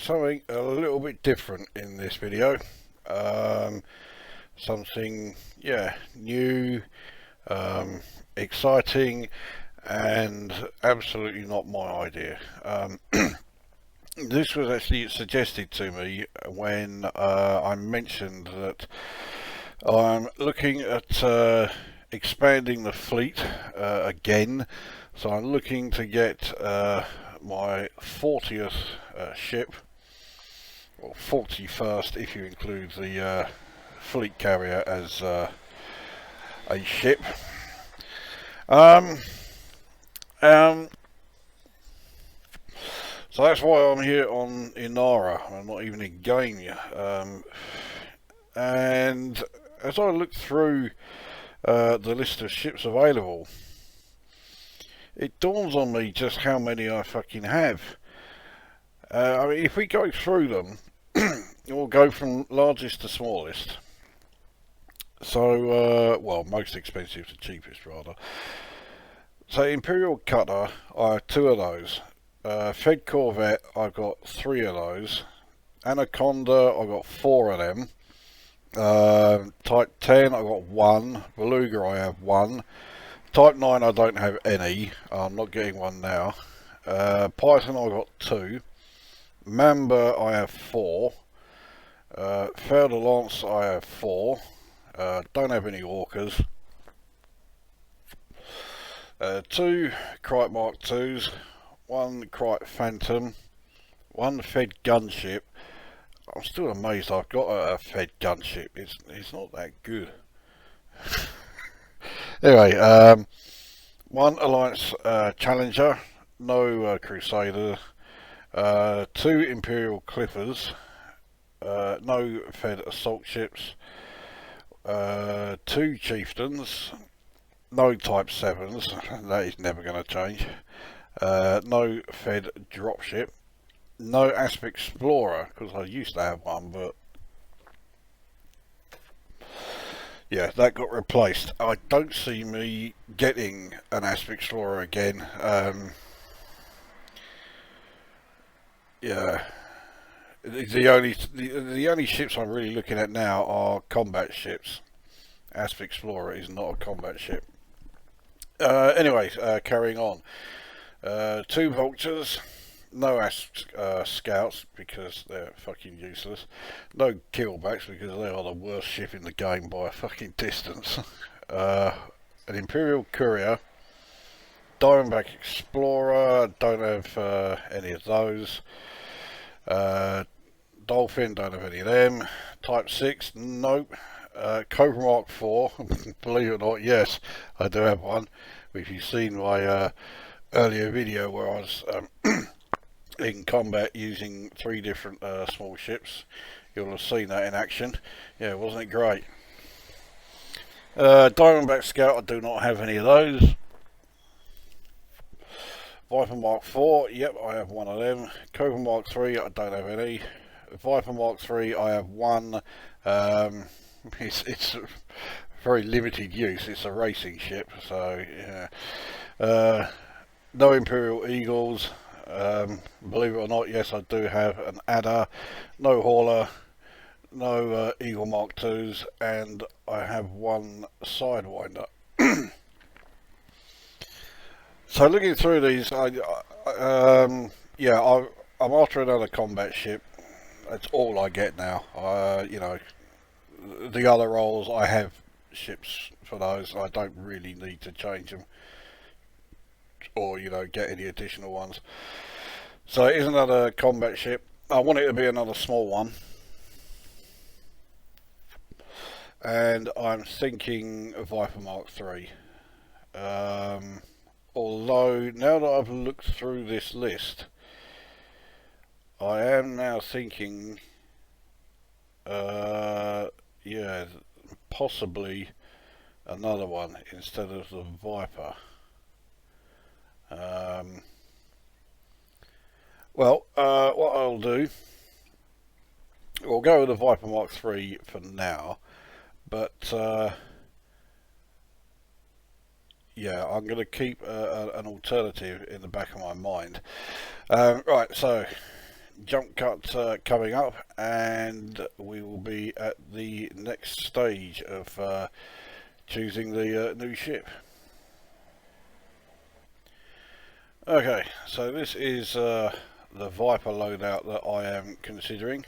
something a little bit different in this video. Something, yeah, new, exciting, and absolutely not my idea. This was actually suggested to me when I mentioned that I'm looking at expanding the fleet again. So I'm looking to get my 40th ship, or 41st if you include the fleet carrier as a ship. So that's why I'm here on Inara. I'm not even in game yet. And as I look through the list of ships available, it dawns on me just how many I fucking have. I mean, if we go through them, we'll go from largest to smallest. So, well, most expensive to cheapest, rather. So, Imperial Cutter, I have 2 of those. Fed Corvette, I've got 3 of those. Anaconda, I've got 4 of them. Type 10, I've got 1. Beluga, I have 1. Type 9, I don't have any. I'm not getting one now. Python, I've got 2. Mamba, I have 4. Fer de Lance, I have 4. Don't have any Orcas. 2 Crite Mark 2s. 1 Crite Phantom. 1 Fed Gunship. I'm still amazed I've got a Fed Gunship. It's not that good. Anyway, 1 Alliance Challenger. No Crusader. 2 Imperial Clippers. No Fed Assault Ships. 2 Chieftains. No Type 7s. That is never going to change. No Fed Dropship. No Asp Explorer, because I used to have one, but yeah, that got replaced. I don't see me getting an Asp Explorer again. Yeah, the only ships I'm really looking at now are combat ships. Asp Explorer is not a combat ship. Anyway, carrying on. 2 Vultures. No Scouts, because they're fucking useless. No Killbacks, because they are the worst ship in the game by a fucking distance. An Imperial Courier. Diamondback Explorer, don't have any of those. Dolphin, don't have any of them. Type 6, nope. Cobra Mark 4, believe it or not, yes, I do have one. If you've seen my earlier video where I was in combat using 3 different small ships, you'll have seen that in action. Yeah, wasn't it great? Diamondback Scout, I do not have any of those. Viper Mark 4, yep, I have 1 of them. Cobra Mark 3, I don't have any. Viper Mark 3, I have 1. It's very limited use. It's a racing ship, so yeah. No Imperial Eagles. Believe it or not, yes, I do have an Adder. No Hauler. No Eagle Mark 2s, and I have 1 Sidewinder. So looking through these, yeah, I'm after another combat ship. That's all I get now. You know, the other roles, I have ships for those. I don't really need to change them, or, you know, get any additional ones. So it is another combat ship. I want it to be another small one. And I'm thinking Viper Mark 3. Although, now that I've looked through this list, I am now thinking, yeah, possibly another one instead of the Viper. Well, what I'll do, we'll go with the Viper Mark 3 for now, but yeah, I'm going to keep an alternative in the back of my mind. Right, so jump cut coming up, and we will be at the next stage of choosing the new ship. Okay, so this is the Viper loadout that I am considering.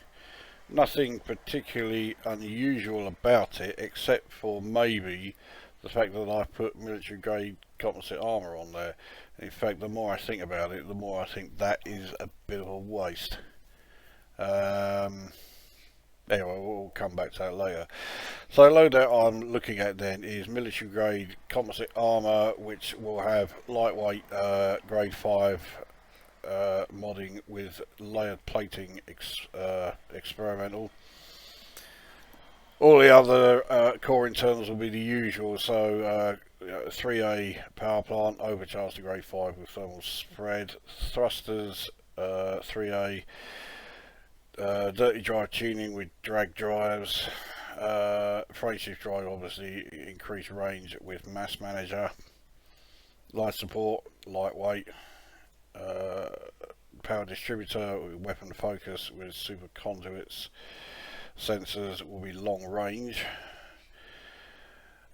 Nothing particularly unusual about it, except for maybe the fact that I put military grade composite armour on there. In fact, the more I think about it, the more I think that is a bit of a waste. Anyway, we'll come back to that later. So the loadout I'm looking at then is military grade composite armour, which will have lightweight grade 5 modding with layered plating experimental. All the other core internals will be the usual, so 3A power plant overcharged to grade 5 with thermal spread, thrusters 3A, dirty drive tuning with drag drives, frame shift drive obviously increased range with mass manager, light support lightweight, power distributor with weapon focus with super conduits, sensors will be long range.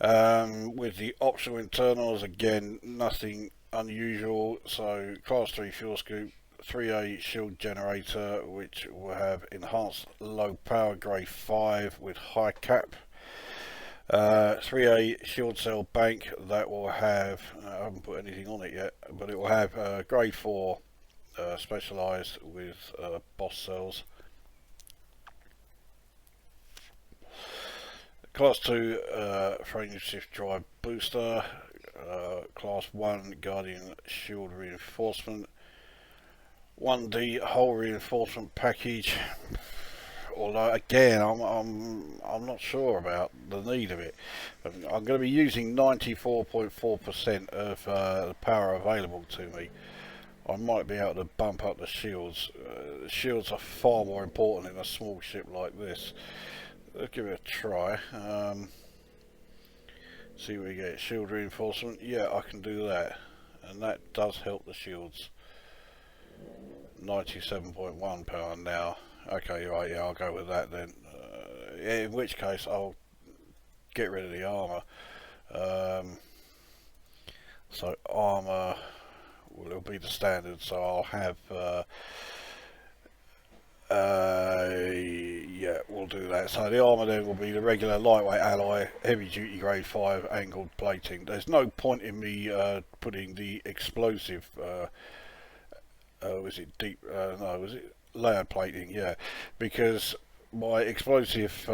With the optional internals, again nothing unusual, so class 3 fuel scoop, 3A shield generator which will have enhanced low power grade 5 with high cap, 3A shield cell bank that will have, I haven't put anything on it yet, but it will have grade 4 specialised with boss cells. Class 2 frame shift drive booster, class 1 guardian shield reinforcement, 1D hull reinforcement package. Although again, I'm not sure about the need of it. I'm going to be using 94.4% of the power available to me. I might be able to bump up the shields. The shields are far more important in a small ship like this. Let's give it a try. See what we get. Shield reinforcement. Yeah, I can do that, and that does help the shields. 97.1 power now. Okay, right, yeah, I'll go with that then. In which case, I'll get rid of the armour. So armour, well, it'll be the standard. So I'll have. Yeah, we'll do that. So the armour then will be the regular lightweight alloy, heavy duty grade 5 angled plating. There's no point in me putting the explosive. Was it deep? No, was it layered plating? Yeah, because my explosive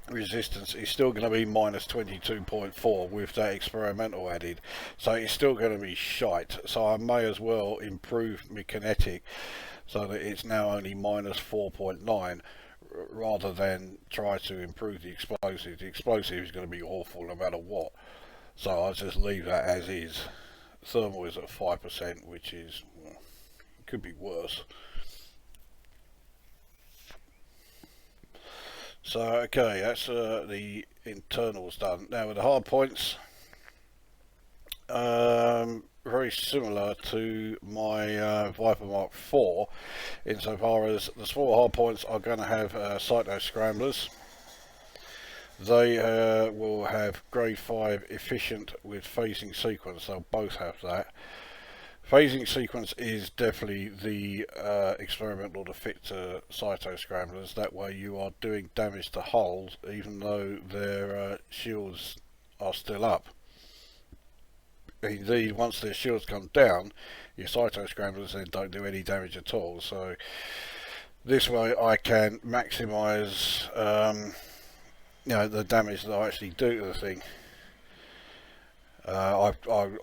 resistance is still going to be minus 22.4 with that experimental added, so it's still going to be shite. So I may as well improve my kinetic so that it's now only minus 4.9 rather than try to improve the explosive. The explosive is going to be awful no matter what, so I'll just leave that as is. Thermal is at 5%, which is, well, could be worse. So okay, that's the internals done. Now with the hard points, very similar to my Viper Mark IV, insofar as the small hard points are going to have cyto scramblers. They will have grade 5 efficient with phasing sequence. They'll both have that. Phasing sequence is definitely the experimental to fit to cyto scramblers. That way you are doing damage to hulls even though their shields are still up. Indeed, once their shields come down, your cyto scramblers then don't do any damage at all. So this way I can maximise the damage that I actually do to the thing. I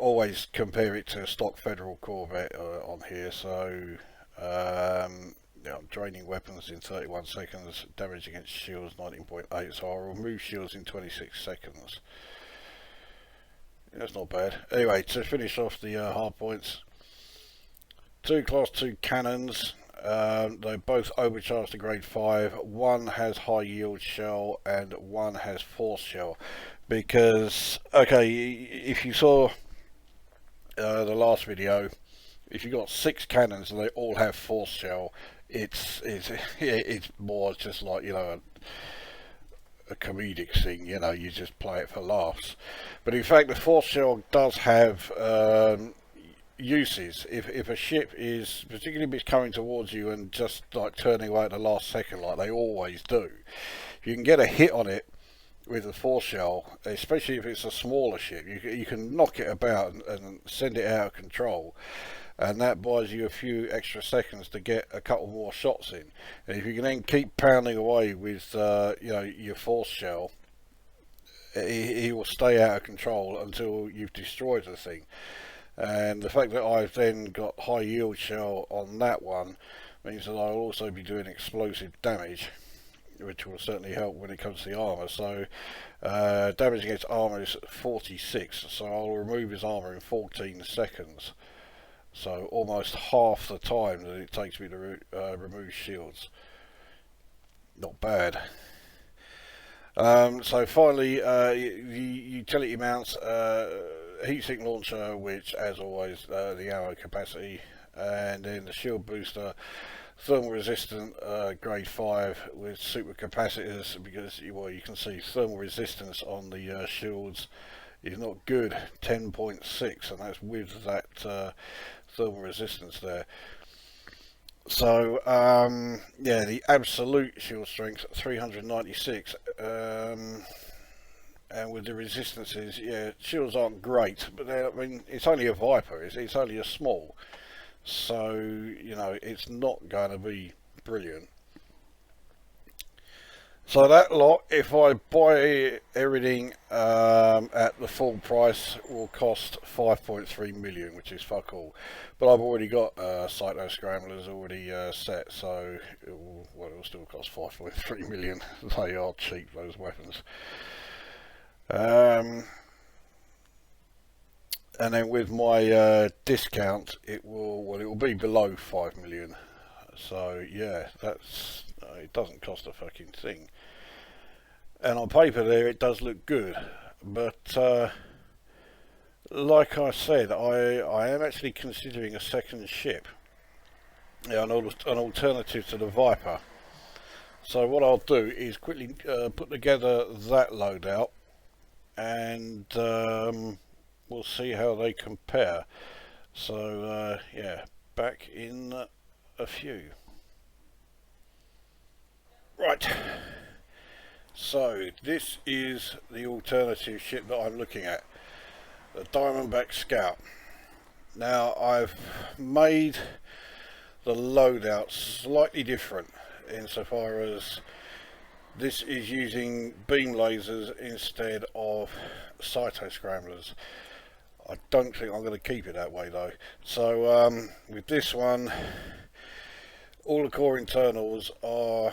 always compare it to a stock Federal Corvette on here, so I'm draining weapons in 31 seconds, damage against shields 19.8, so I'll remove shields in 26 seconds. That's not bad. Anyway, to finish off the hard points, 2 class 2 cannons. They both overcharged to grade 5. One has high yield shell and one has force shell. Because, okay, if you saw the last video, If you've got 6 cannons and they all have force shell, it's more just like, you know, a comedic thing, you know, you just play it for laughs. But in fact, the force shell does have uses. If a ship is, particularly if it's coming towards you and just like turning away at the last second, like they always do, if you can get a hit on it with the force shell, especially if it's a smaller ship, you can knock it about and send it out of control, and that buys you a few extra seconds to get a couple more shots in. And if you can then keep pounding away with you know, your force shell, he will stay out of control until you've destroyed the thing. And the fact that I've then got high yield shell on that one means that I'll also be doing explosive damage, which will certainly help when it comes to the armour. So damage against armour is 46, so I'll remove his armour in 14 seconds. So almost half the time that it takes me to remove shields. Not bad. So finally, the utility mounts, heatsink launcher, which as always the ammo capacity, and then the shield booster, thermal resistant, grade 5 with super capacitors, because well, you can see thermal resistance on the shields is not good, 10.6, and that's with that thermal resistance there. So yeah, the absolute shield strength 396, and with the resistances, yeah, shields aren't great, but I mean, it's only a Viper, it's only a small, so you know, it's not going to be brilliant. So that lot, if I buy everything at the full price, will cost 5.3 million, which is fuck all. But I've already got Cyto Scramblers already set, so it'll still cost 5.3 million. They are cheap, those weapons. And then with my discount, it will be below 5 million. So yeah, that's it doesn't cost a fucking thing. And on paper there it does look good, but like I said, I am actually considering a second ship, an alternative to the Viper. So what I'll do is quickly put together that loadout, and we'll see how they compare. So yeah, back in a few. Right. So this is the alternative ship that I'm looking at, the Diamondback Scout. Now I've made the loadout slightly different insofar as this is using beam lasers instead of Cyto Scramblers. I don't think I'm going to keep it that way though. So with this one, all the core internals are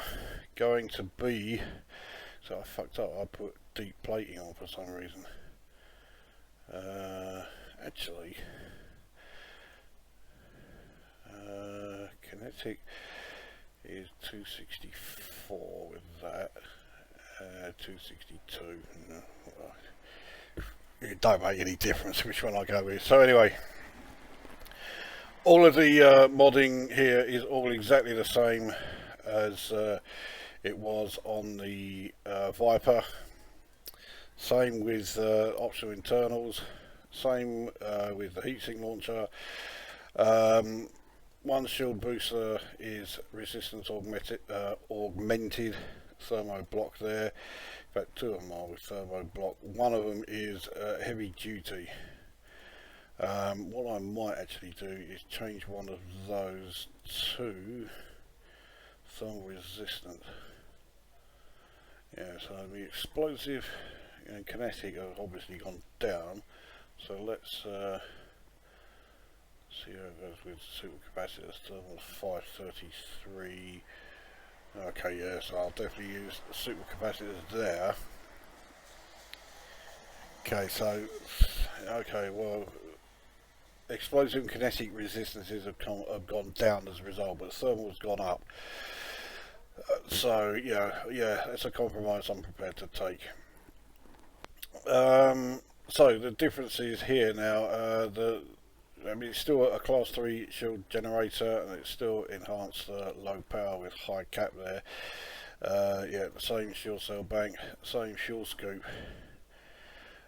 going to be, so I fucked up, I put deep plating on for some reason. Actually, kinetic is 264 with that, 262, no, well, it don't make any difference which one I go with. So anyway, all of the modding here is all exactly the same as it was on the Viper. Same with optional internals, same with the heatsink launcher. One shield booster is resistance augmented thermo block there. In fact, two of them are with thermo block. One of them is heavy duty. What I might actually do is change one of those to thermal resistant. Yeah, so the explosive and kinetic have obviously gone down. So let's see how it goes with super capacitors. Thermal 533. Okay, yeah, so I'll definitely use the super capacitors there. Okay, so okay, well, explosive and kinetic resistances have gone down as a result, but thermal's gone up. So yeah, it's a compromise I'm prepared to take. So the difference is here now. I mean, it's still a class 3 shield generator, and it's still enhanced low power with high cap there. Yeah, the same shield cell bank, same fuel scoop.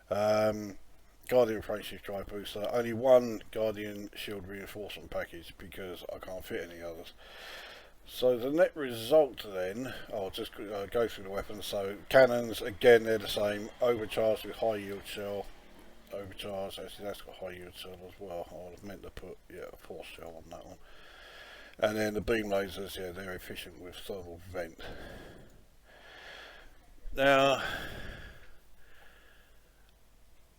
Guardian frameshift drive booster. Only one Guardian shield reinforcement package because I can't fit any others. So the net result then, I'll just go through the weapons. So cannons, again they're the same, overcharged with high yield shell. Overcharged, actually that's got high yield shell as well. I would have meant to put a force shell on that one. And then the beam lasers, yeah, they're efficient with thermal vent. Now,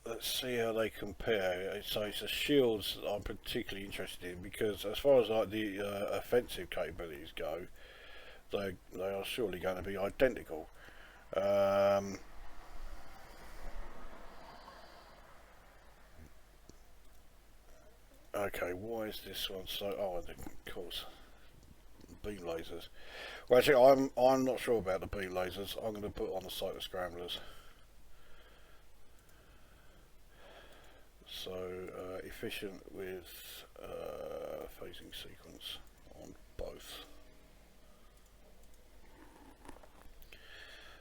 let's see how they compare. So it's the shields that I'm particularly interested in, because as far as like the offensive capabilities go, they are surely going to be identical. Okay, why is this one so? Oh, of course, beam lasers. Well, actually, I'm not sure about the beam lasers. I'm going to put on the cyber scramblers. So efficient with phasing sequence on both.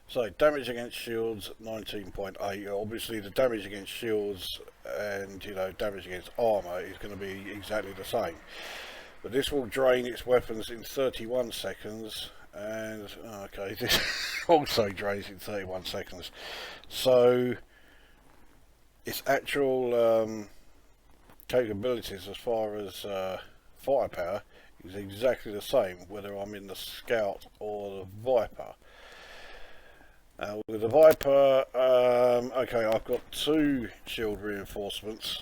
So damage against shields 19.8. Obviously the damage against shields and damage against armour is going to be exactly the same, but this will drain its weapons in 31 seconds, and okay, this also drains in 31 seconds. So its actual capabilities as far as firepower is exactly the same whether I'm in the Scout or the Viper. With the Viper, okay, I've got 2 shield reinforcements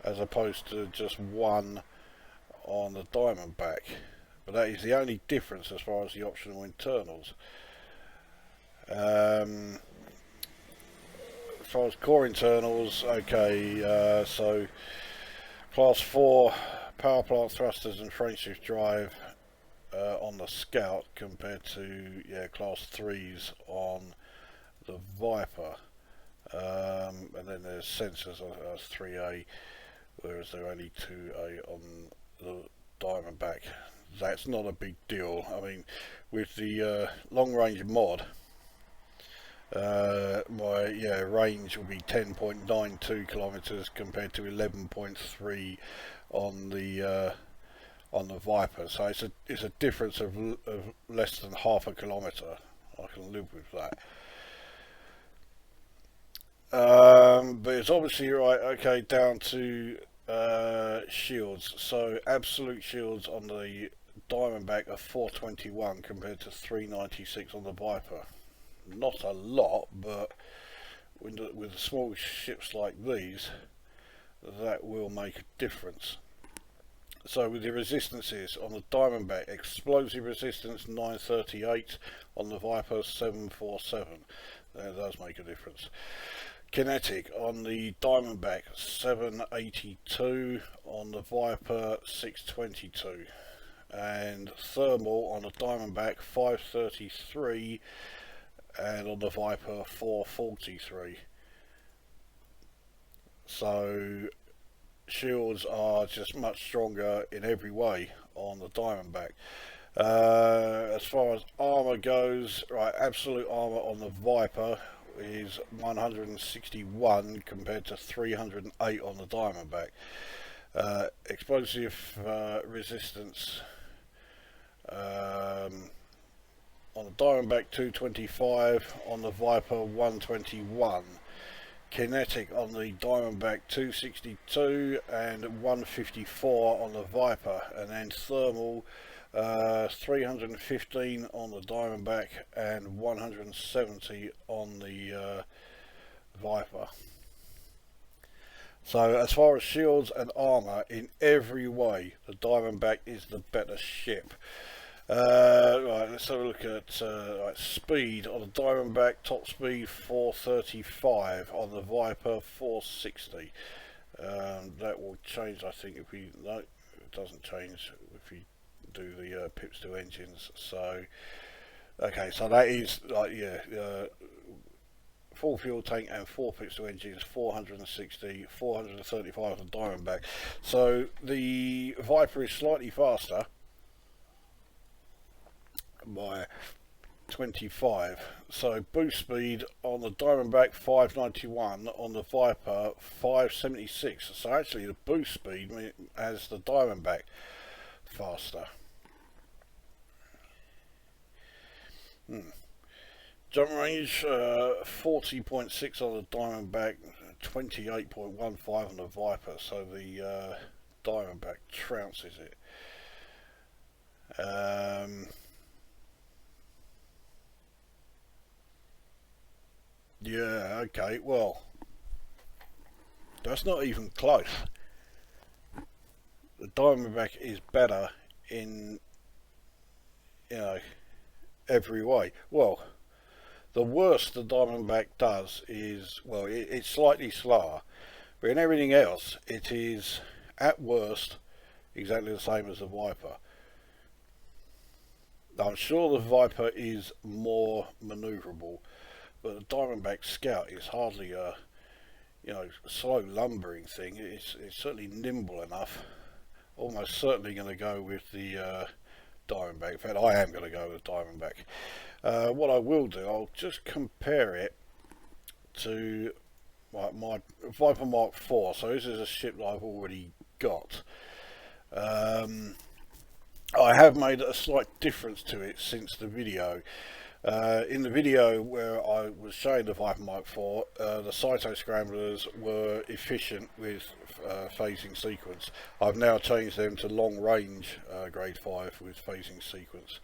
as opposed to just 1 on the Diamondback, but that is the only difference as far as the optional internals. As far as core internals, okay, so class 4 power plant thrusters and frameshift drive on the Scout compared to class 3s on the Viper, and then there's sensors as 3A, whereas they're only 2A on the Diamondback. That's not a big deal. I mean, with the long range mod, my range will be 10.92 kilometers compared to 11.3 on the Viper, so it's a difference of less than half a kilometre. I can live with that. But it's obviously right. Okay, down to shields. So absolute shields on the Diamondback are 421 compared to 396 on the Viper. Not a lot, but with small ships like these, that will make a difference. So with the resistances on the Diamondback, explosive resistance 938, on the Viper 747. That does make a difference. Kinetic on the Diamondback 782, on the Viper 622, and thermal on the Diamondback 533, and on the Viper 443. So shields are just much stronger in every way on the Diamondback. As far as armour goes, right, absolute armour on the Viper is 161 compared to 308 on the Diamondback. Explosive resistance on the Diamondback 225, on the Viper 121. Kinetic on the Diamondback 262 and 154 on the Viper, and then thermal 315 on the Diamondback and 170 on the Viper. So as far as shields and armour, in every way the Diamondback is the better ship. Right, let's have a look at right, speed on the Diamondback. Top speed 435, on the Viper 460. That will change, I think, if we no, it doesn't change if we do the pips to engines. So okay, so that is like full fuel tank and 4 pistol engines, 460, 435 on the Diamondback. So the Viper is slightly faster by 25. So boost speed on the Diamondback 591, on the Viper 576. So actually the boost speed as the Diamondback faster. Jump range 40.6 on the Diamondback, 28.15 on the Viper, so the Diamondback trounces it. Yeah, okay, well, that's not even close. The Diamondback is better in, you know, every way. Well, the worst the Diamondback does is, well, it's slightly slower, but in everything else it is at worst exactly the same as the Viper. I'm sure the Viper is more manoeuvrable, but the Diamondback Scout is hardly a, you know, slow lumbering thing. It's certainly nimble enough. Almost certainly going to go with the Diamondback. In fact, I am going to go with the Diamondback. What I will do, I'll just compare it to my Viper Mark IV. So this is a ship that I've already got. I have made a slight difference to it since the video. In the video where I was showing the Viper Mark IV, the Cyto scramblers were efficient with phasing sequence. I've now changed them to long range grade 5 with phasing sequence.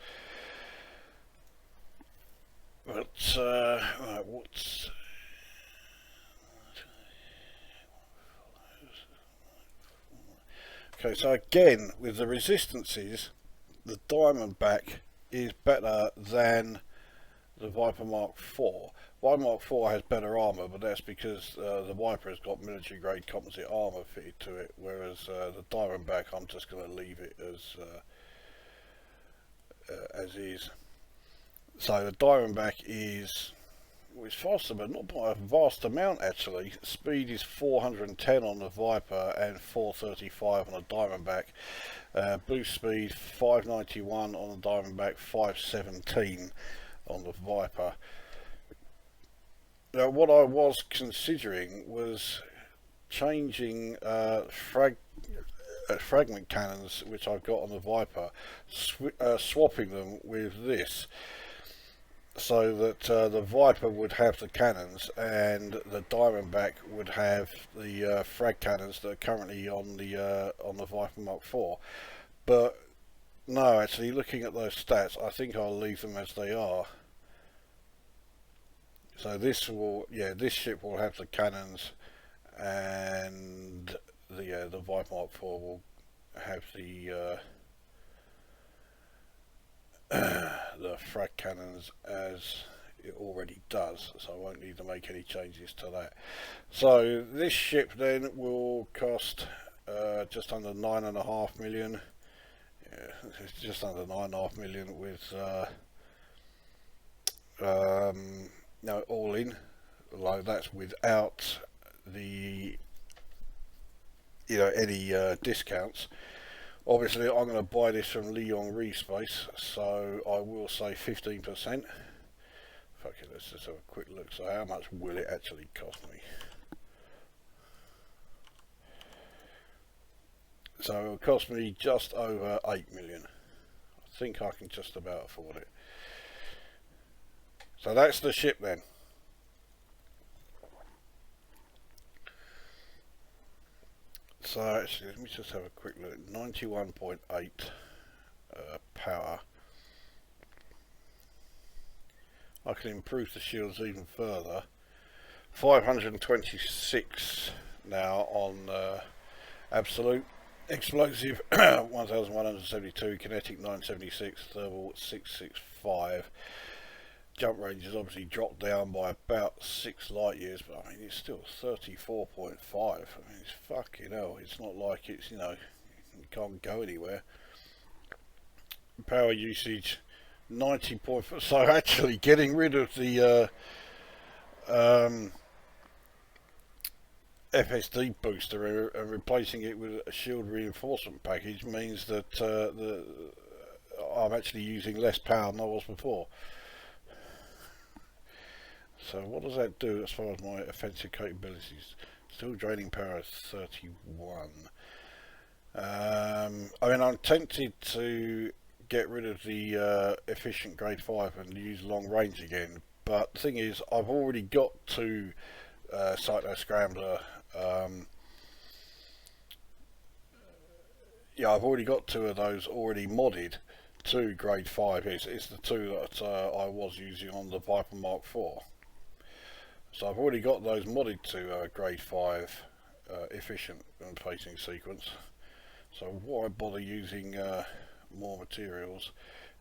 But right, what's okay? So again, with the resistances, the Diamondback is better than the Viper Mark IV. Viper Mark IV has better armour, but that's because the Viper has got military grade composite armour fitted to it, whereas the Diamondback, I'm just going to leave it as is. So the Diamondback is, well, it's faster, but not by a vast amount actually. Speed is 410 on the Viper and 435 on the Diamondback. Boost speed 591 on the Diamondback, 517 on the Viper. Now what I was considering was changing fragment cannons which I've got on the Viper, swapping them with this, so that the Viper would have the cannons and the Diamondback would have the frag cannons that are currently on the Viper Mark IV. But no, actually looking at those stats, I think I'll leave them as they are. So this will, yeah, this ship will have the cannons, and the Viper Mark IV will have the frag cannons as it already does, so I won't need to make any changes to that. So this ship then will cost just under 9.5 million. Yeah, it's just under 9.5 million with no, all in, like that's without the, you know, any discounts. Obviously I'm going to buy this from Leon Respace, so I will say 15%. Fuck it, let's just have a quick look. So how much will it actually cost me? So it'll cost me just over 8 million. I think I can just about afford it. So that's the ship then. So actually, let me just have a quick look. 91.8 power. I can improve the shields even further. 526 now on absolute. Explosive 1172, kinetic 976, thermal 665. Jump range has obviously dropped down by about 6 light years, but I mean it's still 34.5. I mean it's fucking hell. It's not like it's, you know, you can't go anywhere. Power usage 90. So actually getting rid of the FSD booster and replacing it with a shield reinforcement package means that I'm actually using less power than I was before. So what does that do as far as my offensive capabilities? Still draining power is 31. I mean, I'm tempted to get rid of the efficient grade 5 and use long range again, but the thing is, I've already got 2 Cyclo Scrambler. Yeah, I've already got 2 of those already modded to grade 5. It's the 2 that I was using on the Viper Mark IV. So I've already got those modded to grade 5 efficient and facing sequence. So why bother using more materials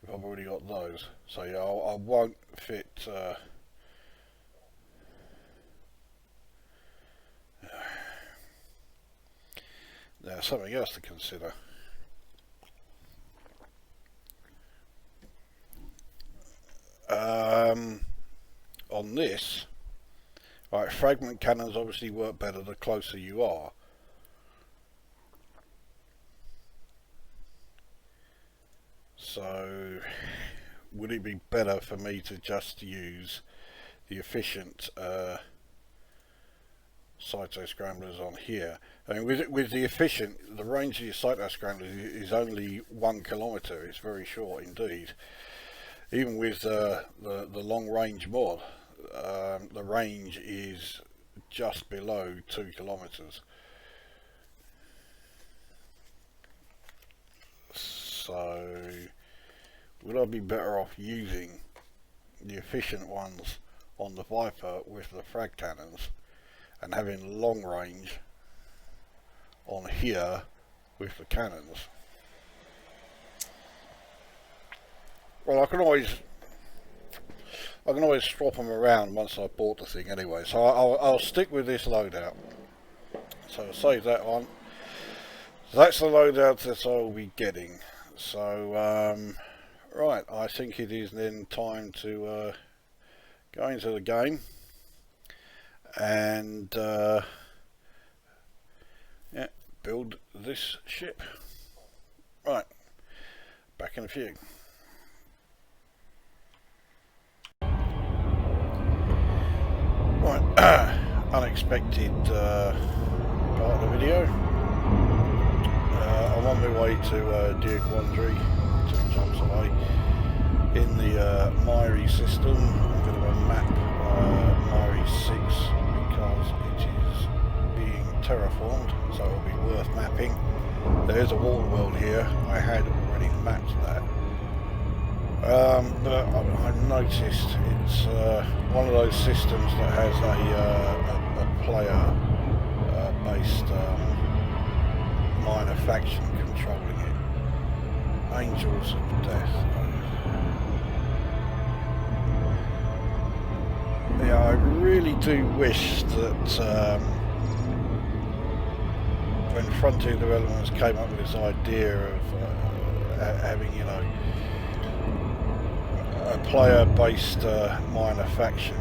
if I've already got those? So yeah, I won't fit now something else to consider. On this, right, fragment cannons obviously work better the closer you are. So would it be better for me to just use the efficient Cyto Scramblers on here? I mean, with the efficient, the range of your Cyto Scramblers is only 1 kilometre. It's very short indeed. Even with the long range mod, the range is just below 2 kilometres. So would I be better off using the efficient ones on the Viper with the frag cannons and having long range on here with the cannons? Well, I can always swap them around once I've bought the thing anyway, so I'll stick with this loadout. So I'll save that one. So that's the loadout that I'll be getting. So right, I think it is then time to go into the game and yeah, build this ship. Right, back in a few. Right, unexpected part of the video. I'm on my way to Deer Quandary, 2 jumps away, in the Miry system. I'm going to map Miry 6 because it is being terraformed, so it'll be worth mapping. There's a water world here. I had already mapped that. But I've noticed it's one of those systems that has a player based minor faction controlling it. Angels of Death. Yeah, I really do wish that when Frontier Developments came up with this idea of having, you know, a player-based minor faction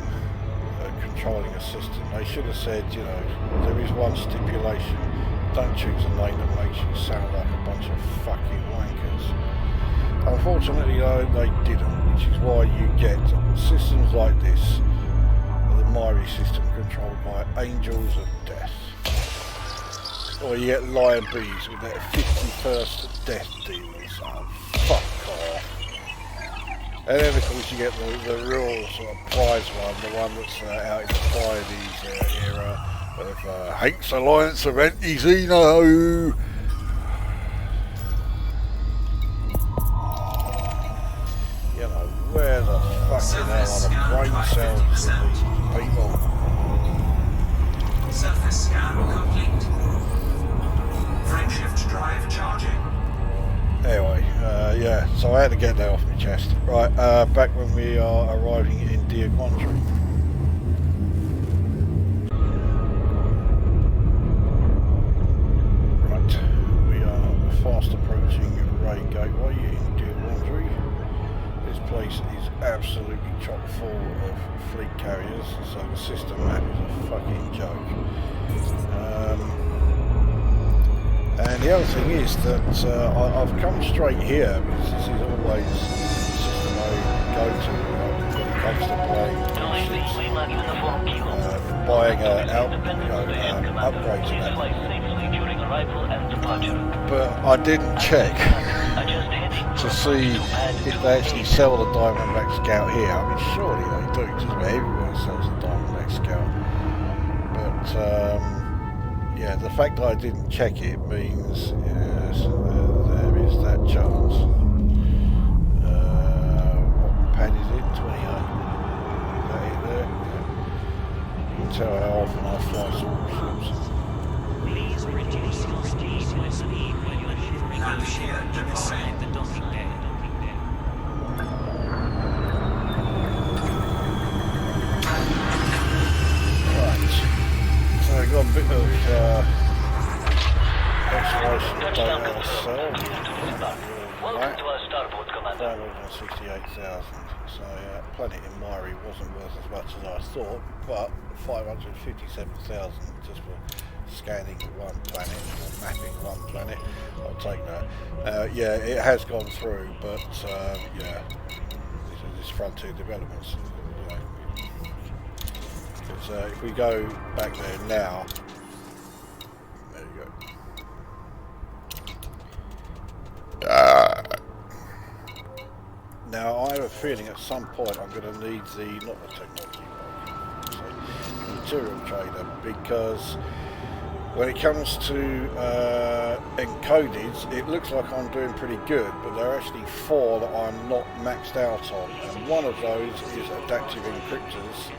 controlling a system, they should have said, you know, there is one stipulation: don't choose a name that makes you sound like a bunch of fucking wankers. Unfortunately, though, they didn't, which is why you get systems like this, the Miry system controlled by Angels of Death. Or you get Lion Bees with their 51st Death Dealers. Oh, fuck off. And then of course you get the real sort of prize one, the one that's out in the Pleiades era of Hank's Alliance of Anti-Xeno. You know, where the fucking hell are the brain cells of these people? Surface scan complete. Frameshift drive charging. Anyway, yeah, so I had to get that off my chest. Right, back when we are arriving in Deer Quandary. Right, we are fast approaching Ray Gateway in Deer Quandary. This place is absolutely chock full of fleet carriers, so the system map is a fucking joke. And the other thing is that I've come straight here because this is always the system I go to when it comes to playing ships, buying upgrades and that. But I didn't check to see if they actually sell the Diamondback Scout here. I mean, surely they do, because everyone sells the Diamondback Scout. But yeah, the fact that I didn't check it means yes, there is that chance. What pad is it? 28. Is that it there? You can tell how often I fly small ships. Please reduce your speed when your ship Land is here to the same. the docking deck. Right. So I got a bit of exploration data ourselves. Welcome to our starboard, Commander. 568,000. So Planet Imari wasn't worth as much as I thought, but 557,000 just for scanning one planet or mapping one planet. I'll take that. Yeah, it has gone through, but yeah, this frontier developments. You know, because if we go back there now, there you go. Now I have a feeling at some point I'm going to need not the technology, the material trader, because when it comes to encodeds, it looks like I'm doing pretty good, but there are actually 4 that I'm not maxed out on, and one of those is adaptive encryptors.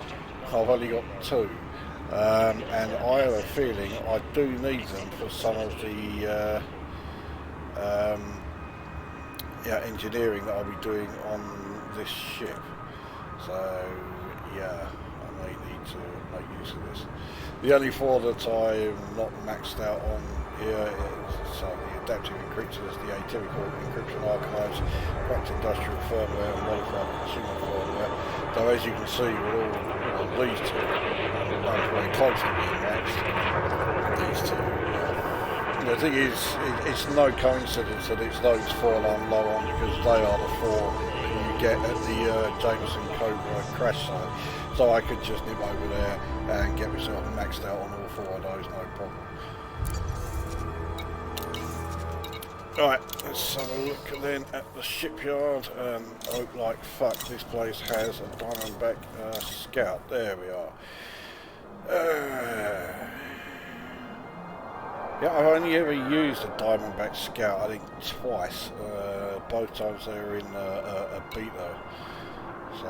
I've only got 2, and I have a feeling I do need them for some of the engineering that I'll be doing on this ship. So yeah, I may need to make use of this. The only 4 that I'm not maxed out on here is the adaptive encryptors, the atypical encryption archives, cracked industrial firmware, and modified consumer firmware. Though as you can see, with all these 2, I'm very close to being maxed. These 2. The thing is, it's no coincidence that it's those 4 I'm low on, because they are the 4 you get at the Jameson Cobra crash site. So I could just nip over there and get myself maxed out on all 4 of those, no problem. Right, let's have a look then at the shipyard. Oh, like fuck, this place has a Diamondback Scout. There we are. Yeah, I've only ever used a Diamondback Scout, I think twice. Both times they were in a beta. So,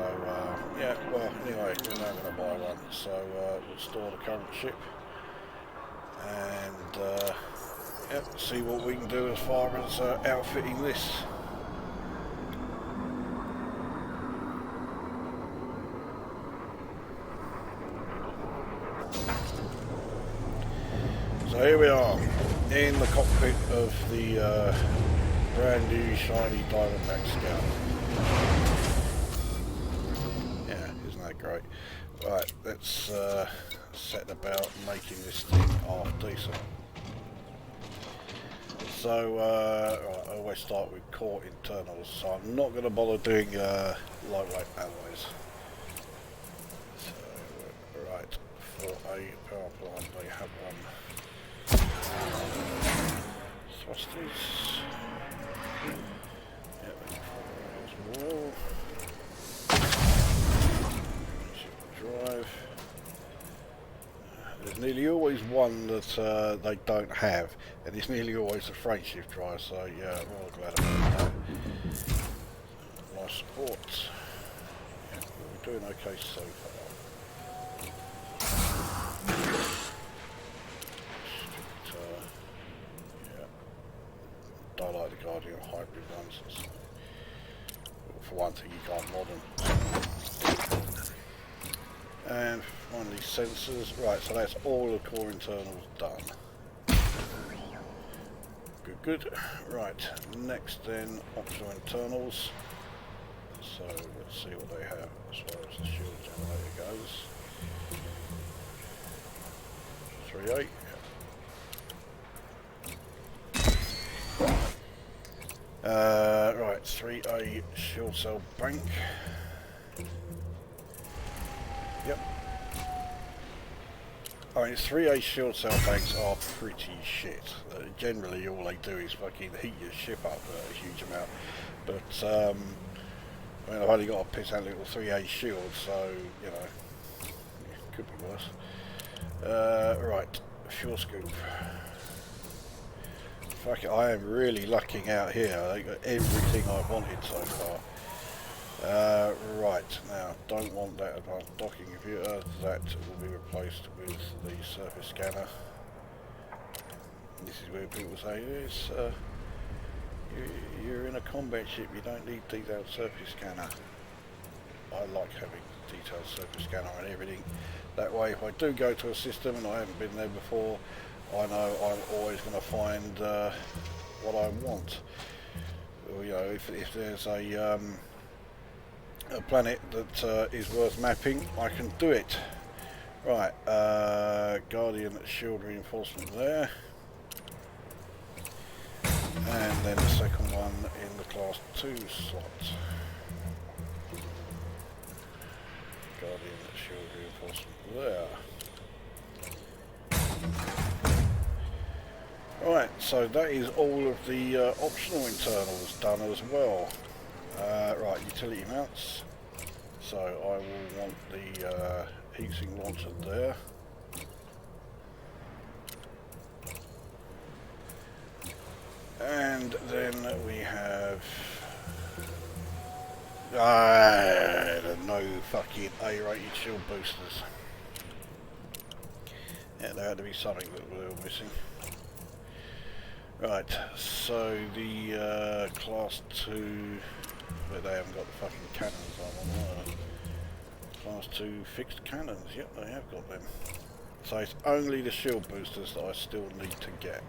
yeah, well, anyway, we're now going to buy one. So, we'll store the current ship. And, yeah, see what we can do as far as outfitting this. So here we are, in the cockpit of the brand new shiny Diamondback Scout. Yeah, isn't that great? Right, let's set about making this thing half decent. So, right, I always start with core internals, so I'm not going to bother doing lightweight alloys. So, right, for a power plant, they have one. Thrusters. Yep, as well. Drive. There's nearly always one that they don't have, and it's nearly always a frame shift drive, so yeah, I'm well glad about that. Nice support. Yeah, we're doing okay so far. I like the Guardian hybrid ones. For one thing, you can't mod them. And finally, sensors. Right, so that's all the core internals done. Good. Right, next then, optional internals. So let's see what they have. as far as the shield generator goes. 3A. Right, 3A shield cell bank. Yep. I mean, 3A shield cell banks are pretty shit. Generally, all they do is fucking heat your ship up a huge amount. But, I mean, I've only got a piss out little 3A shield, so, you know, it could be worse. Right, fuel scoop. Fuck it, I am really lucking out here. I got everything I wanted so far. Right, now, don't want that advanced docking computer. That will be replaced with the surface scanner. This is where people say, yes, you're in a combat ship, you don't need detailed surface scanner. I like having detailed surface scanner and everything. That way, if I do go to a system and I haven't been there before, I know I'm always going to find what I want. Or, you know, if there's a planet that is worth mapping, I can do it. Right, Guardian shield reinforcement there. And then the second one in the class 2 slot. Guardian shield reinforcement there. Right, so that is all of the optional internals done as well. Right, utility mounts. So I will want the heatsink launcher there. And then we have no fucking A-rated shield boosters. Yeah, there had to be something that we were missing. Right, so the class 2, but they haven't got the fucking cannons on them. Class 2 fixed cannons, yep, they have got them. So it's only the shield boosters that I still need to get.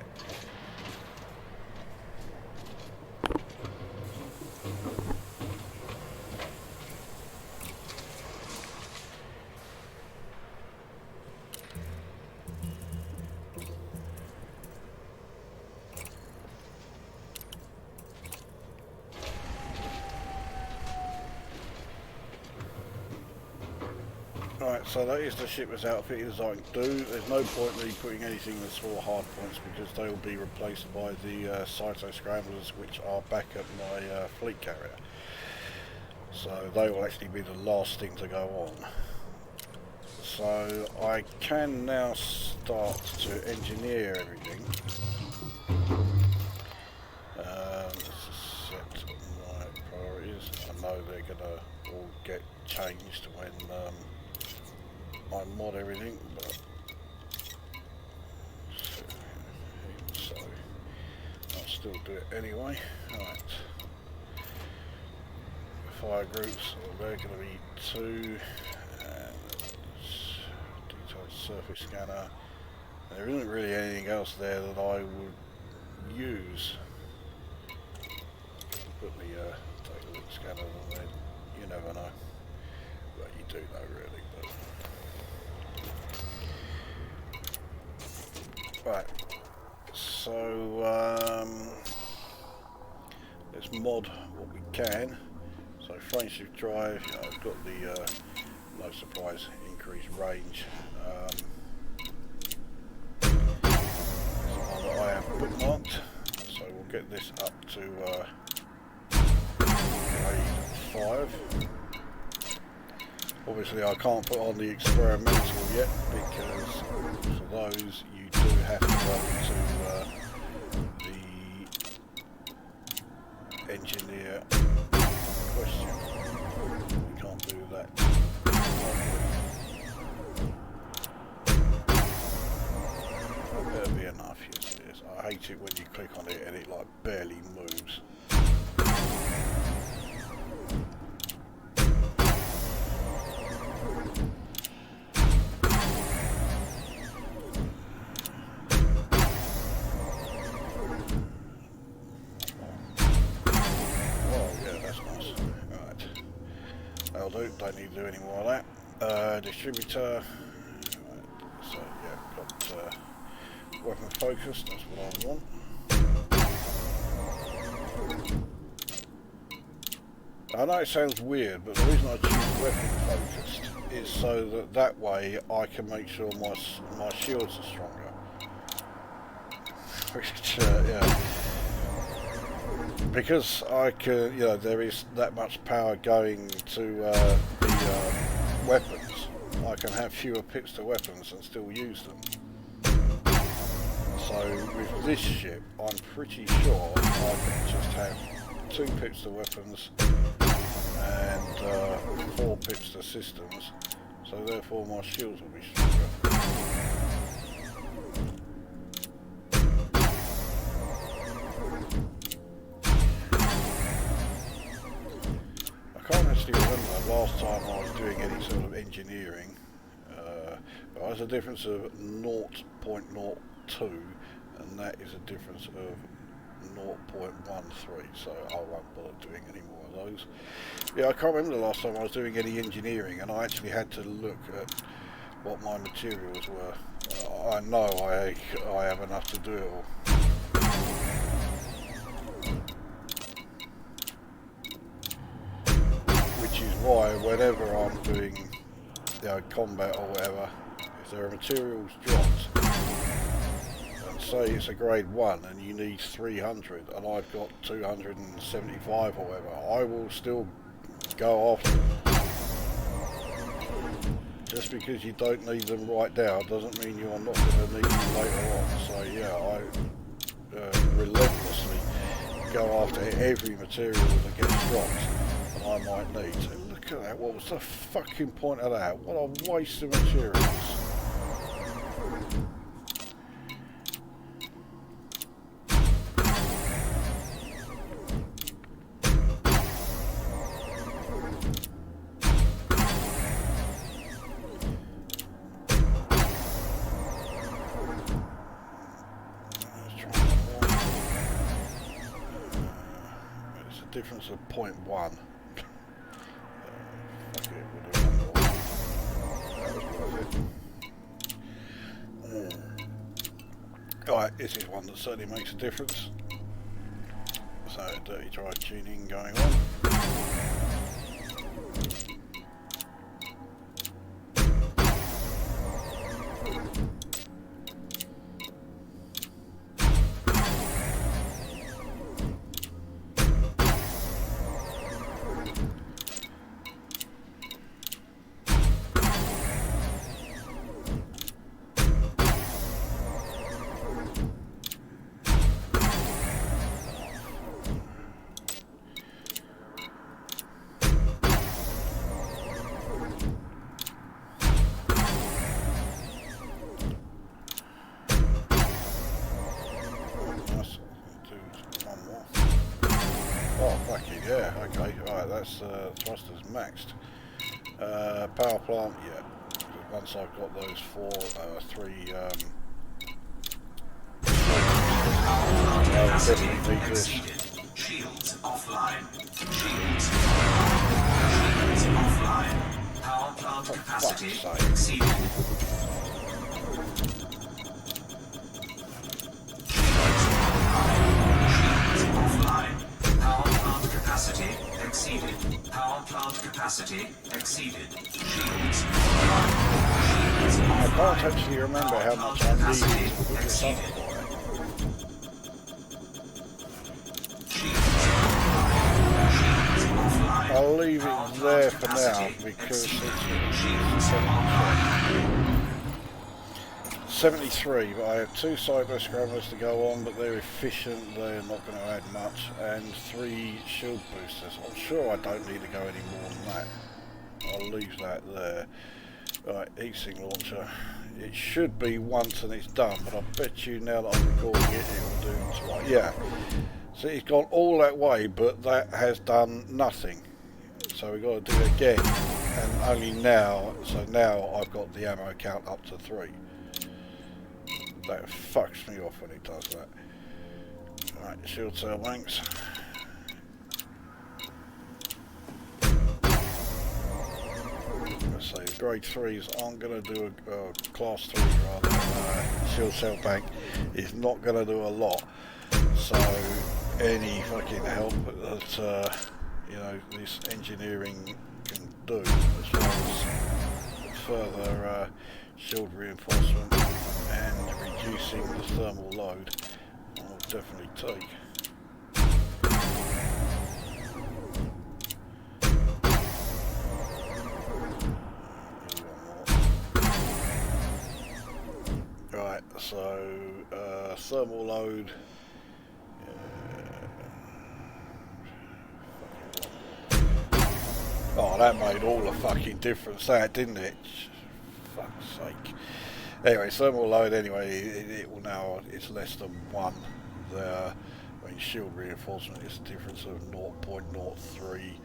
Right, so that is the ship as outfitted as I can do. There's no point really putting anything that's for hard points because they will be replaced by the Cyto Scramblers, which are back at my fleet carrier. So they will actually be the last thing to go on. So I can now start to engineer everything. Let's set my priorities. I know they're gonna all get changed when I mod everything, but so I'll still do it anyway. Right, fire groups, they're going to be 2, and detailed surface scanner. There isn't really anything else there that I would use. Put the take a look scanner on there. You never know. Well, you do know really, but. Right, so let's mod what we can. So frame shift drive, you know, I've got the no surprise increased range. One that I have bookmarked, so we'll get this up to grade 5. Obviously I can't put on the experimental yet because for those you do have to go to the engineer question. You can't do that. That better be enough, yes it is. I hate it when you click on it and it like barely moves. Don't need to do any more of that. Distributor. Right, so yeah, got weapon focus. That's what I want. I know it sounds weird, but the reason I choose weapon focused is so that way I can make sure my shields are stronger. Which, yeah, because I can, you know, there is that much power going to the weapons. I can have fewer pips to weapons and still use them. So with this ship, I'm pretty sure I can just have 2 pips to weapons and 4 pips to systems, so therefore my shields will be stronger. I can't actually remember the last time I was doing any sort of engineering. But there's a difference of 0.02 and that is a difference of 0.13, so I won't bother doing any more of those. Yeah, I can't remember the last time I was doing any engineering and I actually had to look at what my materials were. I know I have enough to do it all. Which is why whenever I'm doing, you know, combat or whatever, if there are materials dropped, say it's a grade 1 and you need 300 and I've got 275 or whatever, I will still go after them. Just because you don't need them right now doesn't mean you're not going to need them later on. So yeah, I relentlessly go after every material that gets dropped and I might need. So look at that, what was the fucking point of that? What a waste of materials. Difference of 0.1. Fuck it, we'll do one more. That was worth it. Alright, this is one that certainly makes a difference. So, dirty drive tuning going on. Yeah, okay, alright, that's thrusters maxed. Power plant, yeah. Once I've got those 3 definitely need this. Shields offline. Shields offline. Power plant capacity exceeded. Capacity exceeded. Power plant capacity exceeded. Shields offline. Shields offline. I can't actually remember how much I need to put this up for. I'll leave it there for now because it's 73, but I have 2 cyber scramblers to go on, but they're efficient, they're not going to add much, and 3 shield boosters. I'm sure I don't need to go any more than that. I'll leave that there. Right, heatsink launcher. It should be once and it's done, but I bet you now that I'm recording it, it will do twice. Yeah. So it's gone all that way, but that has done nothing. So we've got to do it again, and only now, so now I've got the ammo count up to 3. That fucks me off when it does that. Right, shield cell banks. let's say grade 3s aren't going to do a class 3 rather. Shield cell bank is not going to do a lot. So any fucking help that you know, this engineering can do as far as further shield reinforcement and reducing the thermal load, I'll definitely take. Right, so thermal load. Oh, that made all the fucking difference, that, didn't it? Fuck's sake. Anyway, thermal load, anyway, it will now, it's less than 1 there. I mean, shield reinforcement is a difference of 0.03,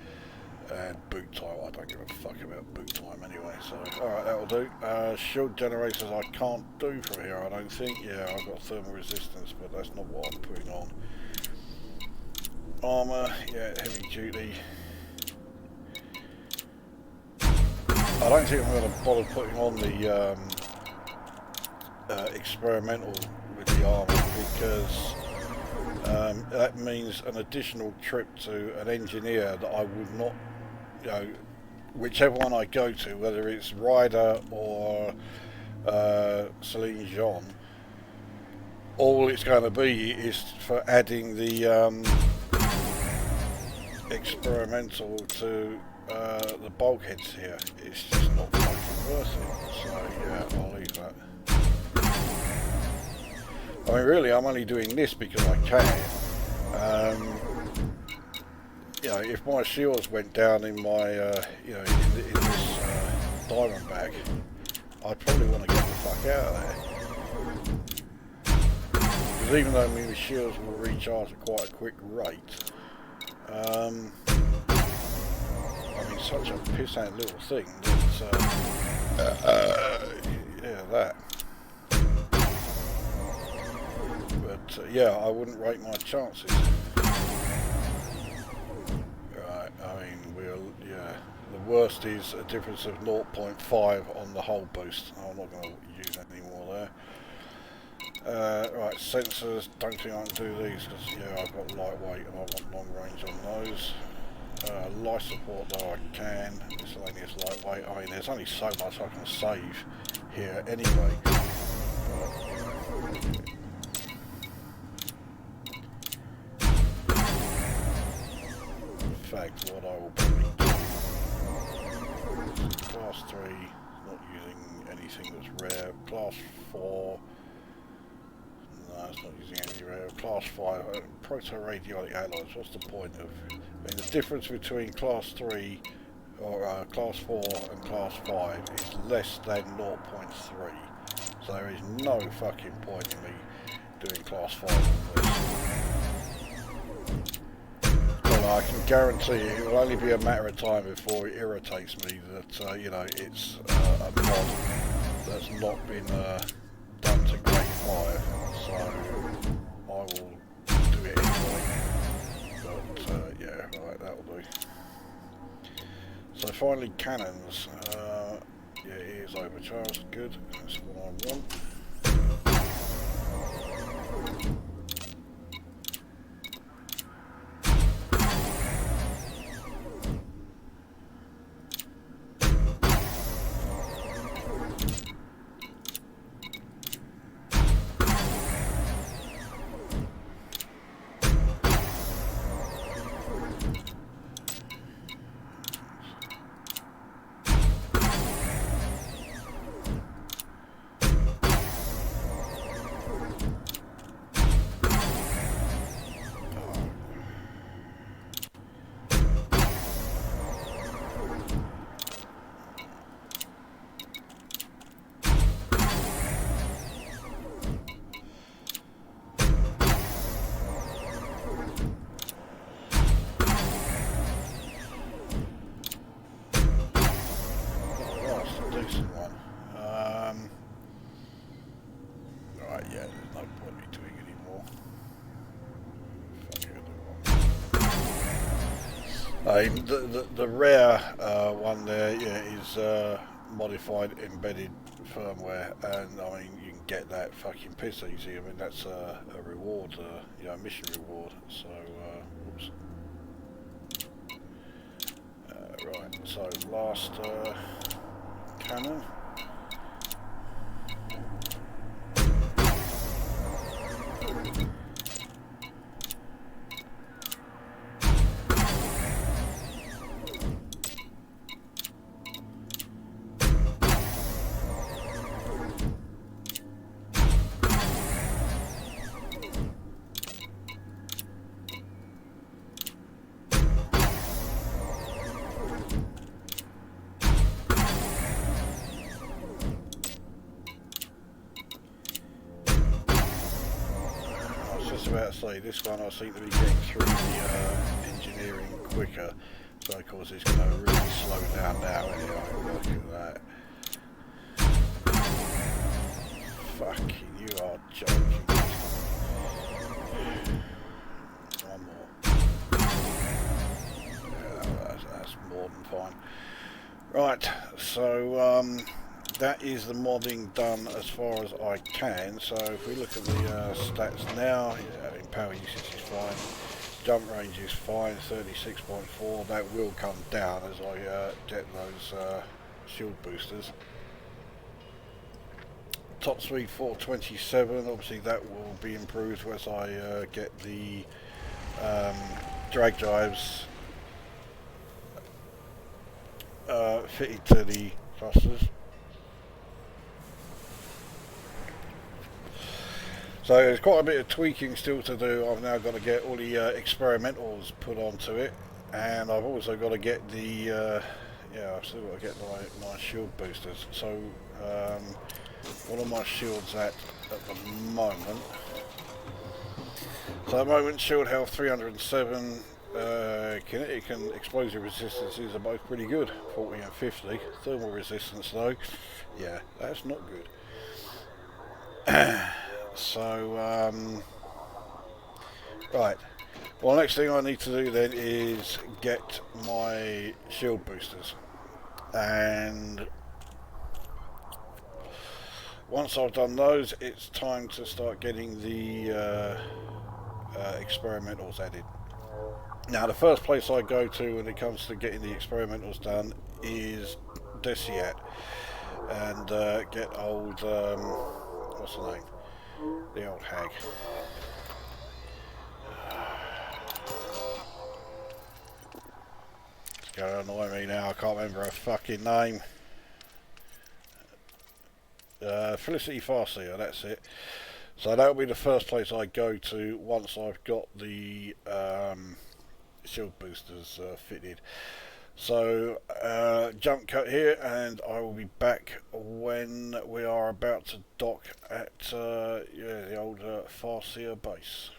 and boot time, I don't give a fuck about boot time anyway, so, alright, that'll do. Shield generators I can't do from here, I don't think. Yeah, I've got thermal resistance, but that's not what I'm putting on. Armour, yeah, heavy duty. I don't think I'm going to bother putting on the experimental with the armour, because that means an additional trip to an engineer that I would not, you know, whichever one I go to, whether it's Ryder or Celine Jean, all it's going to be is for adding the experimental to the bulkheads here. It's just not fucking worth it, so yeah, I'll leave that. I mean, really, I'm only doing this because I can. You know, if my shields went down in my, you know, in this diamond bag, I'd probably want to get the fuck out of there. Because even though my shields will recharge at quite a quick rate, I mean, such a pissant little thing that, yeah, that. But yeah, I wouldn't rate my chances. Right, I mean, yeah, the worst is a difference of 0.5 on the hull boost. I'm not going to use any more there. Right, sensors, don't think I can do these because, yeah, I've got lightweight and I want long range on those. Life support though I can, miscellaneous lightweight. I mean, there's only so much I can save here anyway. In fact, what I will probably do, class 3, not using anything that's rare. Class 4, no, it's not using anything rare. Class 5, proto-radiolic alloys, what's the point of... I mean, the difference between class 3 or class 4 and class 5 is less than 0.3. So there is no fucking point in me doing class 5 on this. Well, I can guarantee you it will only be a matter of time before it irritates me that, you know, it's a mod that's not been done to grade 5. So I will do it anyway. But yeah, right, that'll do. So finally, cannons. Yeah, it is overcharged. Good. That's what I want. I mean, the rare one there, yeah, is modified embedded firmware, and I mean you can get that fucking piss easy. I mean that's a reward, you know, mission reward. So, oops. Right. So last cannon. About to say this one I seem to be getting through the engineering quicker, so of course it's going to really slow down now anyway. Look at that. Fucking, you are joking. One more. Yeah, that's more than fine. Right, so that is the modding done as far as I can. So if we look at the stats now, yeah, power usage is fine, jump range is fine, 36.4. That will come down as I get those shield boosters. Top speed 427, obviously that will be improved as I get the drag drives fitted to the thrusters. So there's quite a bit of tweaking still to do. I've now got to get all the experimentals put onto it, and I've also got to get the yeah, I've still got to get my shield boosters. So what are my shields at the moment? So at the moment, shield health 307, kinetic and explosive resistances are both pretty good, 40 and 50. Thermal resistance though, yeah, that's not good. So, right, well, next thing I need to do then is get my shield boosters, and once I've done those, it's time to start getting the experimentals added. Now, the first place I go to when it comes to getting the experimentals done is Deciat, and get old, what's the name? The old hag. It's going to annoy me now, I can't remember her fucking name. Felicity Farseer, that's it. So that'll be the first place I go to once I've got the shield boosters fitted. So jump cut here, and I will be back when we are about to dock at yeah, the old Farseer base.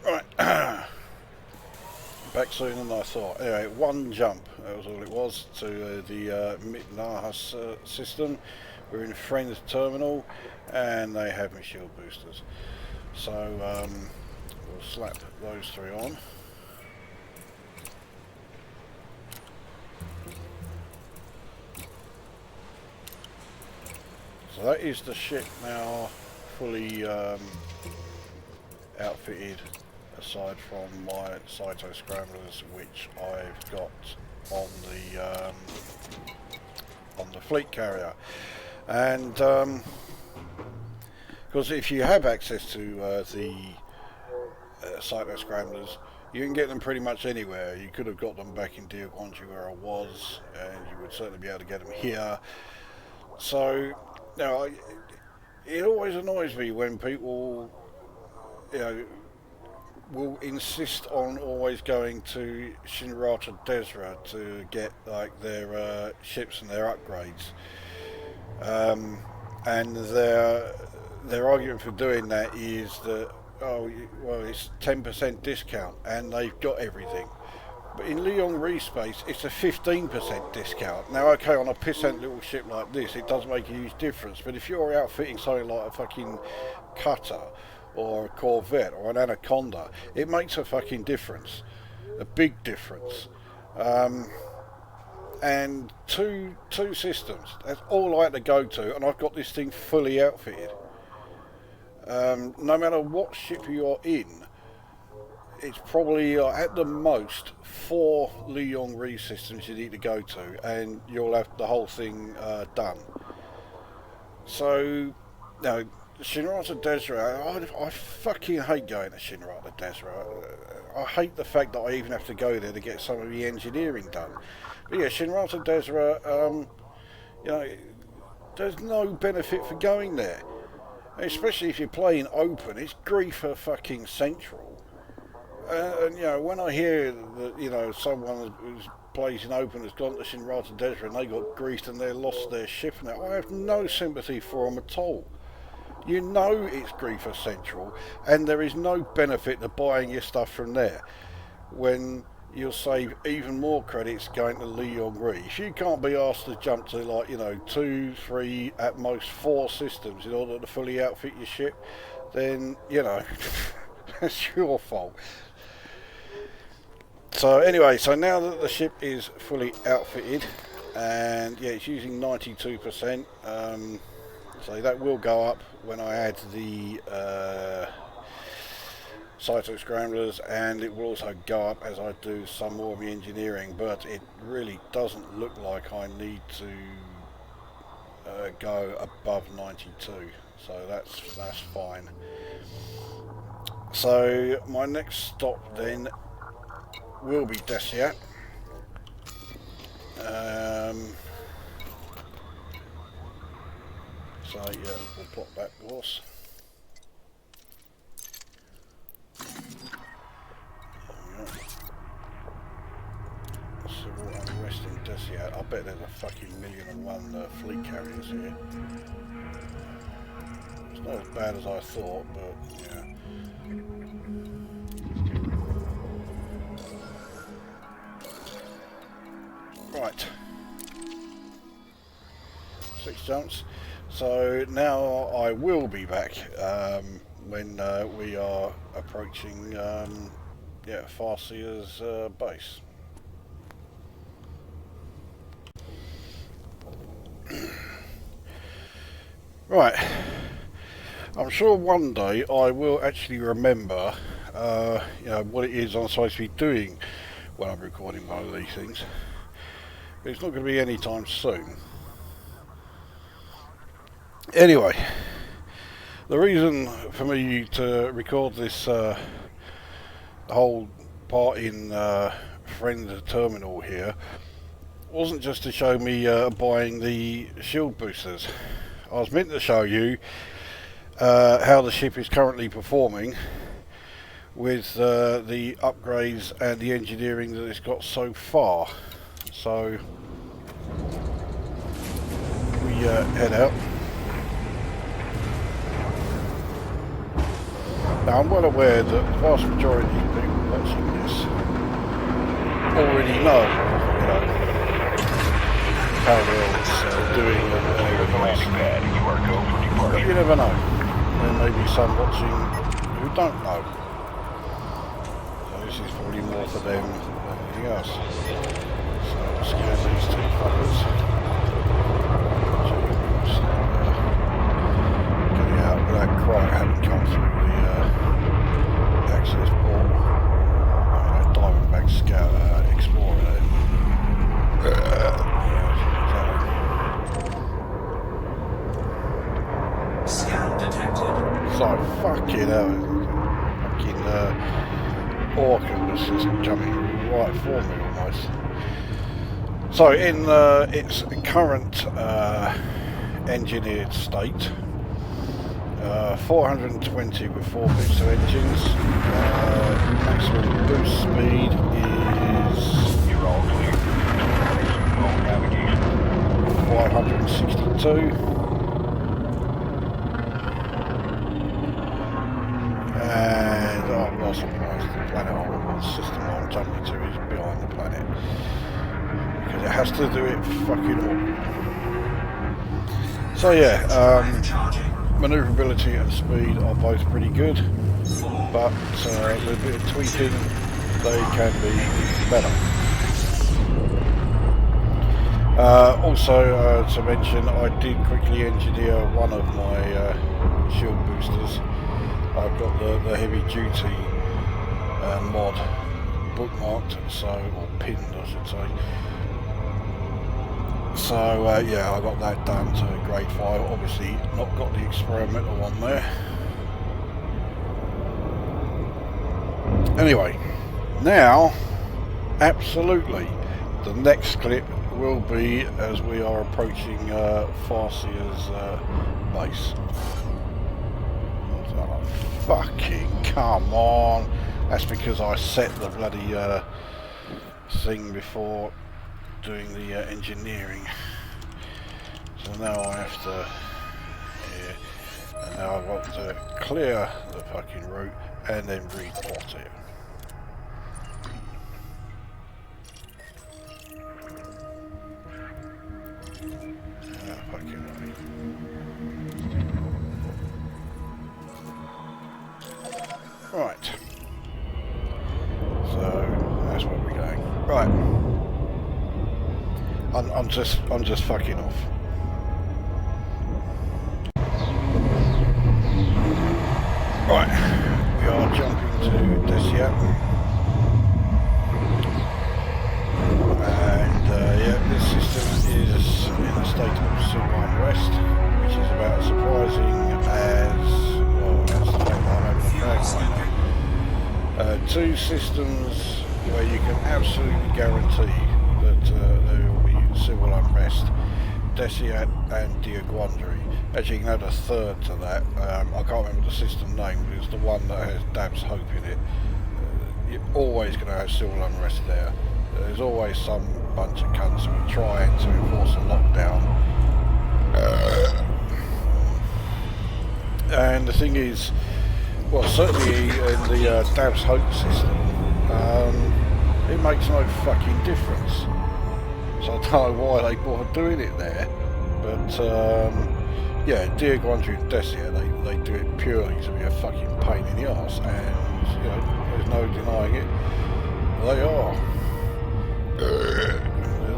Right, back sooner than I thought. Anyway, one jump, that was all it was, to the Nahas system. We're in Friends Terminal, and they have me shield boosters. So we'll slap those three on. So that is the ship now fully outfitted, aside from my Cyto scramblers, which I've got on the fleet carrier. And because if you have access to the Cyto scramblers, you can get them pretty much anywhere. You could have got them back in Diaquanji where I was, and you would certainly be able to get them here. So, now, it always annoys me when people, you know, will insist on always going to Shinrata Desra to get like their ships and their upgrades. And their argument for doing that is that, oh, well, it's 10% discount and they've got everything. But in Leon Respace, it's a 15% discount. Now, okay, on a pissant little ship like this, it does make a huge difference. But if you're outfitting something like a fucking cutter or a Corvette or an Anaconda. It makes a fucking difference, a big difference. And two systems, that's all I had to go to, and I've got this thing fully outfitted. No matter what ship you're in, it's probably at the most 4 Leon Re systems you need to go to, and you'll have the whole thing done. So, no, Shinrata Deseret, I fucking hate going to Shinrata Deseret. I hate the fact that I even have to go there to get some of the engineering done. But yeah, Shinrata Deseret, you know, there's no benefit for going there. Especially if you're playing open, it's griefer fucking central. And you know, when I hear that, you know, someone who's plays in open has gone to Shinrata Deseret and they got greased and they lost their ship and that, I have no sympathy for them at all. You know it's griefer central, and there is no benefit to buying your stuff from there when you'll save even more credits going to Leon Re. If you can't be asked to jump to, like, you know, 2, 3, at most 4 systems in order to fully outfit your ship, then, you know, that's your fault. So anyway, so now that the ship is fully outfitted, and yeah, it's using 92%, so that will go up when I add the Cyto scramblers, and it will also go up as I do some more of the engineering, but it really doesn't look like I need to go above 92, so that's fine. So my next stop then will be Desiat. So yeah, we'll plot that course. Civil unrest in Desiat. I bet there's a fucking 1,000,001 fleet carriers here. It's not as bad as I thought, but yeah. Right. 6 jumps. So now I will be back when we are approaching yeah, Farseer's base. Right. I'm sure one day I will actually remember you know, what it is I'm supposed to be doing when I'm recording one of these things. But it's not going to be any time soon. Anyway, the reason for me to record this whole part in Friend Terminal here wasn't just to show me buying the shield boosters. I was meant to show you how the ship is currently performing with the upgrades and the engineering that it's got so far. So we head out. Now I'm well aware that the vast majority of people watching this already know, you know, how well it's doing and everything else. But you never know. There may be some watching who don't know. So this is probably more for them than anything else. So I'll scare these two fuckers. Getting out without quite having come through the access port. Diamondback Scout Explorer there. Scan detected. So fucking hell, fucking orca was just jumping right for me almost. So in its current engineered state, 420 with 4 bits of engines. Maximum boost speed is 562. And I'm not surprised the planet the system I'm jumping to is behind the planet. Because it has to do it fucking awkward. So yeah, Manoeuvrability and speed are both pretty good, but with a bit of tweaking, they can be better. Also, to mention, I did quickly engineer one of my shield boosters. I've got the heavy duty mod bookmarked, or pinned I should say. So yeah, I got that done to grade 5. Obviously not got the experimental one there. Anyway, now absolutely the next clip will be as we are approaching Farsia's base. Oh, fucking come on! That's because I set the bloody thing before doing the engineering. So now I have to, and now I've got to clear the fucking route and then replot it. Fucking right. So that's where we're going. Right. I'm just fucking off. Right. We are jumping to Dessia. And yeah, this system is in a state of civil unrest, which is about as surprising as, well, that's the fact that I'm having a flag right now. Two systems where you can absolutely guarantee that there will be civil unrest, Dessia and Diaguandri. Actually, you can add a third to that. I can't remember the system name, but it's the one that has Dab's Hope in it. You're always going to have civil unrest there. There's always some bunch of cunts who are trying to enforce a lockdown. And the thing is, well, certainly in the Dab's Hope system, it makes no fucking difference. So I don't know why they bother doing it there. But yeah, Diaguandri and Dessia, they do it purely to be a fucking pain in the arse, and you know, there's no denying it. They are.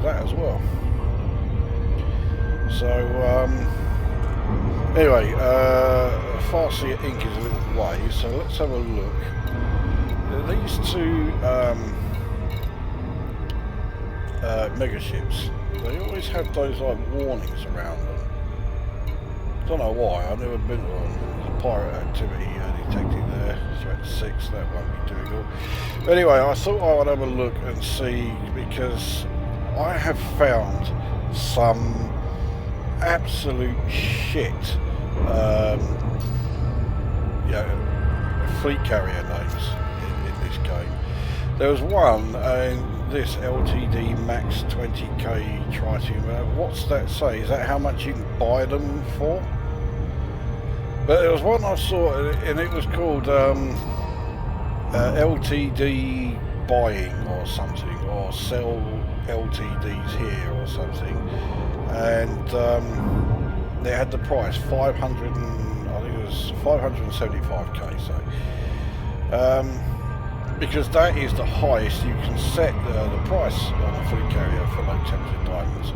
That as well. So anyway, Farsia Inc. is a little way, so let's have a look. These two mega ships, they always have those like warnings around them. Don't know why, I've never been to one. There's a pirate activity detected there. Threat 6, that won't be difficult. But anyway, I thought I would have a look and see, because I have found some absolute shit fleet carrier names in this game. There was one, this LTD Max 20k Tritium. What's that say? Is that how much you can buy them for? But there was one I saw, and it was called LTD Buying or something, or Sell LTDs Here or something. And they had the price 575k. So. Because that is the highest you can set the price on a fleet carrier for low temperature diamonds.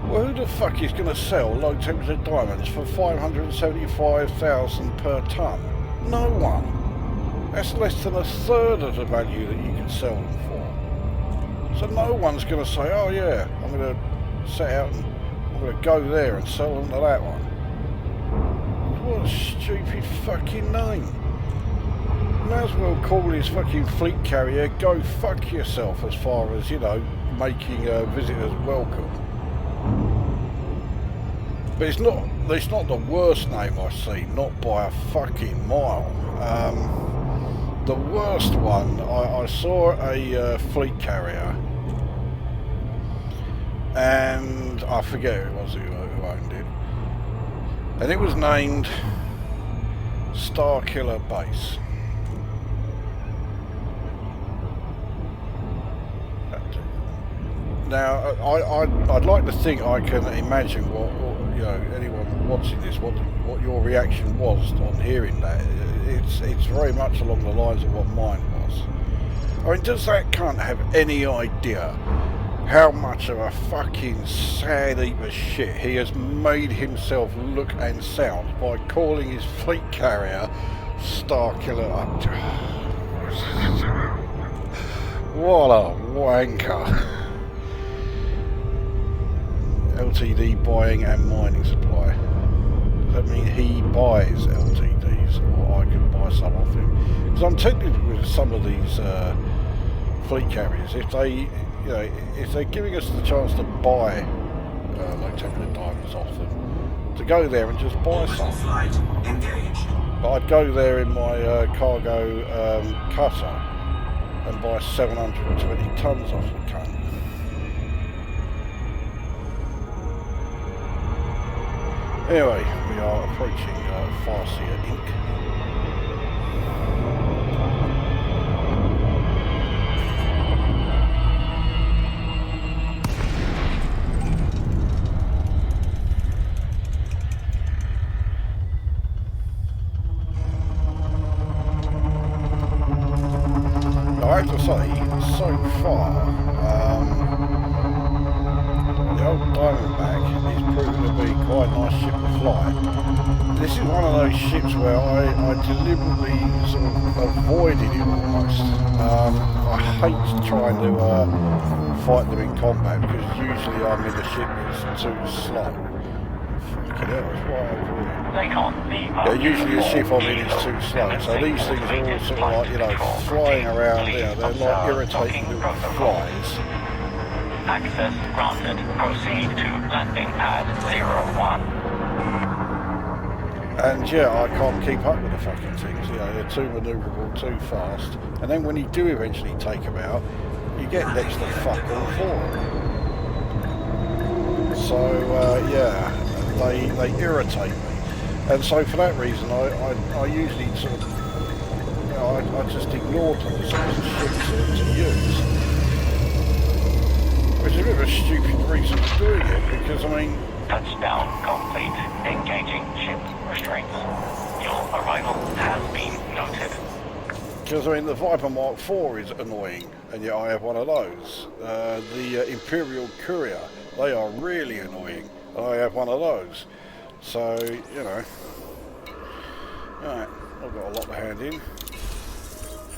Well, who the fuck is going to sell low temperature diamonds for 575,000 per ton? No one. That's less than a third of the value that you can sell them for. So no one's going to say, oh yeah, I'm going to set out and I'm going to go there and sell them to that one. What a stupid fucking name. You may as well call his fucking fleet carrier Go Fuck Yourself, as far as, you know, making visitors welcome. But it's not the worst name I've seen, not by a fucking mile. The worst one, I saw a fleet carrier, and I forget who it was who owned it, and it was named Star Killer Base. Now, I'd like to think I can imagine what anyone watching this, what your reaction was on hearing that. It's very much along the lines of what mine was. I mean, does that cunt have any idea how much of a fucking sad heap of shit he has made himself look and sound by calling his fleet carrier Starkiller? What a wanker. LTD buying and mining supply. Does that mean he buys LTDs, or I can buy some off him? Because I'm technically with some of these fleet carriers, if they're giving us the chance to buy low temperature diamonds off them, to go there and just buy some. Flight engaged. But I'd go there in my cargo cutter and buy 720 tons off the cunt. Anyway, we are approaching Farseer Inc. I have to say, so far, the old Diamondback is proving to be quite a nice ship to fly. This is one of those ships where I deliberately sort of avoided it almost. I hate trying to fight them in combat because usually I'm in a ship that's too slow. Fucking hell, that's why I avoid it. They can't be. Yeah, usually the ship I'm in is too slow, so these things are all sort of like, flying around, they're like irritating little flies. Access granted. Proceed to landing pad 01. And yeah, I can't keep up with the fucking things, they're too manoeuvrable, too fast. And then when you do eventually take them out, you get next to fuck all for them. So, yeah, they irritate me. And so for that reason, I usually sort of, I just ignored them as a ship to use. Which is a bit of a stupid reason for doing it, because I mean... Touchdown complete. Engaging ship restraints. Your arrival has been noted. Because I mean, the Viper Mark IV is annoying, and yet I have one of those. The Imperial Courier, they are really annoying, and I have one of those. So, Alright, I've got a lot to hand in.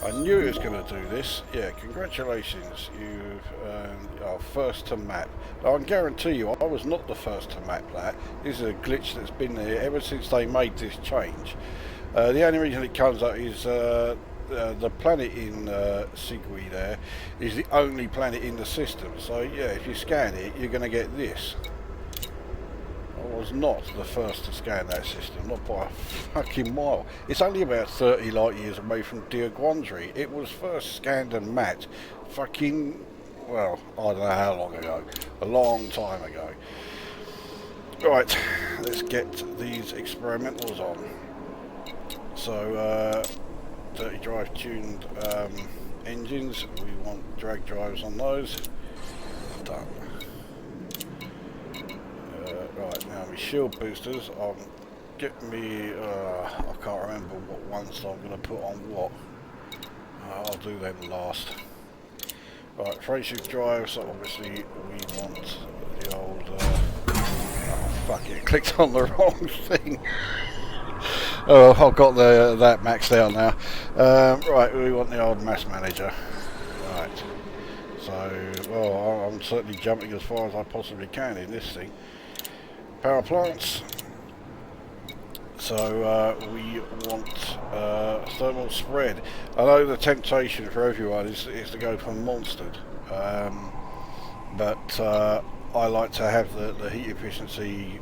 I knew he was going to do this. Yeah, congratulations, you are first to map. Now, I can guarantee you, I was not the first to map that. This is a glitch that's been there ever since they made this change. The only reason it comes up is the planet in Sigui there is the only planet in the system. So yeah, if you scan it, you're going to get this. I was not the first to scan that system, not by a fucking mile. It's only about 30 light years away from Diaguandri. It was first scanned and mapped fucking, well, I don't know how long ago. A long time ago. Right, let's get these experimentals on. So, dirty drive tuned engines, we want drag drives on those. Done. Right, now my shield boosters, I'll get me, I can't remember what ones I'm going to put on what. I'll do them last. Right, freight drives, obviously we want the old, oh fuck it, clicked on the wrong thing. Oh, I've got that maxed out now. Right, we want the old mass manager. Right, so, well, I'm certainly jumping as far as I possibly can in this thing. Power plants. So we want thermal spread. I know the temptation for everyone is to go for monstered, but I like to have the heat efficiency,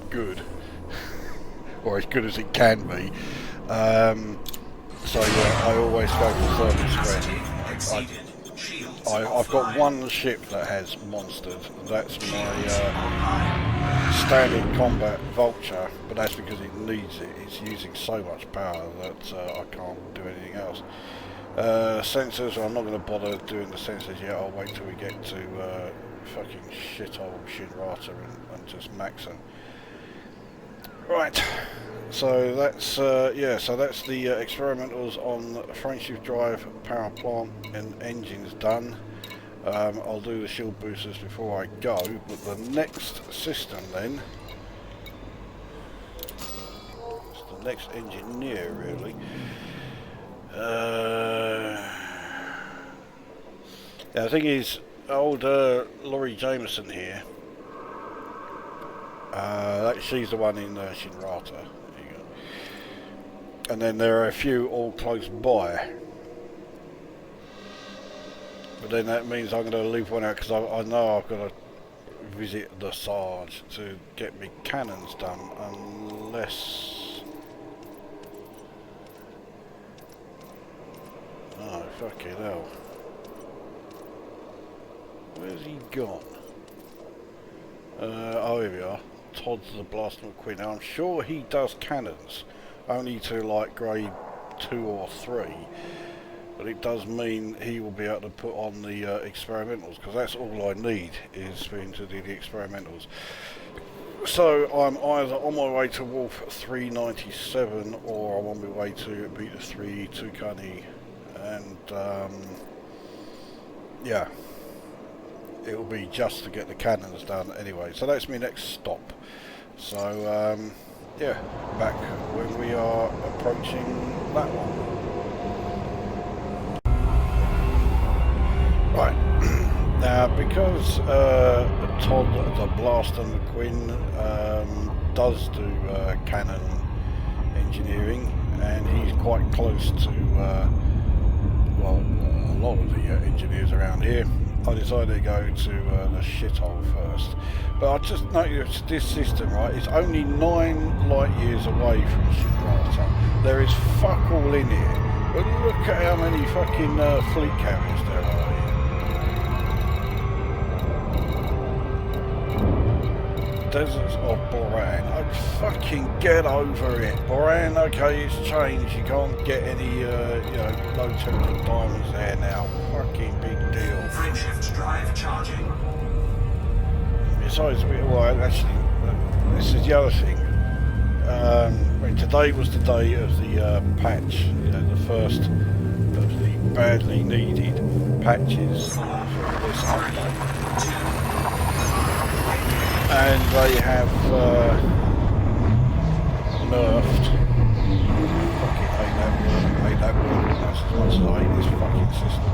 good, or as good as it can be. So yeah, I always go for thermal spread. I've got one ship that has monstered. That's my standard combat Vulture, but that's because it needs it. It's using so much power that I can't do anything else. Sensors, I'm not going to bother doing the sensors yet. I'll wait till we get to fucking shithole Shinrata and just max them. Right, so that's yeah, so that's the experimentals on frameshift drive, power plant and engines done. I'll do the shield boosters before I go, but the next system then, it's the next engineer really. Yeah, the thing is, old Laurie Jameson here, she's the one in Shinrata. There you go. And then there are a few all close by. But then that means I'm going to leave one out because I know I've got to visit the Sarge to get me cannons done, unless... Oh, fucking hell. Where's he gone? Oh, here we are. Todd's the Blaster McQueen. Now, I'm sure he does cannons, only to like grade 2 or 3. But it does mean he will be able to put on the experimentals, because that's all I need is for him to do the experimentals. So I'm either on my way to Wolf 397 or I'm on my way to Beta 3 Tukani, and yeah, it will be just to get the cannons done anyway. So that's my next stop. So yeah, back when we are approaching that one. Right, now because Todd the Blaster McQueen does do cannon engineering, and he's quite close to well, a lot of the engineers around here, I decided to go to the shithole first. But I just noticed this system, right, it's only 9 light years away from Gibraltar. There is fuck all in here, but look at how many fucking fleet carriers there are here. Deserts of Boran. Oh, fucking get over it. Boran, okay, it's changed. You can't get any, you know, low temperature diamonds there now. Fucking big deal. Frameshift drive charging. Besides, well, actually, this is the other thing. I mean, today was the day of the patch, you know, the first of the badly needed patches for this update. And they have nerfed. Fucking hate that word. That's as much as I hate this fucking system.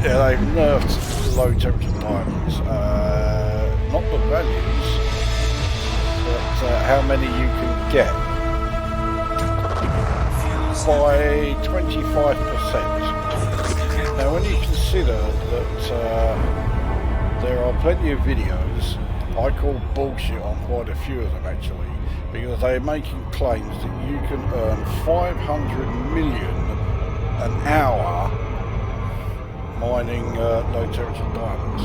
Yeah, they've nerfed low temperature diamonds. Not the values, but how many you can get by 25%. Now, when you consider that there are plenty of videos, I call bullshit on quite a few of them actually, because they're making claims that you can earn 500 million an hour mining low temperature diamonds.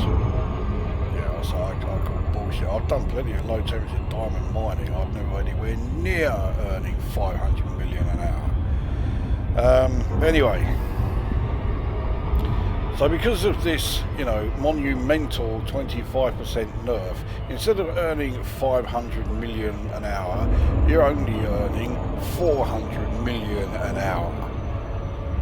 Yeah, so I call bullshit. I've done plenty of low temperature diamond mining. I've never anywhere near earning 500 million an hour. Anyway. So because of this, you know, monumental 25% nerf, instead of earning 500 million an hour, you're only earning 400 million an hour.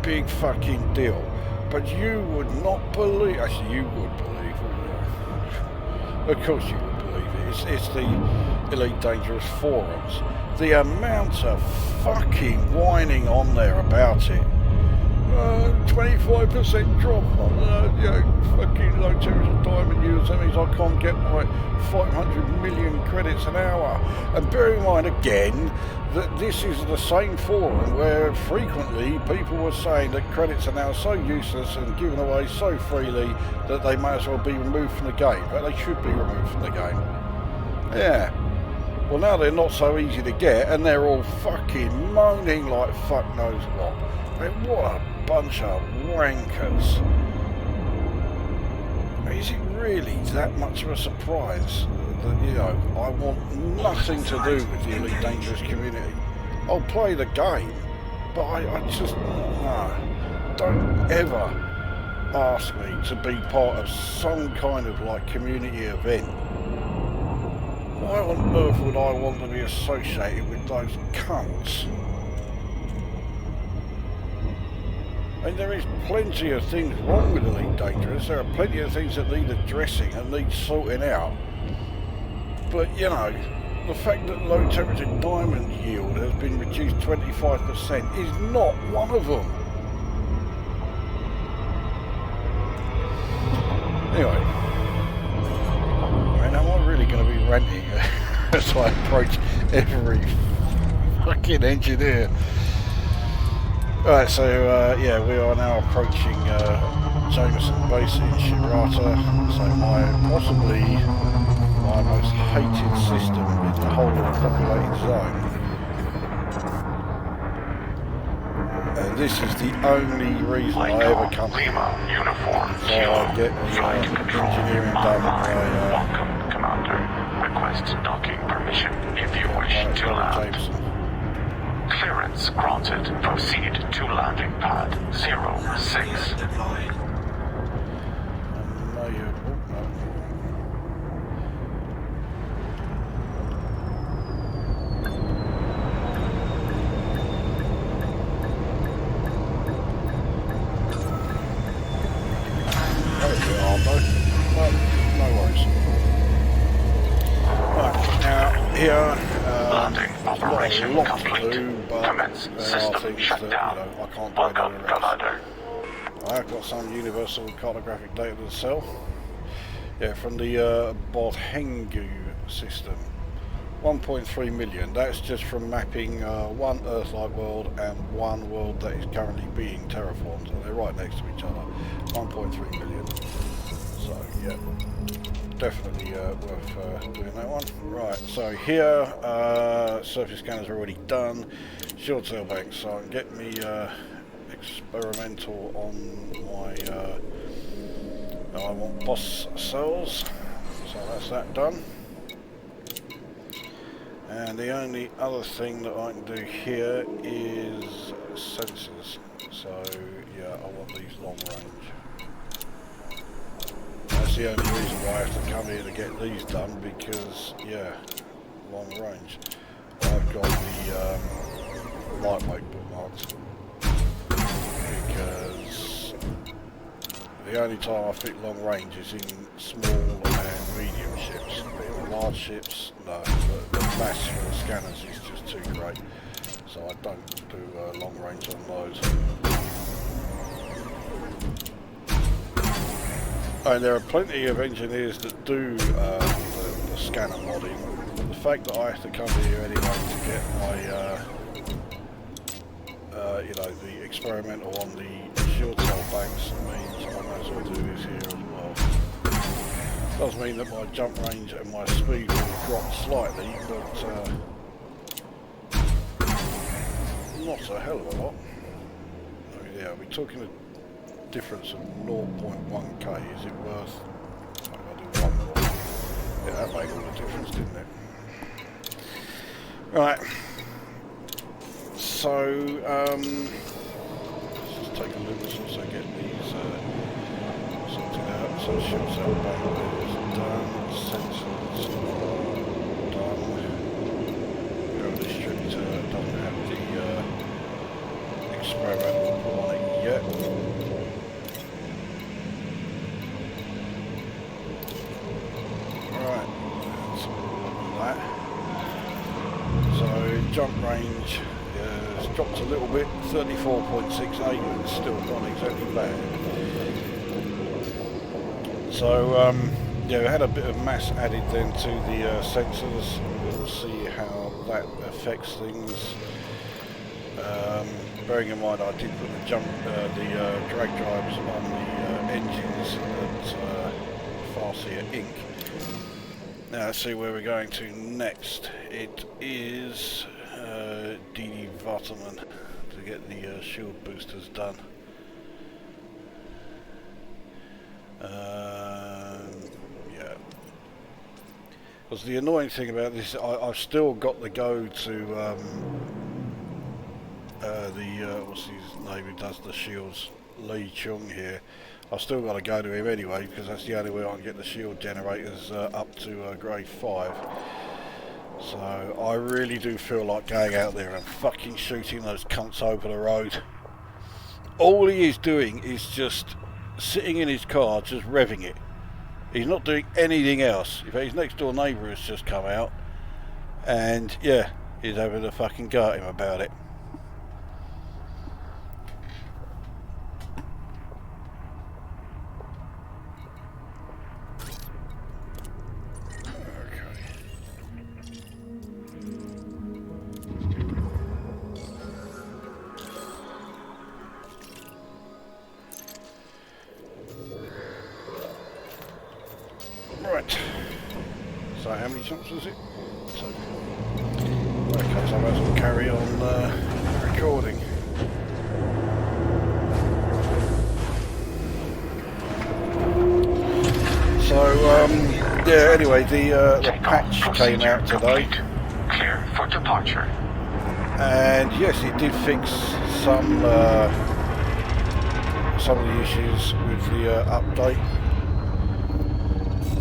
Big fucking deal. But you would not believe, actually you would believe, wouldn't you? Of course you would believe it. It's the Elite Dangerous forums. The amount of fucking whining on there about it. 25% drop on you know, fucking low temperature diamond use. That means I can't get my 500 million credits an hour. And bear in mind again that this is the same forum where frequently people were saying that credits are now so useless and given away so freely that they may as well be removed from the game. But they should be removed from the game. Yeah. Well, now they're not so easy to get, and they're all fucking moaning like fuck knows what. I mean, what a bunch of wankers. Is it really that much of a surprise that, you know, I want nothing to do with the Elite Dangerous community? I'll play the game, but I just, no, don't ever ask me to be part of some kind of like community event, why on earth would I want to be associated with those cunts? And there is plenty of things wrong with Elite Dangerous. There are plenty of things that need addressing and need sorting out. But you know, the fact that low temperature diamond yield has been reduced 25% is not one of them. Anyway, I mean, am I really going to be ranting as I approach every fucking engineer? Right, so yeah, we are now approaching Jameson Base in Gibraltar. So possibly my most hated system in the whole of the populated zone. And this is the only reason I ever come here. So I get the engineering done by Welcome, Commander. Request docking permission if you wish to land. Jameson. Clearance granted. Proceed to landing pad 06. Deployed. No worries. Right, now here, Landing operation not a lot complete. to do, but Commence there are system things that, shutdown. I can't do Welcome, anywhere else. Commander. I have got some universal cartographic data to sell. Yeah, from the Bodhengu system. 1.3 million. That's just from mapping one Earth-like world and one world that is currently being terraformed. And they're right next to each other. 1.3 million. So yeah, definitely worth doing that one. Right, so here surface scanners are already done. Shield cell bank, so I can get me experimental on my I want boss cells, so that's that done. And the only other thing that I can do here is sensors, so yeah, I want these long range. That's the only reason why I have to come here to get these done, because yeah, long range. I've got the lightweight bookmarks, because the only time I fit long range is in small and medium ships. In large ships, no, the mass for the scanners is just too great, so I don't do long range on those. And there are plenty of engineers that do the scanner modding, but the fact that I have to come here anyway to get my you know, the experimental on the shield cell banks means I might as well do this here as well. Does mean that my jump range and my speed will drop slightly, but not a hell of a lot. I mean, yeah, we're talking a difference of 0.1k. Is it worth? I'll do one more. Yeah, that made all the difference, didn't it? Right. So, let's just take a look and also get these sorted out. So, shield cell bank is done, sensors done. Go distributor doesn't have the experimental put on it yet. Right, let's have a look at that. So, jump range. It's dropped a little bit, 34.68, but it's still not exactly bad. So, yeah, we had a bit of mass added then to the sensors. We'll see how that affects things. Bearing in mind, I did put the drag drivers on the engines at Farseer Inc. Now, let's see where we're going to next. It is DD Vartaman to get the shield boosters done. Yeah. Because the annoying thing about this, I've still got to go to the what's his name who does the shields, Lee Chung here. I've still got to go to him anyway because that's the only way I can get the shield generators up to grade 5. So I really do feel like going out there and fucking shooting those cunts over the road. All he is doing is just sitting in his car, just revving it. He's not doing anything else. In fact, his next door neighbour has just come out and yeah, he's having a fucking go at him about it. Right, so how many jumps was it? So, okay, so I might as well carry on recording. So, yeah, anyway, the patch came out today. Clear for departure. And yes, it did fix some of the issues with the update.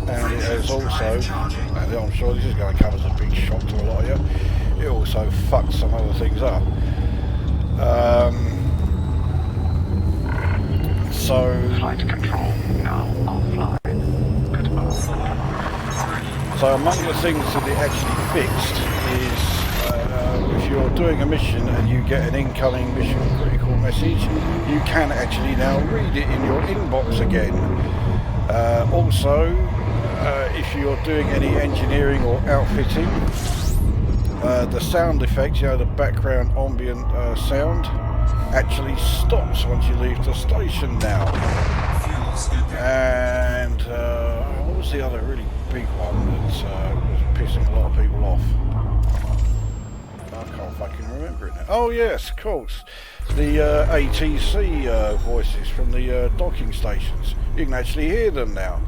And it has also, and I'm sure this is going to come as a big shock to a lot of you, it also fucked some other things up. Flight control now offline. Goodbye. So among the things that it actually fixed is if you're doing a mission and you get an incoming mission critical message, you can actually now read it in your inbox again. Also, if you're doing any engineering or outfitting, the sound effects, you know, the background ambient sound, actually stops once you leave the station now. And what was the other really big one that was pissing a lot of people off? I can't fucking remember it now. Oh yes, of course. The ATC voices from the docking stations. You can actually hear them now.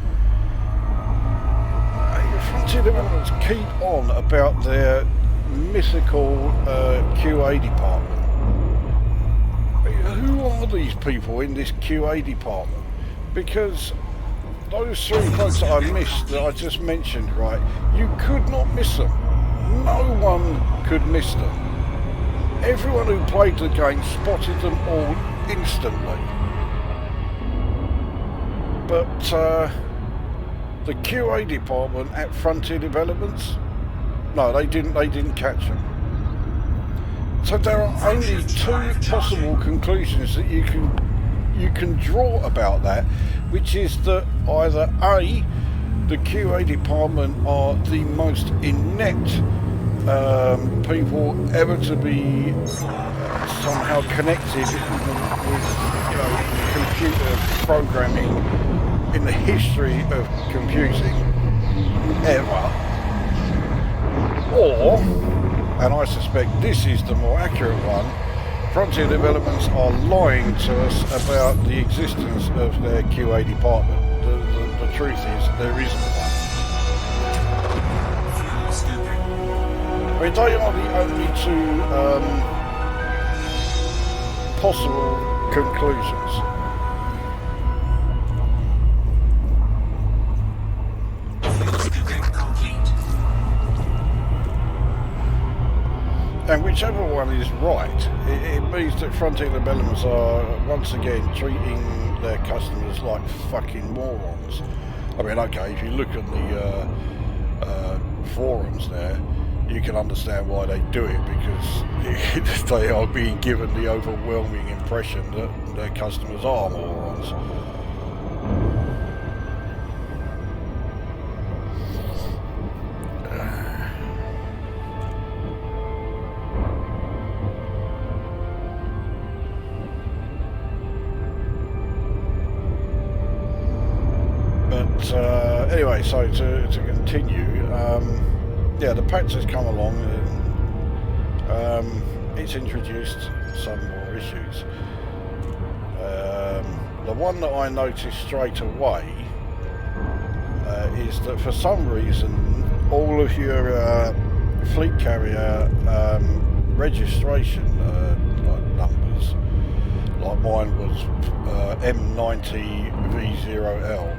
Frontier Developments keep on about their mythical QA department. Who are these people in this QA department? Because those 3 folks that I missed, that I just mentioned, right, you could not miss them. No one could miss them. Everyone who played the game spotted them all instantly. But the QA department at Frontier Developments, no, they didn't catch them. So there are only 2 possible conclusions that you can draw about that, which is that either A, the QA department are the most inept people ever to be somehow connected with computer programming in the history of computing ever, or, and I suspect this is the more accurate one, Frontier Developments are lying to us about the existence of their QA department. The truth is, there isn't one. I mean, they are the only 2 possible conclusions. And whichever one is right, it means that Frontier Developments are once again treating their customers like fucking morons. I mean, okay, if you look at the forums there, you can understand why they do it, because they are being given the overwhelming impression that their customers are morons. Anyway, so to continue, yeah, the patch has come along and it's introduced some more issues. The one that I noticed straight away is that for some reason all of your fleet carrier registration numbers, like mine was M90V0L.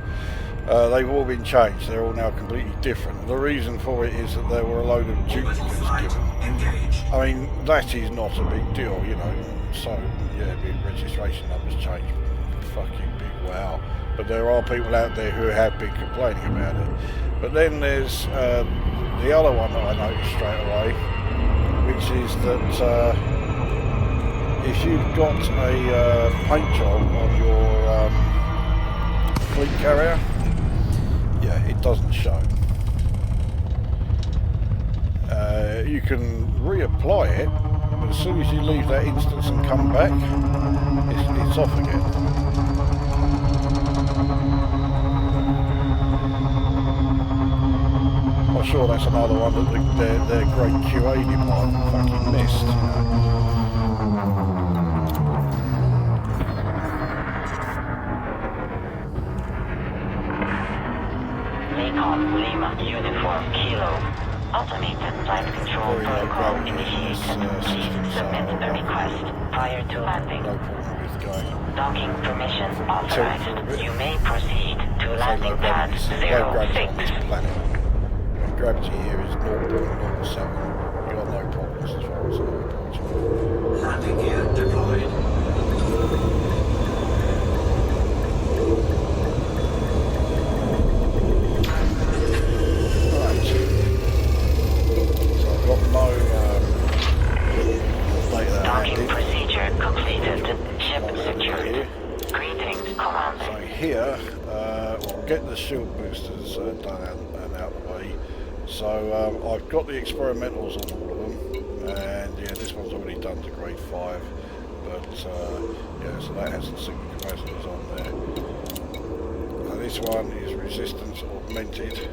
They've all been changed. They're all now completely different. The reason for it is that there were a load of duplicates given. I mean, that is not a big deal, you know. So, yeah, the registration numbers changed. Fucking big wow. But there are people out there who have been complaining about it. But then there's the other one that I noticed straight away, which is that if you've got a paint job on your fleet carrier, yeah, it doesn't show. You can reapply it, but as soon as you leave that instance and come back, it's off again. I'm sure that's another one that their great QA department fucking missed. Recon Lima Uniform Kilo. Automated flight control protocol initiated. Submit a request prior to landing. No problem with going. Docking permission authorized. You may proceed to So landing pad low gravity on this 06. planet. Gravity here is 0.07. You got no problems as far as I'm concerned. Landing gear deployed. Right. So I've got no data Docking handy. procedure completed. Ship Here. secured. Greetings, Commander. So here, we'll get the shield boosters done and out of the way. So I've got the experimentals on all of them, and yeah, this one's already done to grade 5, but yeah, so that has the signal capacitors on there. This one is resistance augmented,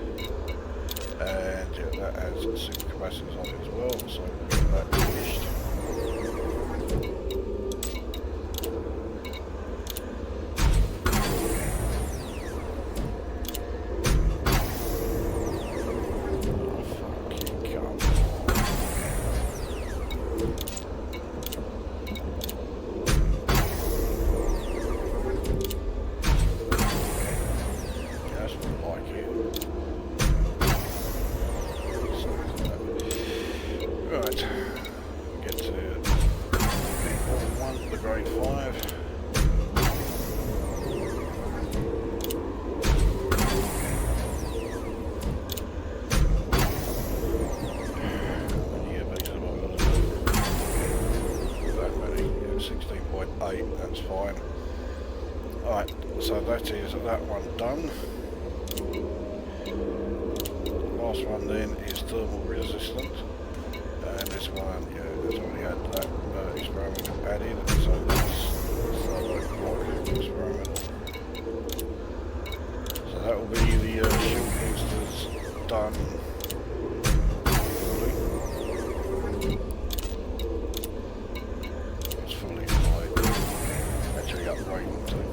and yeah, that has signal capacitors on it as well, so we'll get that finished. Right, get to one, the grade 5. Yeah, basically what I've got to do. That many, yeah, 16.8, that's fine. Alright, so that is that one done. Last one then is thermal resistant. And this one, yeah, it's already had that experiment added, so that's the block experiment. So that will be the shield boosters done fully. It's fully applied. Actually upgrading too.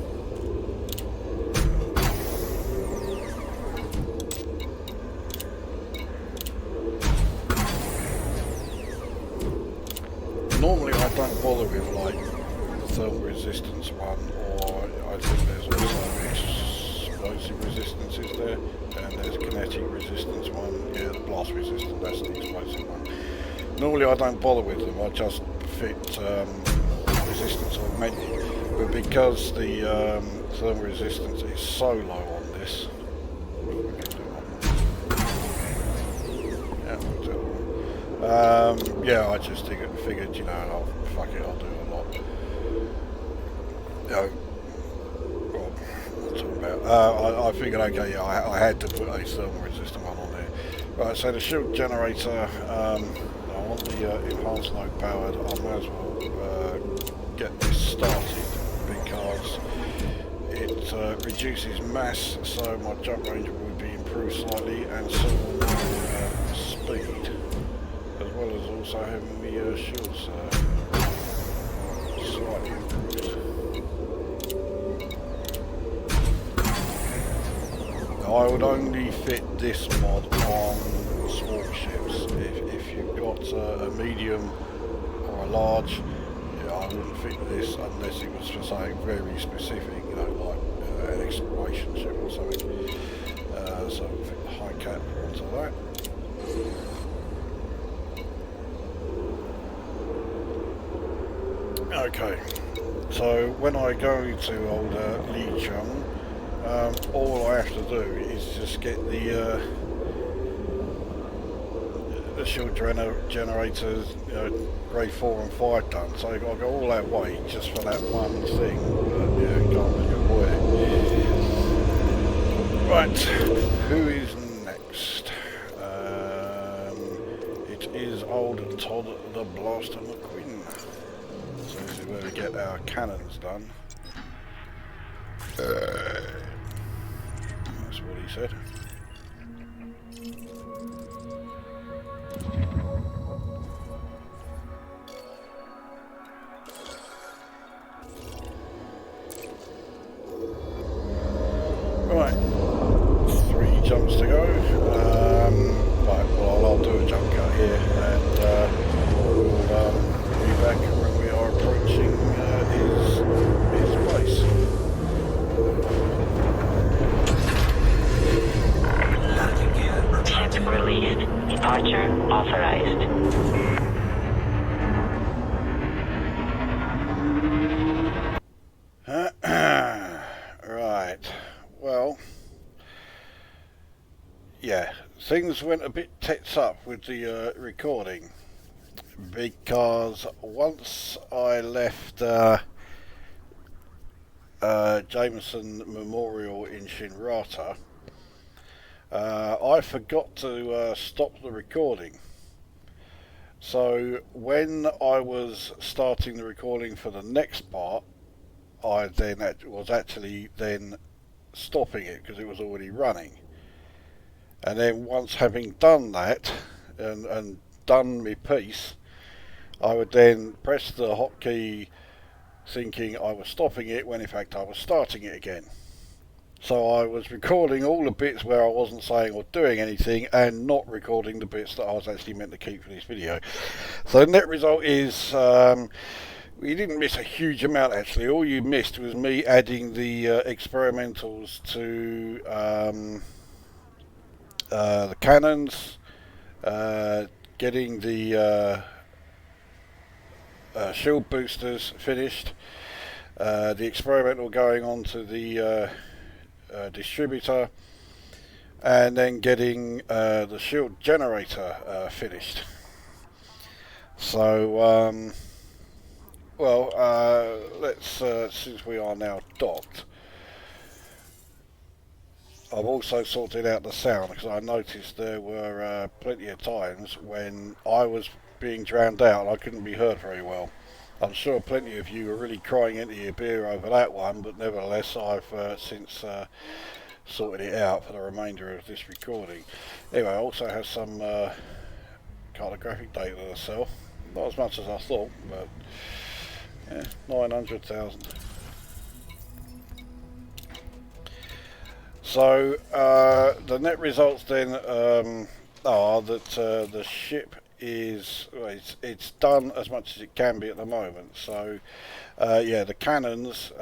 Normally I don't bother with like the thermal resistance one, or I think there's also explosive resistances there, and there's kinetic resistance one, yeah, the blast resistance, that's the explosive one. Normally I don't bother with them, I just fit resistance augmented, but because the thermal resistance is so low on this, yeah, I just figured, you know, oh, fuck it, I'll do a lot. You know, well, what I'm talking about. I figured, okay, yeah, I had to put a thermal resistant one on there. Right, so the shield generator, I want the enhanced load powered. I might as well get this started because it reduces mass, so my jump range will be improved slightly, and so will my speed, as well as also having the shields slightly improved. Now I would only fit this mod on small ships. If you've got a medium or a large, yeah, I I wouldn't fit this unless it was for something very specific, you know, like an exploration ship or something. So I'll fit the high cap onto that. Okay, so when I go to old Lee Chung, all I have to do is just get the shield generators, you know, grade 4 and 5 done. So I've got all that weight just for that one thing. But yeah, can't really avoid it. Right, who is next? It is old Todd the Blaster McQueen. So this is where we get our cannons done. That's what he said. Right, 3 jumps to go. Right, well I'll do a jump cut here and we'll be back when we are approaching his place. Landing gear Ship retracting. released. Departure authorized. Right, well, yeah, things went a bit tits up with the recording, because once I left Jameson Memorial in Shinrata, I forgot to stop the recording. So when I was starting the recording for the next part, I then was actually then stopping it because it was already running. And then once having done that and done my piece, I would then press the hotkey thinking I was stopping it when in fact I was starting it again. So I was recording all the bits where I wasn't saying or doing anything and not recording the bits that I was actually meant to keep for this video. So the net result is you didn't miss a huge amount actually. All you missed was me adding the experimentals to the cannons, getting the shield boosters finished, the experimental going on to the distributor, and then getting the shield generator finished. So well, let's since we are now docked, I've also sorted out the sound, because I noticed there were plenty of times when I was being drowned out and I couldn't be heard very well. I'm sure plenty of you were really crying into your beer over that one, but nevertheless I've since sorted it out for the remainder of this recording. Anyway, I also have some cartographic data to sell. Not as much as I thought, but yeah, 900,000. So the net results then are that the ship is, well, it's done as much as it can be at the moment. So yeah, the cannons,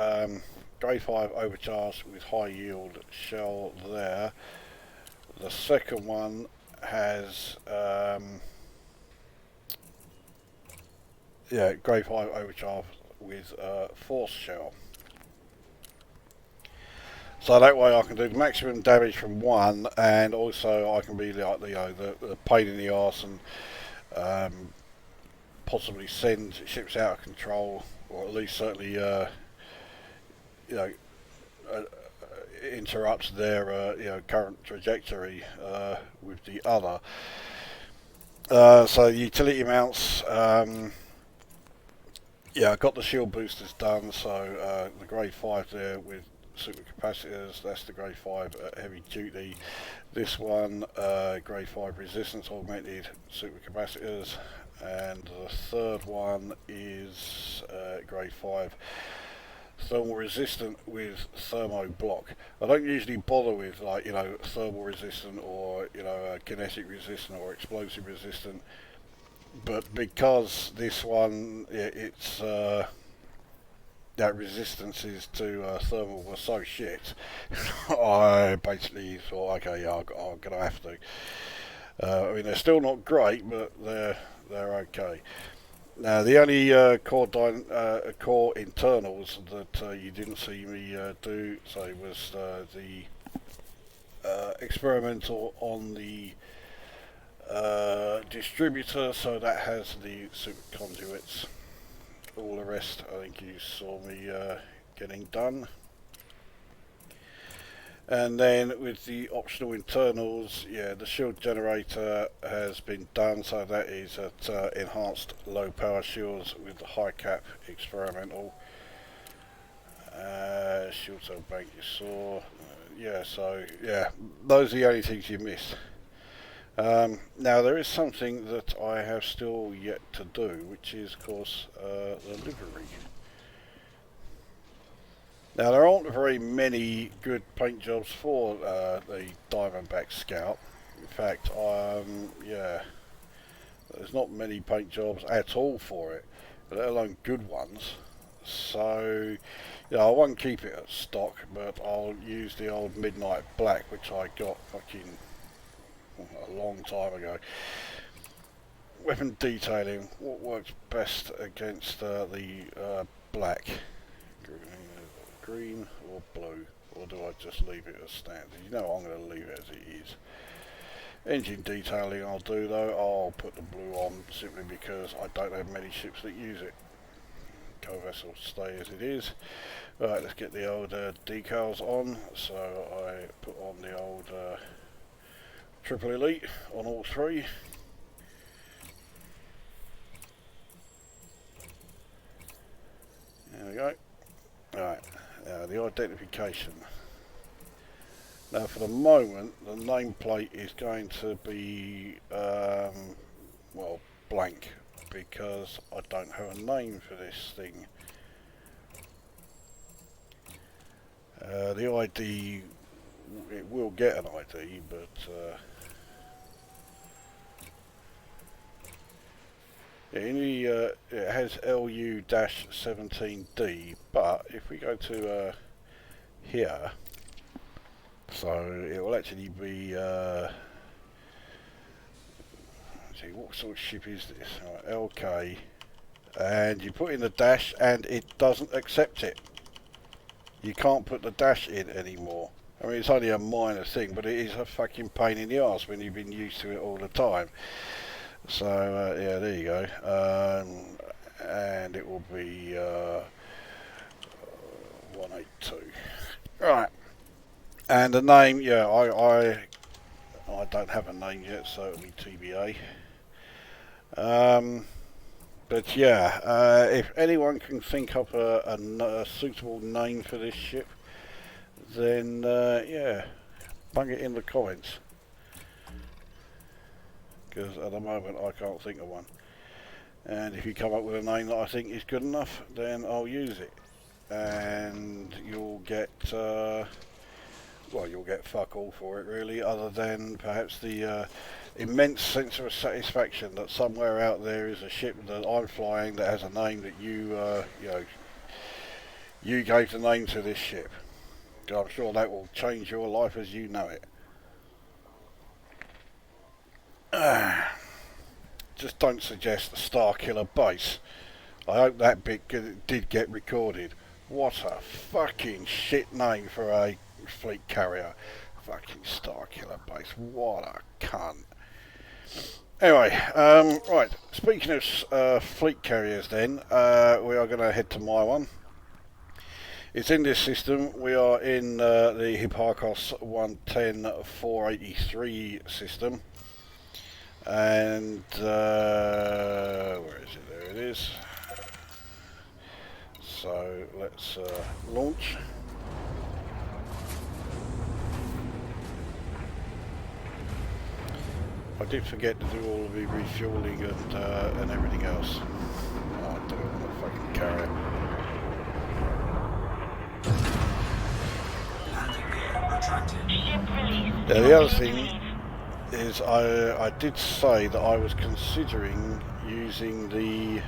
grade 5 overcharged with high yield shell there. The second one has yeah, grade 5 overcharged with force shell. So that way I can do the maximum damage from one, and also I can be like the pain in the arse and possibly send ships out of control, or at least certainly you know, interrupts their you know, current trajectory with the other. So utility mounts. Yeah, I got the shield boosters done. So the grade 5 there with supercapacitors, that's the grade 5 heavy duty. This one, grade 5 resistance augmented supercapacitors, and the third one is grade 5 thermal resistant with thermo block. I don't usually bother with, like, you know, thermal resistant or, you know, kinetic resistant or explosive resistant. but because this one, it's that resistances to thermal was so shit, I basically thought, okay, yeah, I'm gonna have to. I mean, they're still not great, but they're okay. Now, the only core internals that you didn't see me do, so was the experimental on the distributor, so that has the super conduits. All the rest, I think you saw me getting done. And then with the optional internals, yeah, the shield generator has been done, so that is at enhanced low power shields with the high cap experimental. Shield cell bank you saw. Yeah, so yeah, those are the only things you missed. Now there is something that I have still yet to do, which is, of course, the livery. Now there aren't very many good paint jobs for the Diamondback Scout. In fact, yeah, there's not many paint jobs at all for it, let alone good ones. So, yeah, I won't keep it at stock, but I'll use the old Midnight Black, which I got fucking a long time ago. Weapon detailing, what works best against the black? Green or blue, or do I just leave it as standard? You know, I'm going to leave it as it is. Engine detailing I'll do, though. I'll put the blue on simply because I don't have many ships that use it. Co-vessel stay as it is. Right, let's get the old decals on. So I put on the old Triple Elite on all three. There we go. Right, now the identification. Now for the moment, the nameplate is going to be, well, blank, because I don't have a name for this thing. The ID, it will get an ID, but it has LU-17D, but if we go to here, so it will actually be, let's see, what sort of ship is this? Right, LK, and you put in the dash and it doesn't accept it. You can't put the dash in anymore. I mean, it's only a minor thing, but it is a fucking pain in the arse when you've been used to it all the time. So yeah, there you go, and it will be 182. Right, and the name, yeah, I don't have a name yet, so it'll be TBA. But yeah, if anyone can think up a suitable name for this ship, then yeah, bung it in the comments. Because at the moment I can't think of one. And if you come up with a name that I think is good enough, then I'll use it. And you'll get, well, you'll get fuck all for it really, other than perhaps the immense sense of satisfaction that somewhere out there is a ship that I'm flying that has a name that you, you know, you gave the name to this ship. I'm sure that will change your life as you know it. Just don't suggest the Starkiller base. I hope that bit did get recorded. What a fucking shit name for a fleet carrier. Fucking Starkiller base. What a cunt. Anyway, right. Speaking of fleet carriers then, we are going to head to my one. It's in this system. We are in the Hipparcos 110-483 system. And where is it? There it is. So let's launch. I did forget to do all of the refueling and everything else. Oh, I'll do it on the fucking carrier. Landing gear retracted. Yeah, the other thing is I did say that I was considering using the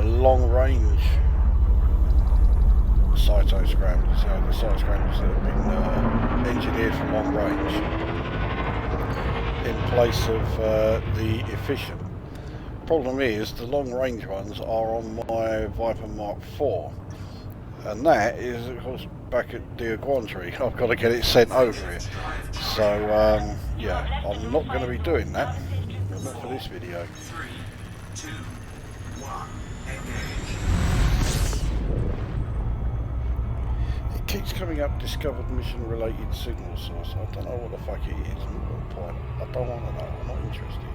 long range cyto scramblers, the cyto scramblers that have been engineered for long range in place of the efficient. Problem is, the long range ones are on my Viper Mark IV, and that is of course back at the Guantry. I've got to get it sent over here. So yeah, I'm not going to be doing that, not for this video. 3, 2, 1, engage. It keeps coming up discovered mission related signal source. I don't know what the fuck it is. What point? I don't want to know. I'm not interested.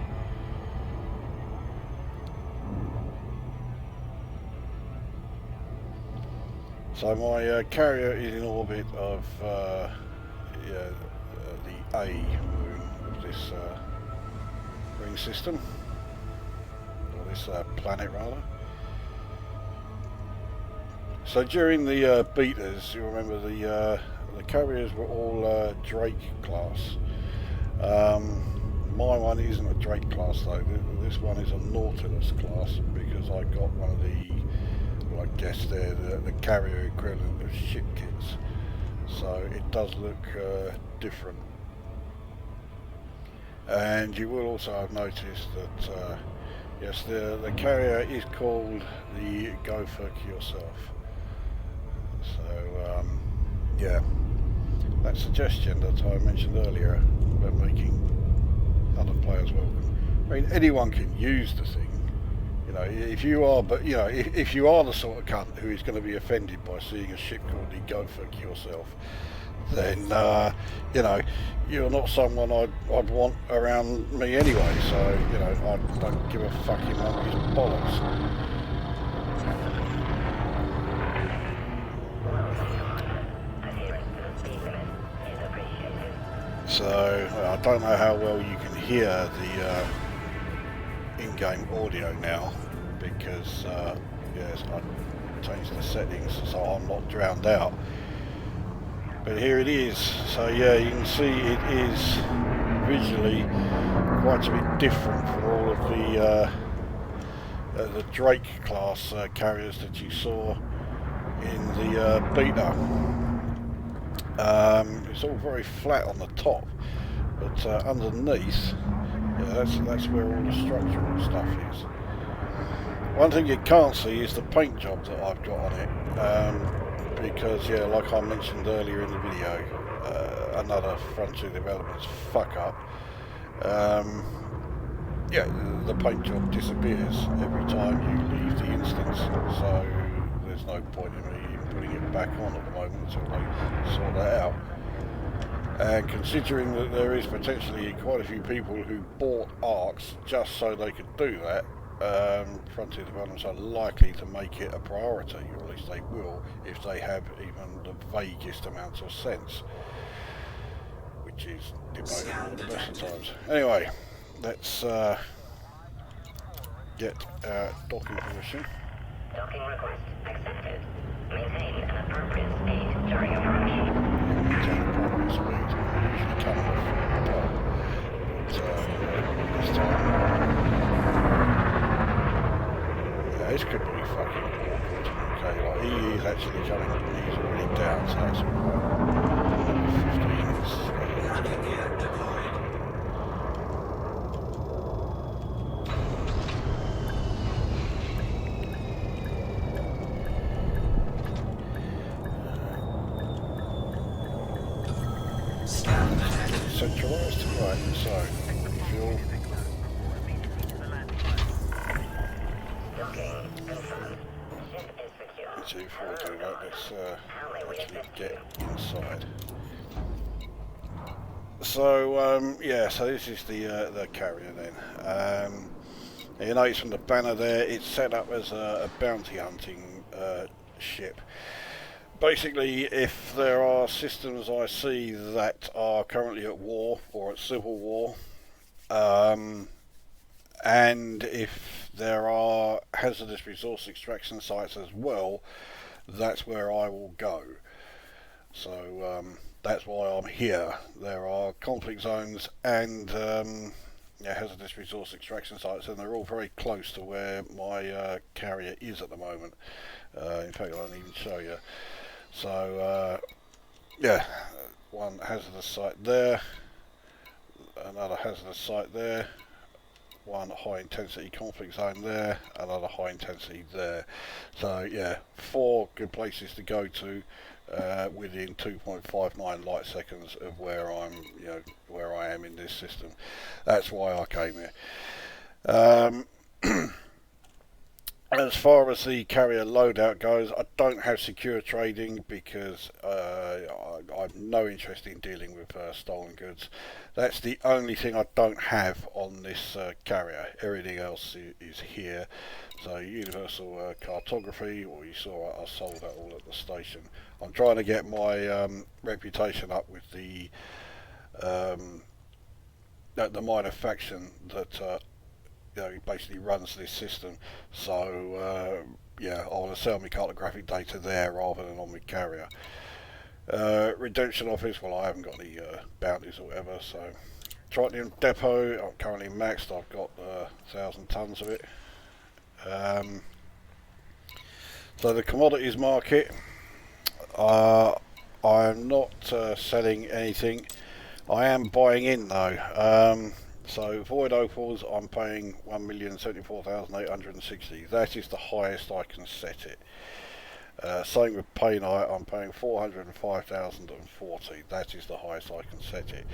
So my carrier is in orbit of the A moon of this ring system, or this planet rather. So during the betas, you remember the carriers were all Drake class. My one isn't a Drake class though. This one is a Nautilus class because I got one of the, well, I guess they're the carrier equivalent of ship kits. So it does look different. And you will also have noticed that yes, the carrier is called the Go Fuck Yourself. So yeah, that suggestion that I mentioned earlier about making other players welcome. I mean, anyone can use the thing, you know. If you are, but you know, if you are the sort of cunt who is going to be offended by seeing a ship called the Go Fuck Yourself, then you know, you're not someone I'd want around me anyway. So you know, I don't give a fucking monkey's bollocks. So I don't know how well you can hear the in-game audio now because yes, I changed the settings so I'm not drowned out. But here it is. So yeah, you can see it is visually quite a bit different from all of the Drake class carriers that you saw in the beta. It's all very flat on the top, but underneath, yeah, that's where all the structural stuff is. One thing you can't see is the paint job that I've got on it, because yeah, like I mentioned earlier in the video, another Frontier Developments fuck up. Yeah, the paint job disappears every time you leave the instance, so there's no point in me putting it back on at the moment until they sort that out. And considering that there is potentially quite a few people who bought ARCs just so they could do that, Frontier Developments are likely to make it a priority, or at least they will if they have even the vaguest amounts of sense, which is debatable at the best of times. Anyway, let's get docking position. Docking request accepted. Maintain an appropriate speed during approach. Maintain appropriate speed. Usually come off the top, but this time, yeah, this could be fucking awkward. Okay, like he is actually coming, he's already down, so that's alright. 15 is Landing gear deployed. Scan detected. centralised. Right, so fuel. Docking confirmed. Ship is secure. Before we do that, let's actually get inside. So yeah, so this is the carrier then. You notice from the banner there, it's set up as a bounty hunting ship. Basically, if there are systems I see that are currently at war or at civil war, and if there are hazardous resource extraction sites as well, that's where I will go. So that's why I'm here. There are conflict zones and hazardous resource extraction sites, and they're all very close to where my carrier is at the moment. In fact, I'll even show you. So yeah, one hazardous site there, another hazardous site there, one high intensity conflict zone there, another high intensity there. So yeah, 4 good places to go to within 2.59 light seconds of where I'm, where I am in this system. That's why I came here. As far as the carrier loadout goes, I don't have secure trading because I've no interest in dealing with stolen goods. That's the only thing I don't have on this carrier. Everything else is here. So universal cartography, or you saw I sold that all at the station. I'm trying to get my reputation up with the minor faction that he basically runs this system. So yeah, I want to sell my cartographic data there rather than on my carrier. Redemption office, well, I haven't got any bounties or whatever. So Tritium depot, I'm currently maxed. I've got 1,000 tons of it. So the commodities market, I'm not selling anything. I am buying in though. So void opals, I'm paying 1,074,860. That is the highest I can set it. Same with painite, I'm paying 405,040. That is the highest I can set it.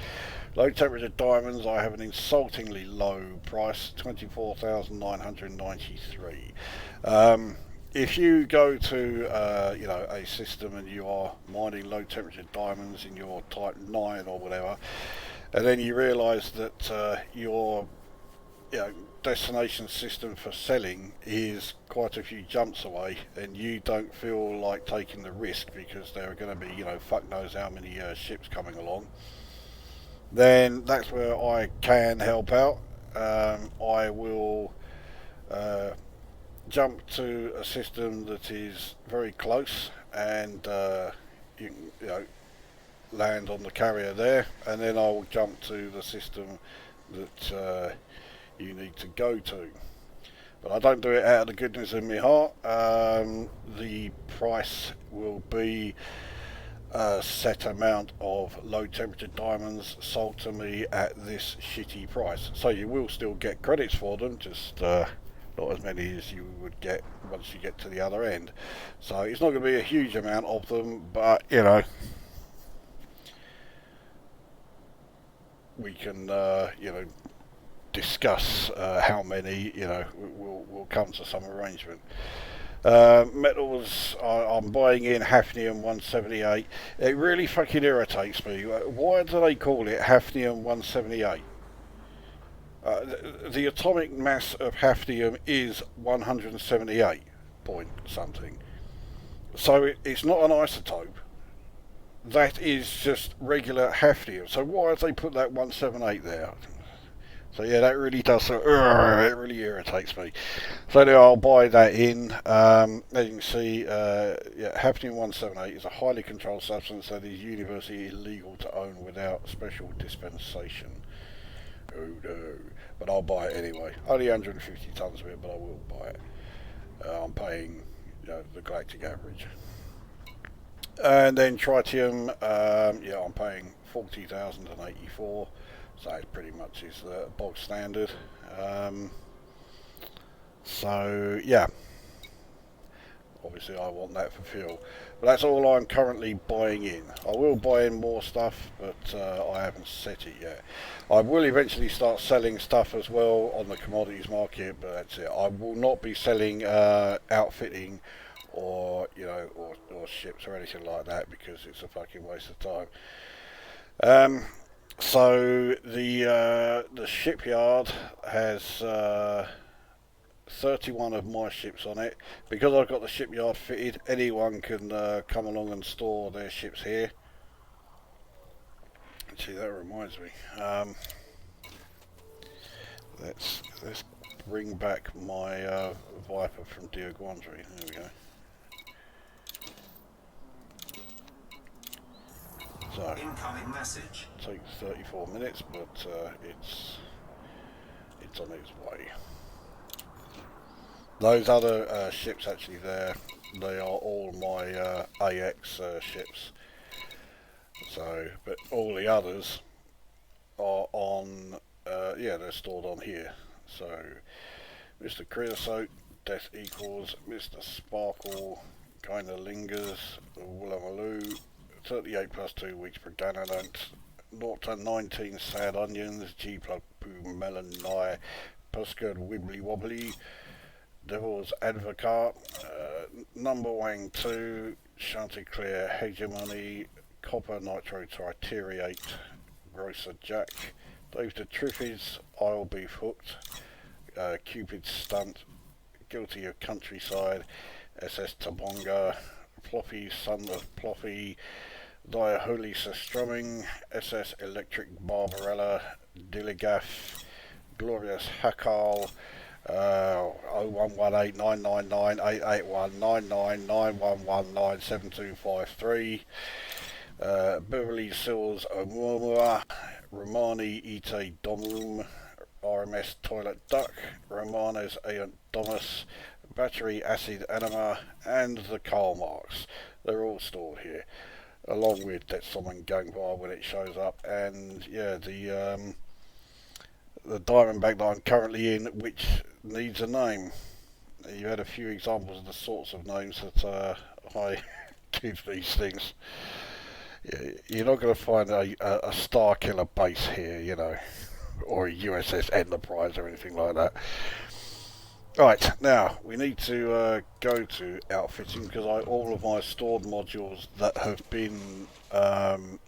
Low temperature diamonds, I have an insultingly low price, 24,993. If you go to a system and you are mining low temperature diamonds in your type 9 or whatever, and then you realise that your destination system for selling is quite a few jumps away, and you don't feel like taking the risk because there are going to be fuck knows how many ships coming along, then that's where I can help out. I will jump to a system that is very close, and you land on the carrier there, and then I will jump to the system that you need to go to. But I don't do it out of the goodness of my heart. The price will be a set amount of low temperature diamonds sold to me at this shitty price. So you will still get credits for them, just not as many as you would get once you get to the other end. So it's not going to be a huge amount of them, but we can discuss how many. We'll come to some arrangement. Metals, I'm buying in hafnium 178. It really fucking irritates me. Why do they call it hafnium 178? The atomic mass of hafnium is 178 point something. So it's not an isotope. That is just regular hafnium. So why have they put that 178 there? So yeah, that really does. It really irritates me. So anyway, I'll buy that in. As you can see, hafnium 178 is a highly controlled substance that is universally illegal to own without special dispensation. Oh no! But I'll buy it anyway. Only 150 tons of it, but I will buy it. I'm paying the galactic average. And then tritium, I'm paying 40,084, so it pretty much is the bog standard. So yeah, obviously I want that for fuel, but that's all I'm currently buying in. I will buy in more stuff, but I haven't set it yet. I will eventually start selling stuff as well on the commodities market, but that's it. I will not be selling outfitting or or ships or anything like that, because it's a fucking waste of time. So the shipyard has 31 of my ships on it. Because I've got the shipyard fitted, anyone can come along and store their ships here. Actually, that reminds me. Let's bring back my Viper from Diaguandri. There we go. So Incoming message. it takes 34 minutes, but it's it's on its way. Those other ships actually there, they are all my AX ships. So, but all the others are on, yeah, they're stored on here. So, Mr. Creosote, Death Equals, Mr. Sparkle, Kinda Lingers, Woollamaloo, 38 plus 2 weeks per Ganadant, 0 to 19 Sad Onions, G plug Poo Melon Nye, Puskerd Wibbly Wobbly, Devil's Advocate, Number Wang 2, Chanticleer Hegemony, Copper Nitro Tritiate, Grocer Jack, Dave the Triffids, I'll Be Hooked, Cupid Stunt, Guilty of Countryside, SS Tabonga, Ploppy Son of Ploppy, Diaholy Strumming, SS Electric Barbarella, Dilligaff, Glorious Hackal, 0118-999-881-99-9119-7253, Beverly Sills Oumuamua, Romani Ite Domum, RMS Toilet Duck, Romanes Aeon Domus, Battery Acid Anima, and the Karl Marx. They're all stored here, along with Detsom and Gangvar when it shows up, and yeah, the Diamondback that I'm currently in, which needs a name. You had a few examples of the sorts of names that I give these things. You're not going to find a Star Killer base here, you know, or a USS Enterprise or anything like that. Right, now we need to go to outfitting, because all of my stored modules that have been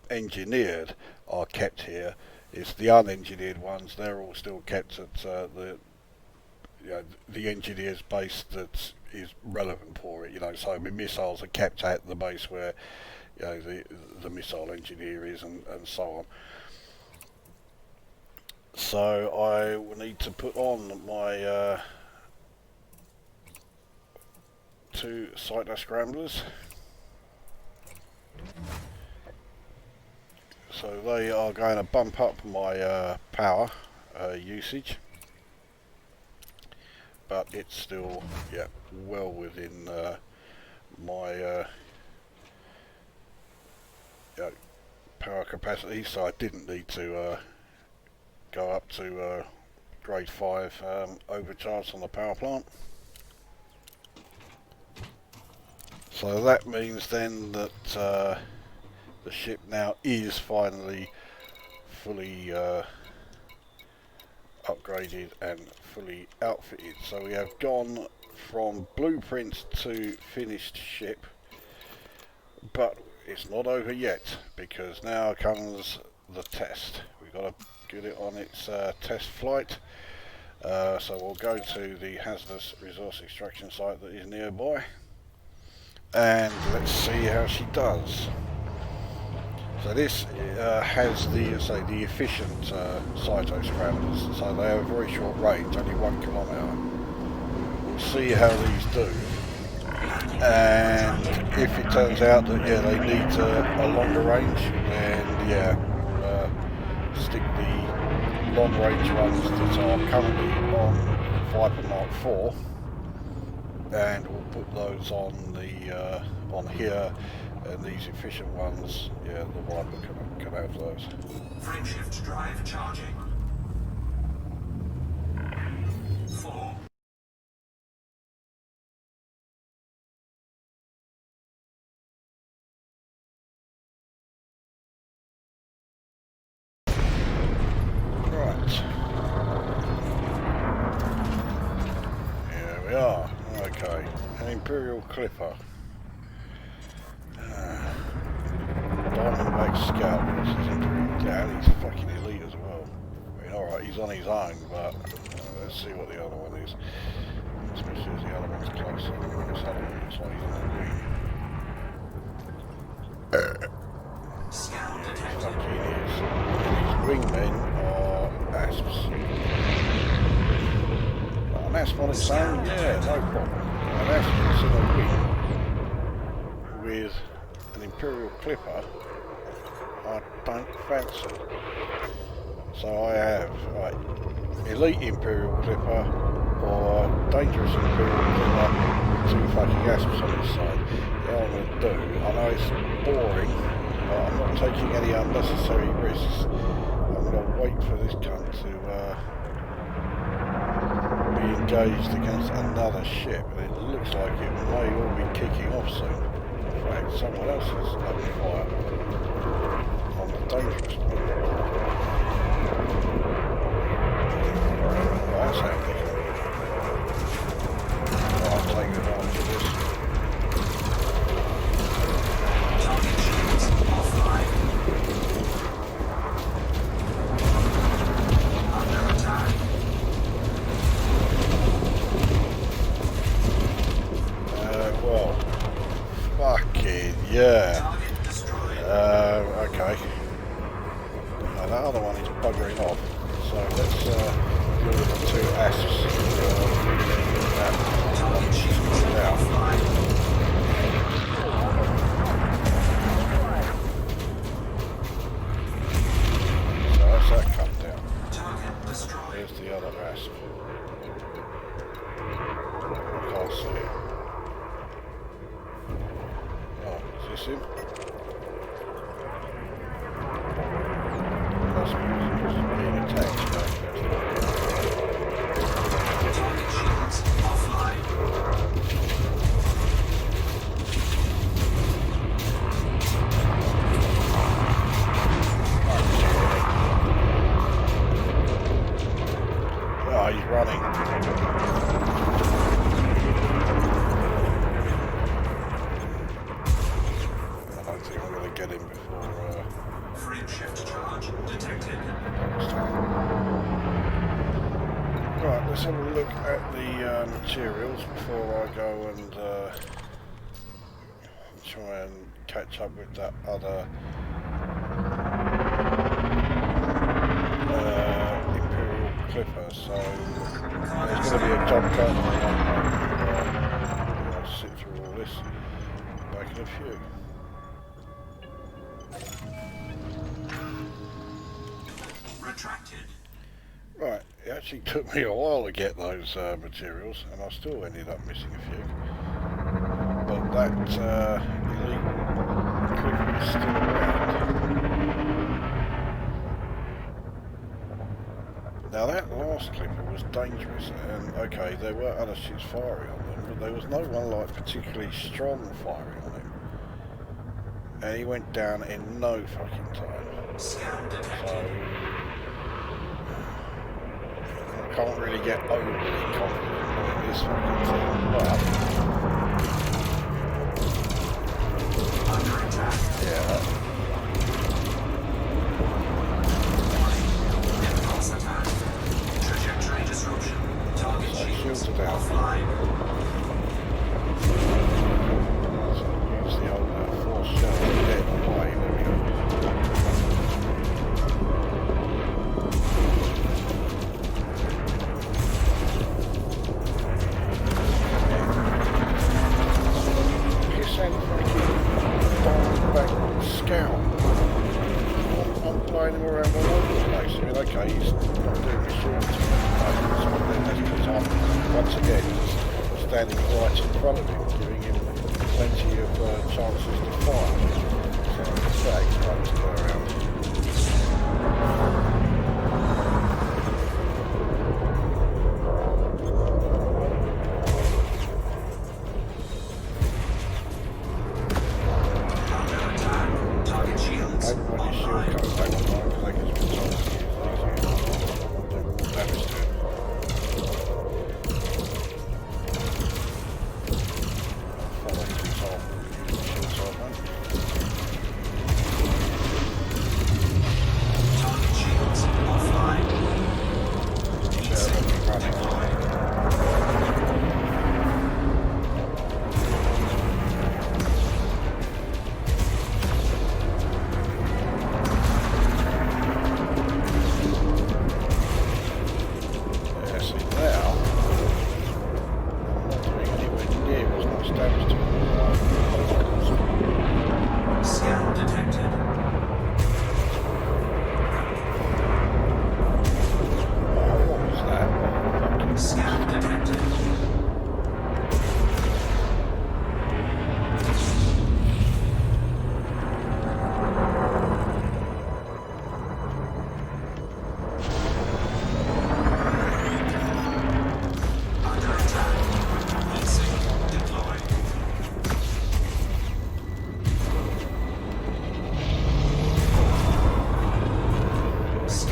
engineered are kept here. It's the unengineered ones, they're all still kept at the engineer's base that is relevant for it, you know. So my missiles are kept at the base where, you know, the missile engineer is, and so on. So I will need to put on my 2 Cyto Scramblers. So they are going to bump up my power usage, but it's still, yeah, well within my power capacity, so I didn't need to go up to grade 5 overcharge on the power plant. So that means then that the ship now is finally fully upgraded and fully outfitted. So we have gone from blueprints to finished ship, but it's not over yet, because now comes the test. We've got to get it on its test flight. So we'll go to the hazardous resource extraction site that is nearby, and let's see how she does. So this has the efficient Cyto Scramblers, so they have a very short range, only 1 kilometre. We'll see how these do, and if it turns out that, yeah, they need a longer range, then yeah, we'll stick the long range ones that are currently on Viper Mark 4, and we'll put those on the on here. And these efficient ones, yeah, the Viper can have those. Frameshift drive charging. 4. Right. Here we are. Okay. An Imperial Clipper. Diamondback Scout, yeah, he's fucking elite as well. I mean, alright, he's on his own, but let's see what the other one is. Especially as the other one's closer. This other one looks like he's on the wing. Scout Yeah, detected. fucking is. And his wingmen are asps. An asp on its own? Yeah, no problem. An asp is in a wing with an Imperial Clipper, I don't fancy. So I have, right, elite Imperial Clipper or dangerous Imperial Clipper with 2 fucking asps on its side. Yeah, I'm going to do. I know it's boring, but I'm not taking any unnecessary risks. I'm going to wait for this cunt to be engaged against another ship, and it looks like it may all be kicking off soon. In fact, someone else is opening fire on the dangerous one. That's handy. I'll take advantage of this. Target shields offline. Under attack. Well, fucking yeah. Target destroyed. Okay. Now that other one is buggering off, so let's deal with the 2 asps. Target shields Now, offline. so that's that cut down. Target destroyed. Here's the other asp. I can't see it. Oh, is this him? Must be being attacked. Target shields offline. Oh, he's running. I don't think I'm going to get him before Frame shift charge detected. Right, let's have a look at the materials before I go and try and catch up with that other Imperial Clipper. So there's going to be a jump cut and I'll sit through all this back in a few. Retracted. Right, it actually took me a while to get those materials, and I still ended up missing a few. But that elite Clipper is still around. Now that last Clipper was dangerous, and okay, there were other ships firing on them, but there was no one like particularly strong firing on him. And he went down in no fucking time. Scan detected. So I can't really get overly confident in this fucking thing, but Under attack. yeah, Impulse attack. Trajectory disruption. Target so shields shields are down. offline. So use the old force shell to get away. There we go. Scout. I'm flying him around all over the place. I mean, okay, he's not doing the short term, but that's because I'm, once again, standing right in front of him, giving him plenty of chances to fire. So, it's that exciting to go around.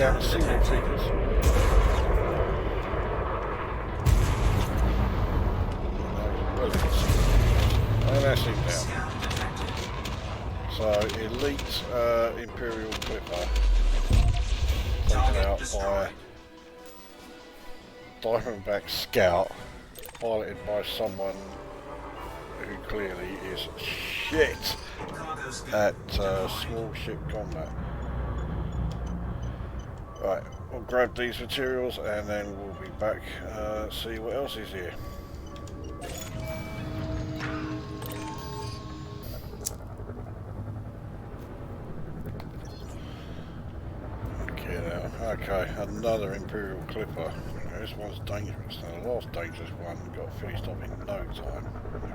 down to single figures. And that's him down. So elite Imperial Clipper taken out by Diamondback Scout, piloted by someone who clearly is shit at small ship combat. Right, we'll grab these materials and then we'll be back, see what else is here. Okay, another Imperial Clipper. Now, this one's dangerous. Now, the last dangerous one got finished off in no time.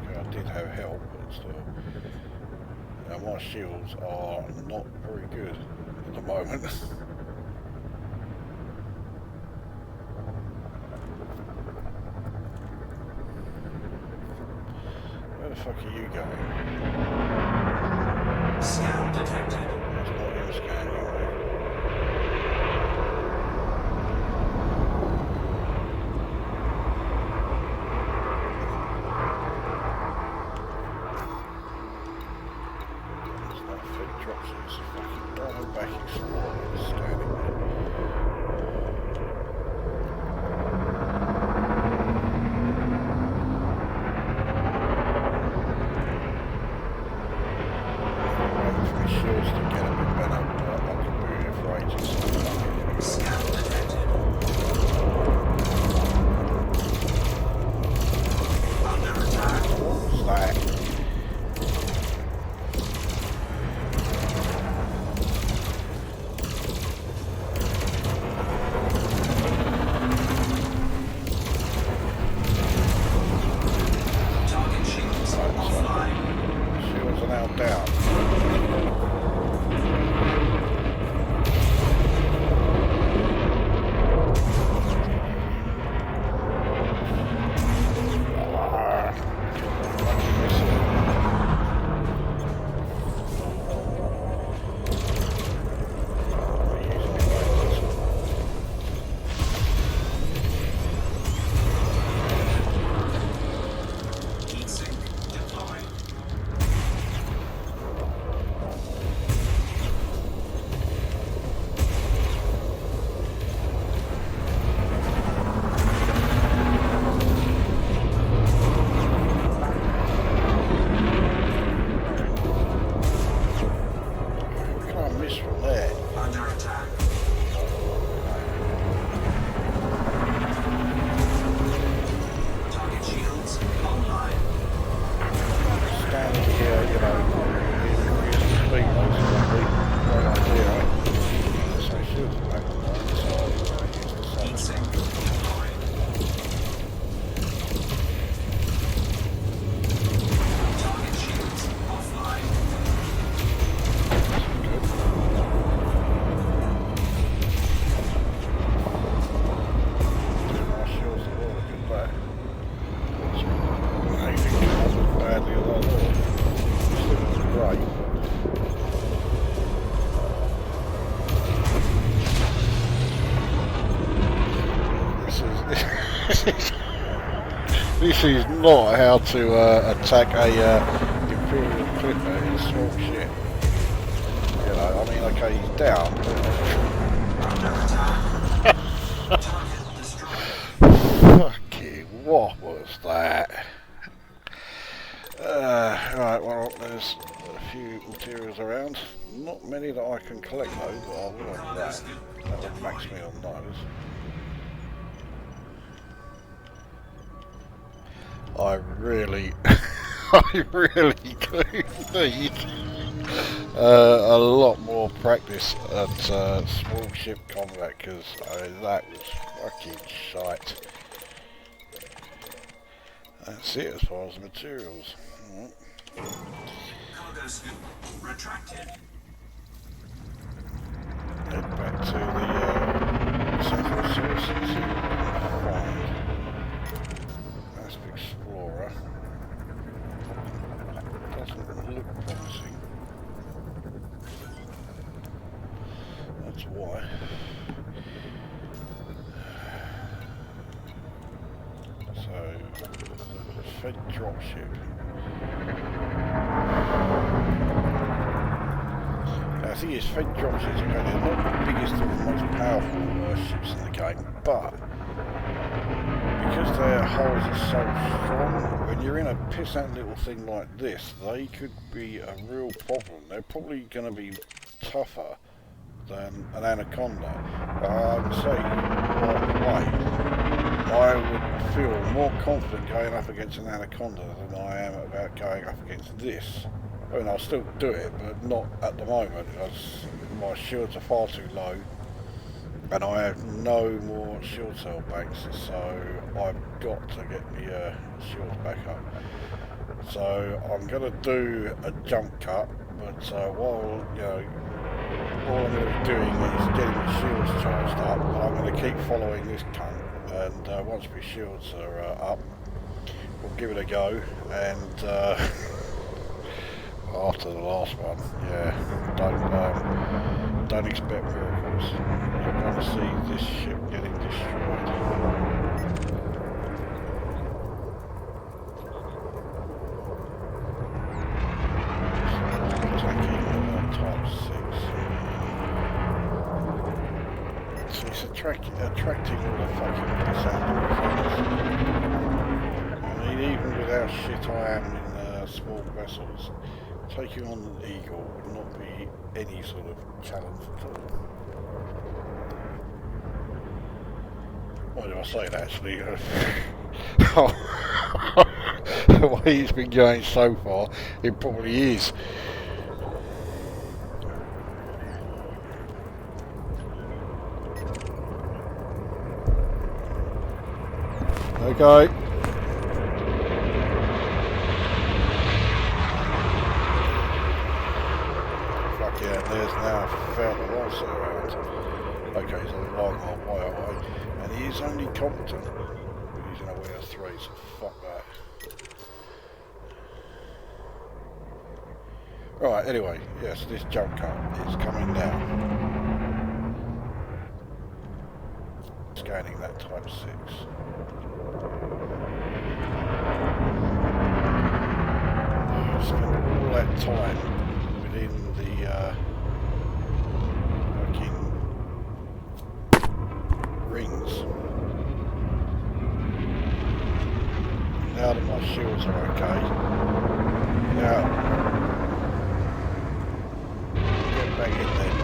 Okay, I did have help, but still. Now, my shields are not very good at the moment. Where the fuck are you going? Scan detected. That's not him scanning, right? This is not how to attack a Imperial Clipper in small ship. You know, I mean, okay, he's down. Fucking, what was that? Right, well, there's a few materials around. Not many that I can collect though, but I will have that. That will max me on those. I really do need a lot more practice at small ship combat, because that was fucking shite. That's it as far as the materials. Cargo scoop retracted. Head back to the central source and see what we can find. Asp Explorer. Doesn't look promising. That's why. dropship. Now, the thing is, Fed dropships, okay, they're not the biggest or the most powerful ships in the game, but because their hulls are so strong, when you're in a pissant little thing like this, they could be a real problem. They're probably going to be tougher than an anaconda. I would say right away, I would feel more confident going up against an anaconda than I am about going up against this. I mean, I'll still do it, but not at the moment, because my shields are far too low, and I have no more shield cell banks, so I've got to get my shields back up. So I'm going to do a jump cut, but while, you know, all I'm going to be doing is getting the shields charged up. I'm going to keep following this cunt, and once my shields are up, we'll give it a go. And after the last one, yeah, don't expect miracles. You're going to see this ship getting destroyed. Type 6. So it's attracting all the fucking I mean, even with how shit I am in small vessels, taking on an Eagle would not be any sort of challenge at all. Why do I say that actually? The way he's been going so far, it probably is. Okay. Fuck yeah, there's now found a monster around. Okay, he's a long old way away. And he is only competent using a Weir 3, so fuck that. Right, anyway, yes, this jump cut is coming now. Scanning that type 6. Spent all that time within the fucking rings. Now that my shields are okay, now get back in there.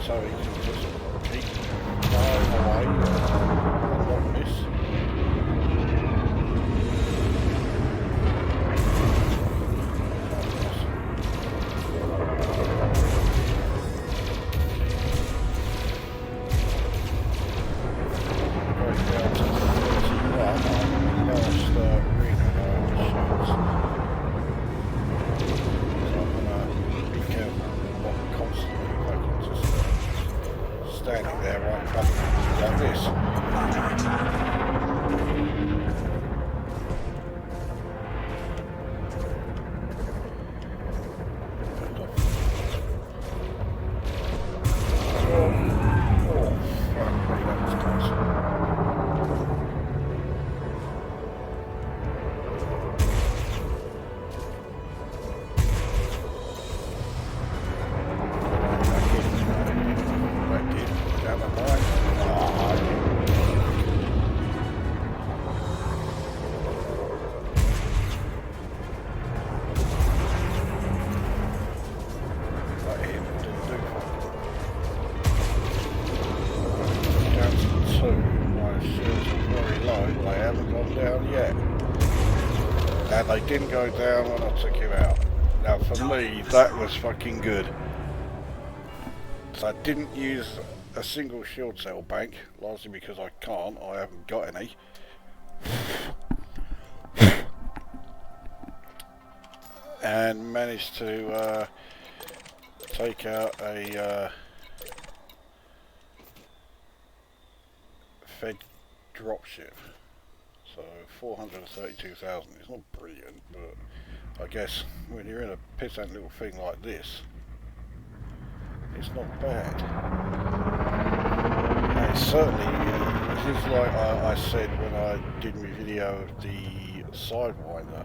So he can just keep flying away and not miss. standing there right in front of me like this. Under attack. And they didn't go down when I took him out. Now for me, that was fucking good. So I didn't use a single shield cell bank, largely because I can't, I haven't got any. And managed to take out a Fed dropship. So 432,000. It's not brilliant, but I guess when you're in a pissant little thing like this, it's not bad. And certainly, this is like I said when I did my video of the Sidewinder,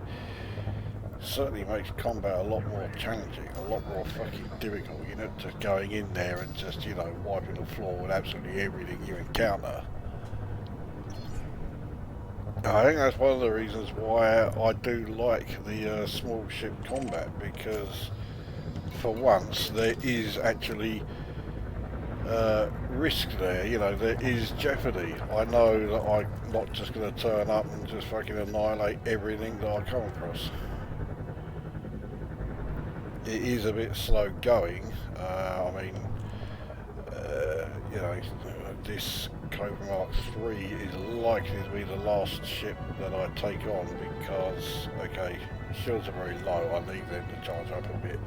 certainly makes combat a lot more challenging, a lot more fucking difficult. You're not just going in there and just, you know, wiping the floor with absolutely everything you encounter. I think that's one of the reasons why I do like the small ship combat, because for once there is actually risk there, you know, there is jeopardy. I know that I'm not just going to turn up and just fucking annihilate everything that I come across. It is a bit slow going. I mean, you know, this Cobra Mark III is likely to be the last ship that I take on because, okay, shields are very low, I need them to charge up a bit.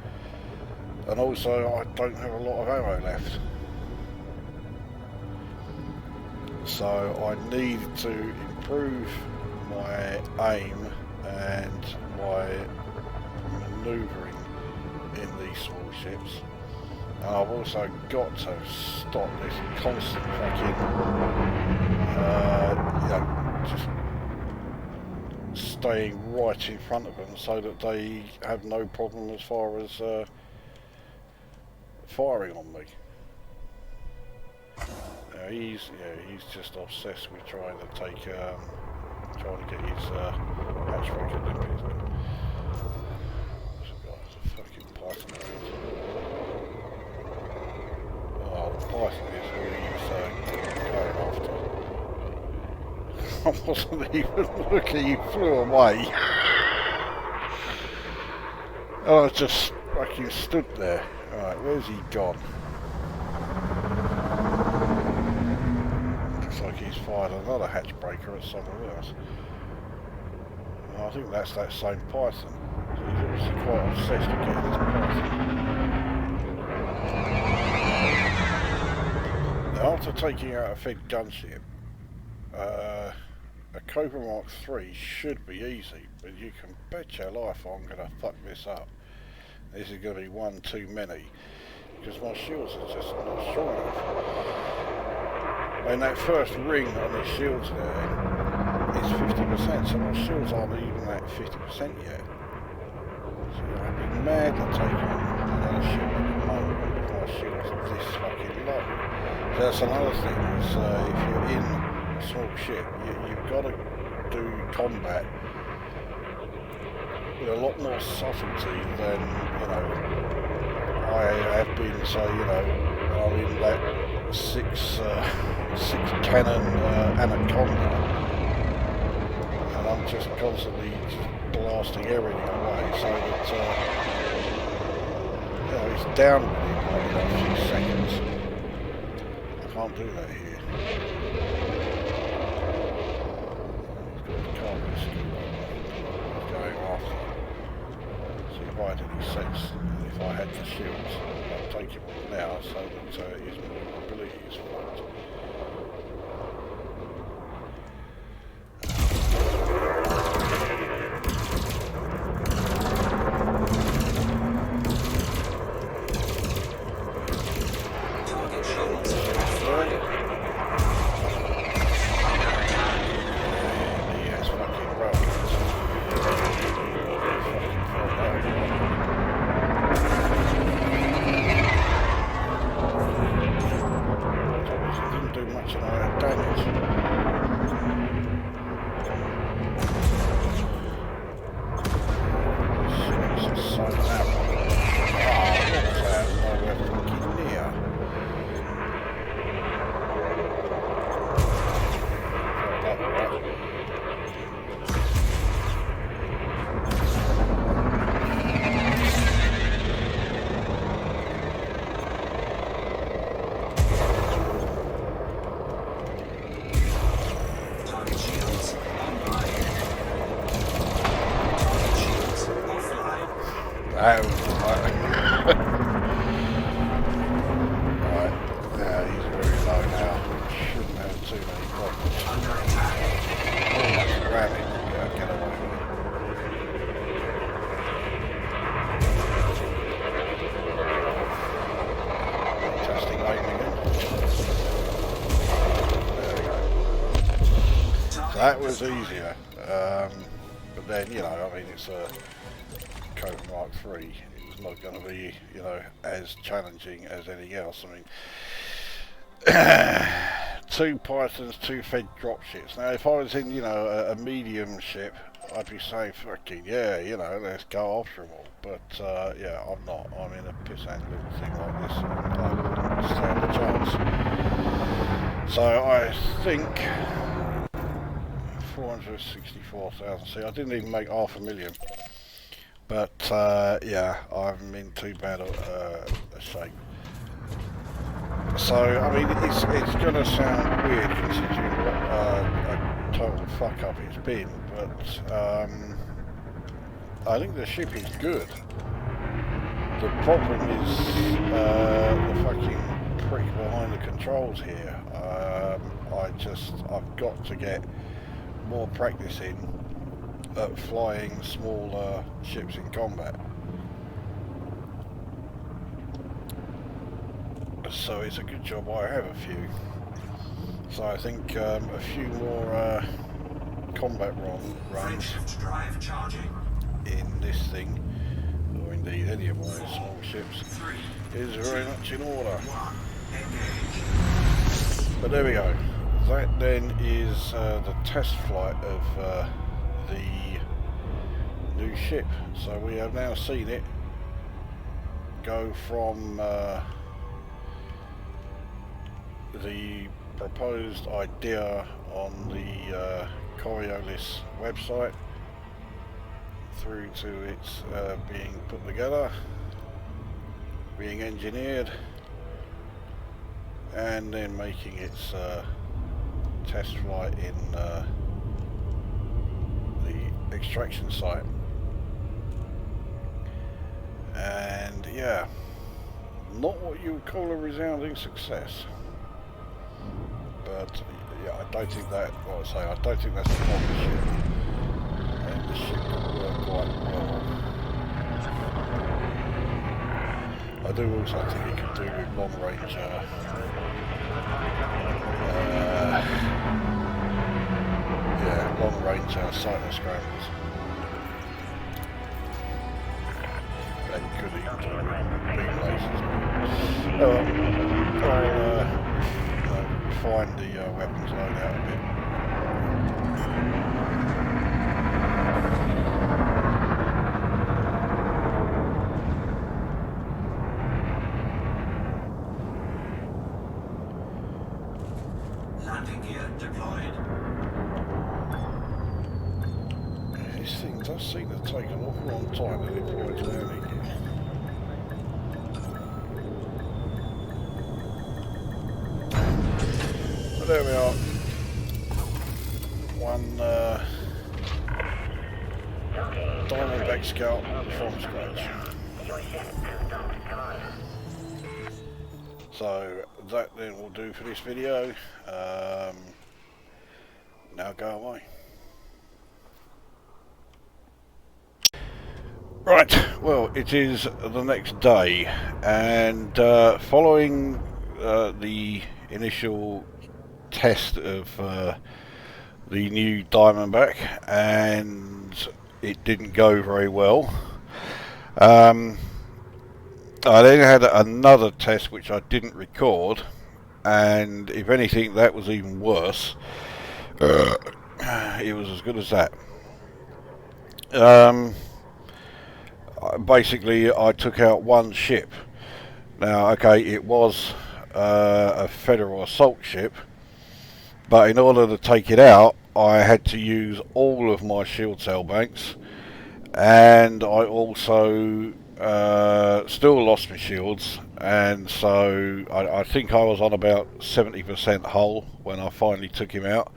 And also, I don't have a lot of ammo left. So I need to improve my aim and my manoeuvring in these small ships. And I've also got to stop this constant fucking, you know, just staying right in front of them so that they have no problem as far as firing on me. He's just obsessed with trying to take, trying to get his hatchback Olympics. This guy's a fucking python. Oh, the python is who he's going after. I wasn't even looking, he flew away. And I just fucking stood there. Alright, where's he gone? Looks like he's fired another hatch breaker at somewhere else. And I think that's that same python. So he's obviously quite obsessed with getting this python. Now, after taking out a Fed gunship, a Cobra Mark III should be easy, but you can bet your life I'm going to fuck this up. This is going to be one too many, because my shields are just not strong enough. And that first ring on the shields there is 50%, so my shields aren't even at 50% yet. So I'd be mad to take on another ship at the moment if my shields are this fucking low. So that's another thing, is if you're in a small ship, you've got to do combat with a lot more subtlety than, you know, I have been. So, you know, I'm in that six cannon Anaconda, and I'm just constantly blasting everything away, so that you know, it's down within like, you know, a few seconds. I can't do that here. He's got his cargo scoop going after. See if provide any sense if I had the shields. I'll take him off now so that his mobility is fucked. Target shields offline. He has fucking rolled. Didn't do much of that damage. Shit, it's so narrow. Oh, what was that? Nowhere fucking near. Felt that right. Target shields online. Target shields offline. That was right. Right, yeah, he's very low now. Shouldn't have too many problems. Under attack. Oh, that's a rabbit. Yeah, get away with it. Testing aim again. There we go. So that was easier. But then, you know, I mean, it's a Coat Mark III. It's not going to be, you know, as challenging as anything else. I mean, 2 Pythons, 2 fed dropships. Now, if I was in, you know, a medium ship, I'd be saying, fucking, yeah, you know, let's go after them all. But, yeah, I'm not. I'm in a pissant little thing like this. I wouldn't stand a chance. So I think 464,000. See, I didn't even make 500,000. But, yeah, I'm in too bad a shape. So, I mean, it's going to sound weird considering what a total fuck up it's been, but I think the ship is good. The problem is the fucking prick behind the controls here. I've got to get more practice in at flying smaller ships in combat. So it's a good job I have a few. So I think a few more combat runs Frameshift drive charging. in this thing, or indeed any of my small ships, 3, is very much in order. 1. Engage. But there we go. That then is the test flight of the new ship. So we have now seen it go from the proposed idea on the Coriolis website through to its being put together, being engineered, and then making its test flight in the extraction site. And yeah, not what you would call a resounding success. But yeah, I don't think that, well, I say, I don't think that's the problem ship. And the ship could work quite well. I do also think it could do with long range sightless scrambles. And could even do with beam lasers. I'll find the weapons loadout a bit. Landing gear deployed. This thing does seem to take an awful long time to deploy to landing gear. But there we are. One Diamondback Scout from scratch. So that then will do for this video. Now go away. Right, well, it is the next day, and following the initial test of the new Diamondback, and it didn't go very well. I then had another test which I didn't record, and if anything that was even worse. It was as good as that. Basically I took out one ship. Now okay, it was a federal assault ship, but in order to take it out I had to use all of my shield cell banks, and I also still lost my shields, and so I think I was on about 70% hull when I finally took him out.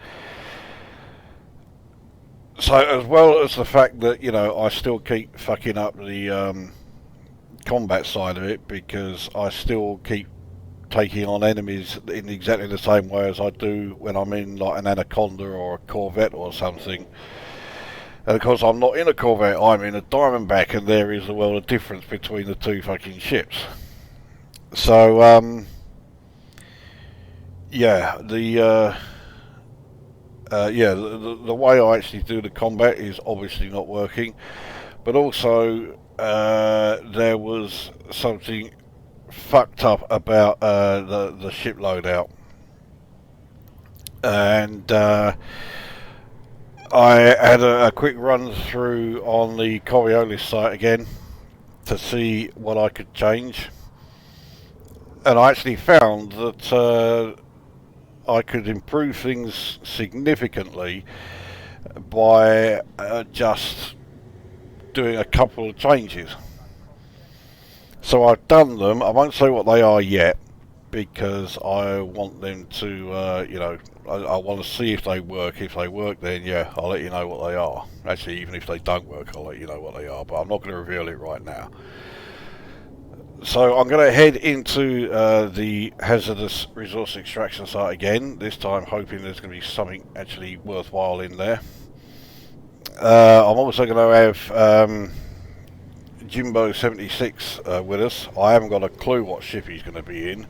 So as well as the fact that, you know, I still keep fucking up the combat side of it, because I still keep taking on enemies in exactly the same way as I do when I'm in like an Anaconda or a Corvette or something. And of course I'm not in a Corvette, I'm in a Diamondback, and there is a world of difference between the two fucking ships. So yeah, the way I actually do the combat is obviously not working, but also there was something fucked up about the ship loadout, and I had a quick run through on the Coriolis site again to see what I could change, and I actually found that I could improve things significantly by just doing a couple of changes. So I've done them. I won't say what they are yet, because I want them to, you know, I want to see if they work. If they work, then yeah, I'll let you know what they are. Actually, even if they don't work, I'll let you know what they are, but I'm not going to reveal it right now. So I'm going to head into the hazardous resource extraction site again, this time hoping there's going to be something actually worthwhile in there. I'm also going to have Jimbo 76 with us. I haven't got a clue what ship he's going to be in,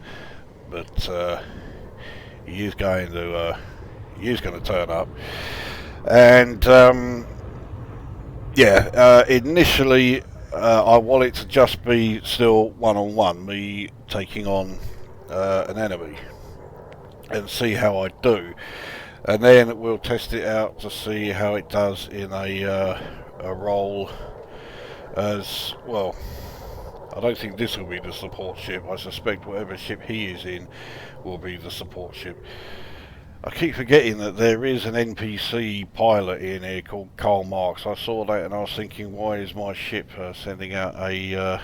but he is going to turn up. And yeah, initially I want it to just be still one-on-one, me taking on an enemy, and see how I do, and then we'll test it out to see how it does in a role as well. I don't think this will be the support ship. I suspect whatever ship he is in will be the support ship. I keep forgetting that there is an NPC pilot in here called Karl Marx. I saw that and I was thinking, why is my ship sending out a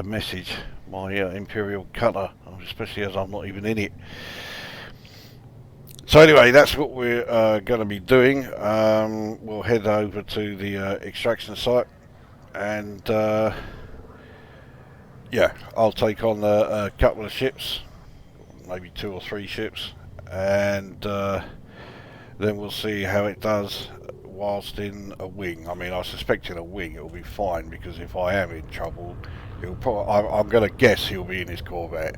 message, my Imperial cutter, especially as I'm not even in it. So anyway, that's what we're going to be doing. We'll head over to the extraction site, and yeah, I'll take on a couple of ships, maybe 2 or 3 ships, and then we'll see how it does whilst in a wing. I mean, I suspect in a wing it'll be fine, because if I am in trouble, he'll probably, I'm going to guess he'll be in his Corvette,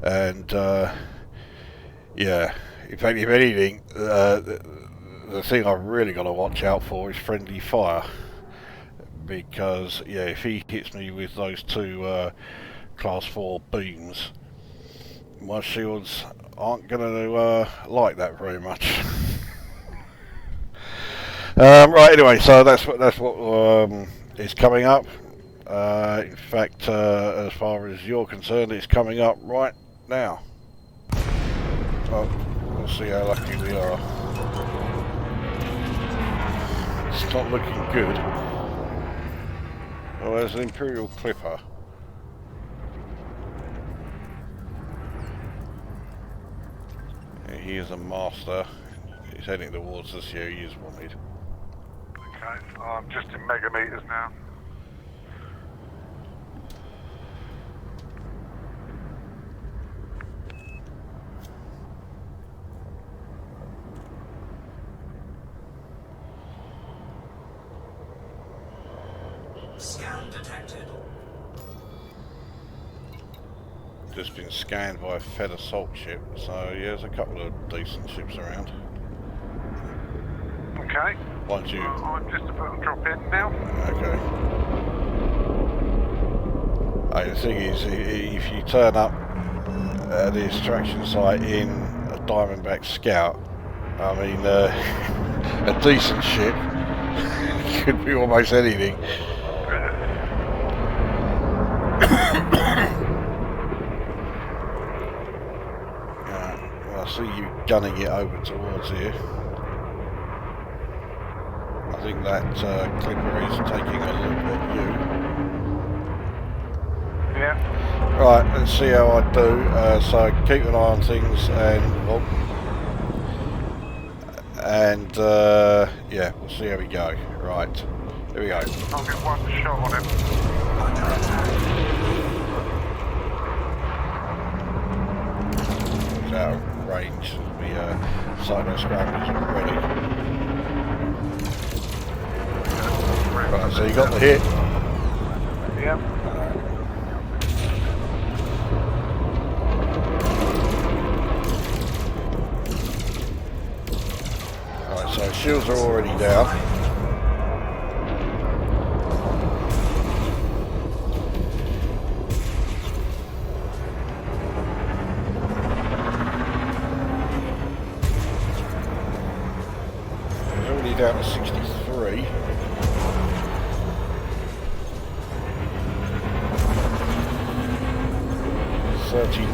and yeah, if anything, the thing I've really got to watch out for is friendly fire, because yeah, if he hits me with those 2 class 4 beams, my shields aren't going to like that very much. Right, anyway, so that's what is coming up. In fact, as far as you're concerned, it's coming up right now. Well, we'll see how lucky we are. It's not looking good. Well, there's an Imperial Clipper. He is a master. He's heading towards us here. He is wanted. Okay, I'm just in megameters now. Scan detected. Just been scanned by a Fed assault ship, so yeah, there's a couple of decent ships around. Okay. Once you... I'm just about to drop in now. Okay. The thing is, if you turn up at the extraction site in a Diamondback Scout, I mean, a decent ship could be almost anything. Well, I see you gunning it over towards here. I think that clipper is taking a look at you. Yeah. Right, let's see how I do. So keep an eye on things and yeah, we'll see how we go. Right, here we go. I'll get one shot on him. Under attack. It's out of range. The cyber scramblers ready. Right, so you got the hit. Yeah. Right, so shields are already down. It's already down to 63. $39.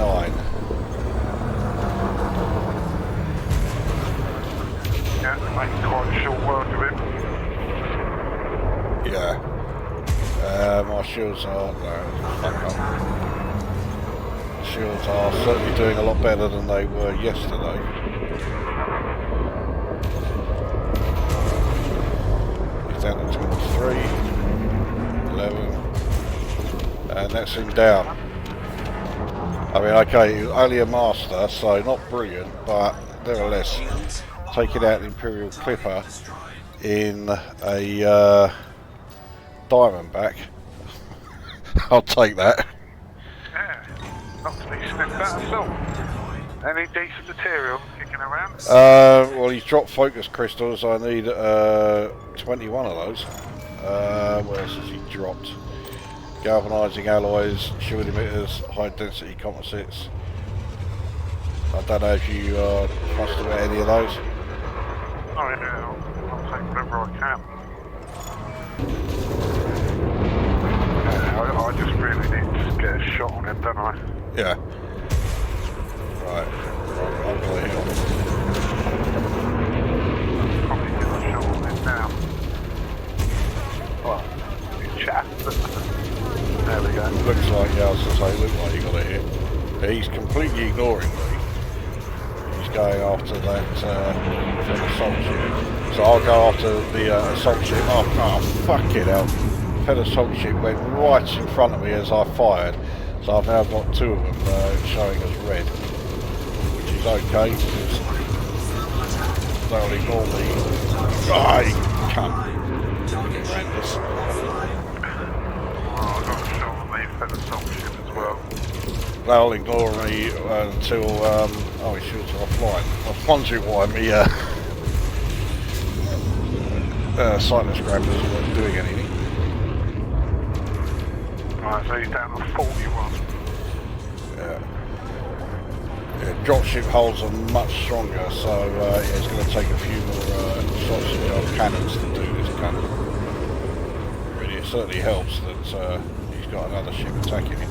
Yeah, making quite short work of him. Yeah. My shields are... no, fuck up. Shields are certainly doing a lot better than they were yesterday. He's down to 23, 11, and that's him down. I mean, okay, he was only a master, so not brilliant, but nevertheless, Shields. taking out an Imperial Clipper in a Diamondback, I'll take that. Yeah. Not to be sniffed at at all. Any decent material kicking around? Well, he's dropped focus crystals. I need 21 of those. What else has he dropped? Galvanizing alloys, shield emitters, high density composites. I don't know if you fussed about any of those. Oh yeah, I'll take whatever I can. Yeah, I just really need to get a shot on him, don't I? Yeah. Right. I'll play him. Probably get a shot on him now. Well, he's chapped. There we go. Looks like, yeah, I was going to say, look like you got a hit. He's completely ignoring me. He's going after that assault ship. So I'll go after the assault ship. Oh, fuck it out. That assault ship went right in front of me as I fired. So I've now got two of them showing as red. Which is okay, because they'll ignore me. Oh, you cunt. Horrendous. Oh, I've got a shot on the Fed assault ship as well. They'll ignore me until, oh, his shields are offline. I was wondering why me sightless scramblers weren't doing anything. Right, so he's down to 41. Yeah. Dropship hulls are much stronger, so yeah, it's going to take a few more shots of our cannons to do this cannon. But it certainly helps that he's got another ship attacking him.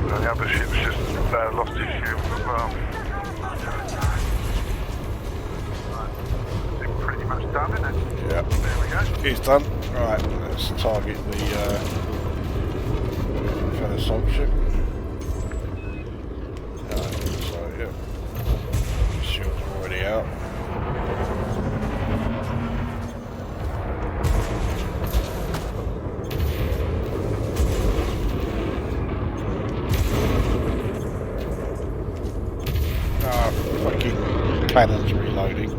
And the other ship's just lost his shield as well. It's pretty much done, isn't it? Yeah. There we go. It's done. Right, let's target the assault ship. So, yeah. cannons reloading.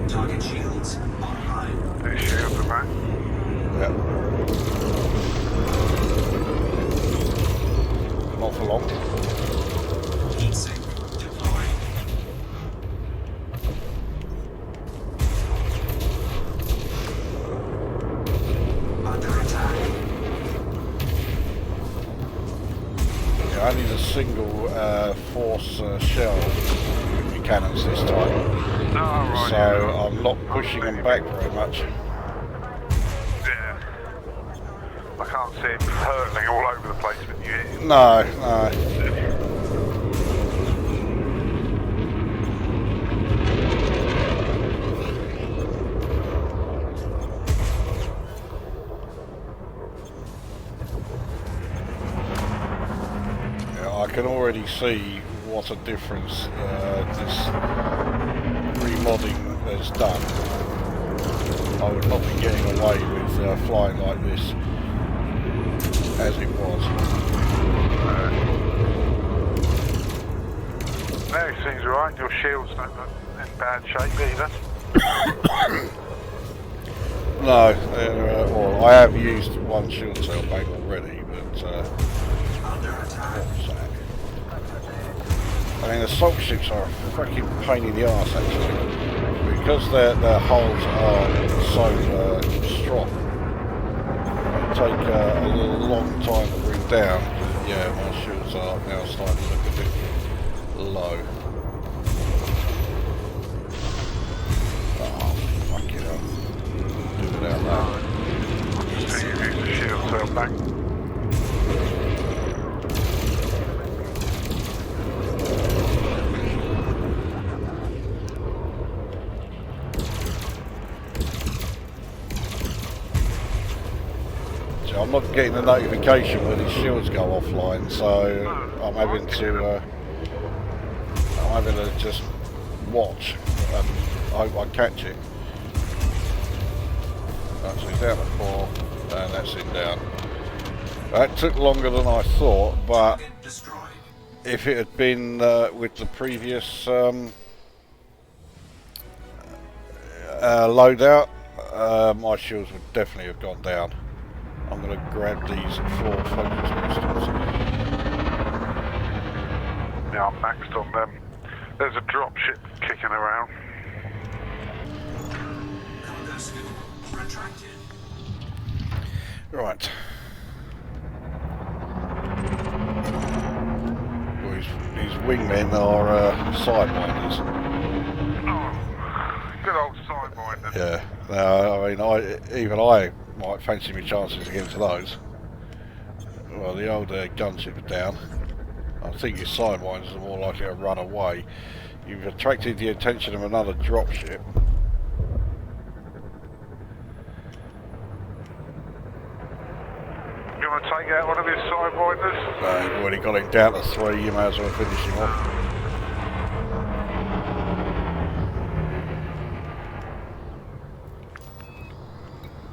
Target shields online. These shields are back. Yep. Not for long. Heat sink deployed. Under attack. Yeah, I need a single force shell with my cannons this time. Oh, right. So yeah. I'm not pushing them back very much. Yeah. I can't see him hurtling all over the place with you. No, no. Yeah, I can already see what a difference this remodding has done. I would not be getting away with flying like this as it was. No, it seems alright. Your shields don't look in bad shape either. No, well, I have used one shield cell bank already, but Under attack. what's that? I mean, assault ships are a fucking pain in the arse actually, because their hulls are so strong. They take a long time to bring down. Yeah, my shields are now starting to look a bit low. Oh, fuck it up. Do without that. So you use the shield cell back. I'm not getting a notification when his shields go offline, so I'm having to just watch and hope I catch it. So he's down at 4, and that's him down. That took longer than I thought, but Target destroyed. if it had been with the previous loadout, my shields would definitely have gone down. I'm going to grab these 4 focus pistols. Yeah, I'm maxed on them. There's a dropship kicking around. Cargo scoop retracted. Right. Well, his wingmen are sidewinders. Oh, good old sidewinder. Yeah. I mean, I might fancy my chances against those. Well, the old gunship's down. I think your sidewinders are more likely to run away. You've attracted the attention of another dropship. You want to take out one of his sidewinders? You've already got it down to 3, you may as well finish him off.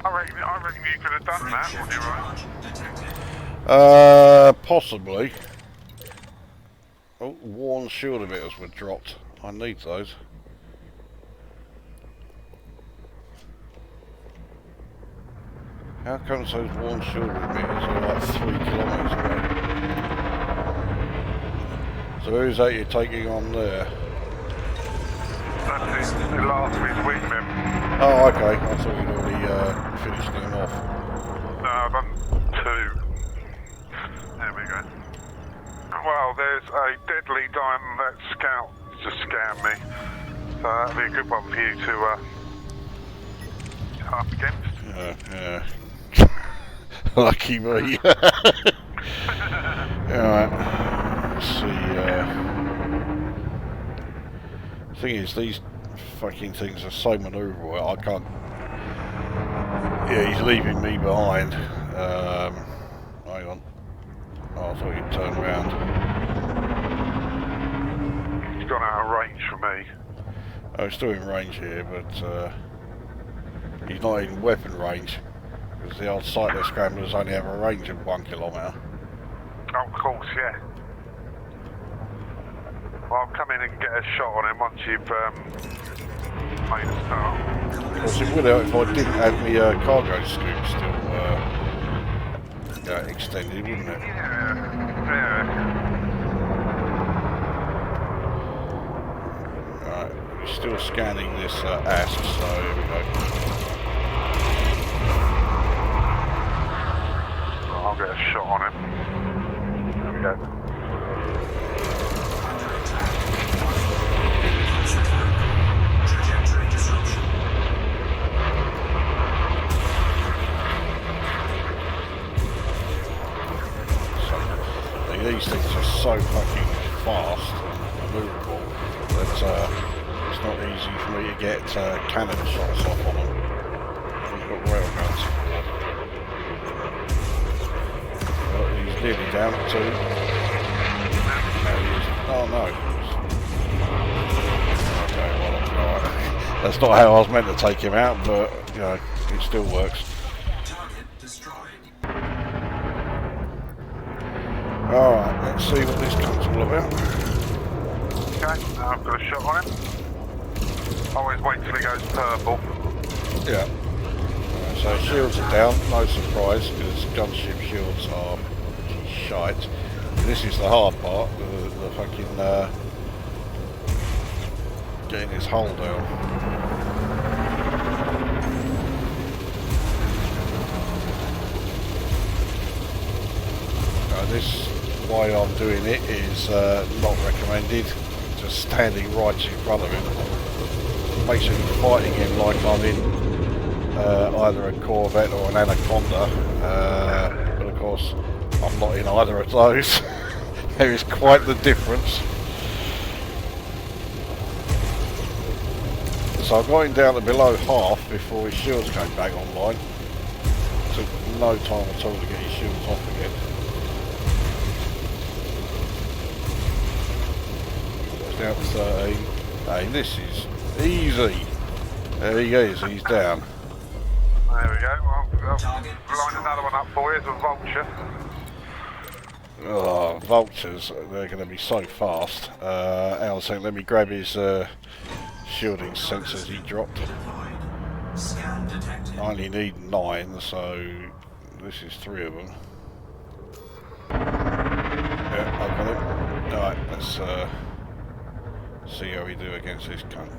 I reckon you could have done that, Friendship wouldn't you, right? charge detected. Possibly. Oh, worn shield emitters were dropped. I need those. How comes those worn shield emitters are like 3 kilometres away? So who's that you're taking on there? That's the last of his wingmen. Oh, okay. I thought you'd already finished them off. No, I've done 2. There we go. Well, there's a deadly diamond scout just scammed me. So that'd be a good one for you to up against. Yeah. Lucky me. Alright. Let's see. Thing is, these fucking things are so manoeuvrable. I can't. Yeah, he's leaving me behind. Hang on. Oh, I thought you'd turn around. He's gone out of range for me. Oh, he's still in range here, but he's not in weapon range. because the old sightless scramblers only have a range of 1 kilometre. Oh, of course, yeah. Well, I'll come in and get a shot on him once you've made a start. Of course, it would help if I didn't have my cargo scoop still extended, wouldn't it? Yeah. Right, we're still scanning this ask, so here we go. I'll get a shot on him. There we go. Trajectory disruption. These things are so fucking fast and maneuverable that it's not easy for me to get cannon shots off on them. We've got railguns. Well, he's nearly down at 2. There he is. Oh no. Okay, well, alright. That's not how I was meant to take him out, but you know, it still works. Target destroyed. Alright, let's see what this cunt's all about. Okay, now I've got a shot on him. Always wait till he goes purple. Yeah. So shields are down, no surprise, because gunship shields are shite. This is the hard part, the fucking getting his hull down. This way I'm doing it is not recommended, just standing right in front of him. Basically fighting him like I'm in either a Corvette or an Anaconda, but of course I'm not in either of those. There is quite the difference. So I got him down to below half before his shields came back online. Took no time at all to get his shields off again. Down to 13. Hey, this is easy. There he is, he's down. There we go. Well, I'll line another one up for you. It's a vulture. Oh, vultures, they're going to be so fast. Hang on a second, let me grab his shielding sensors he dropped. Deployed. Scan detected. I only need 9, so this is 3 of them. Yeah, I've got him. Alright, let's see how we do against this cunt.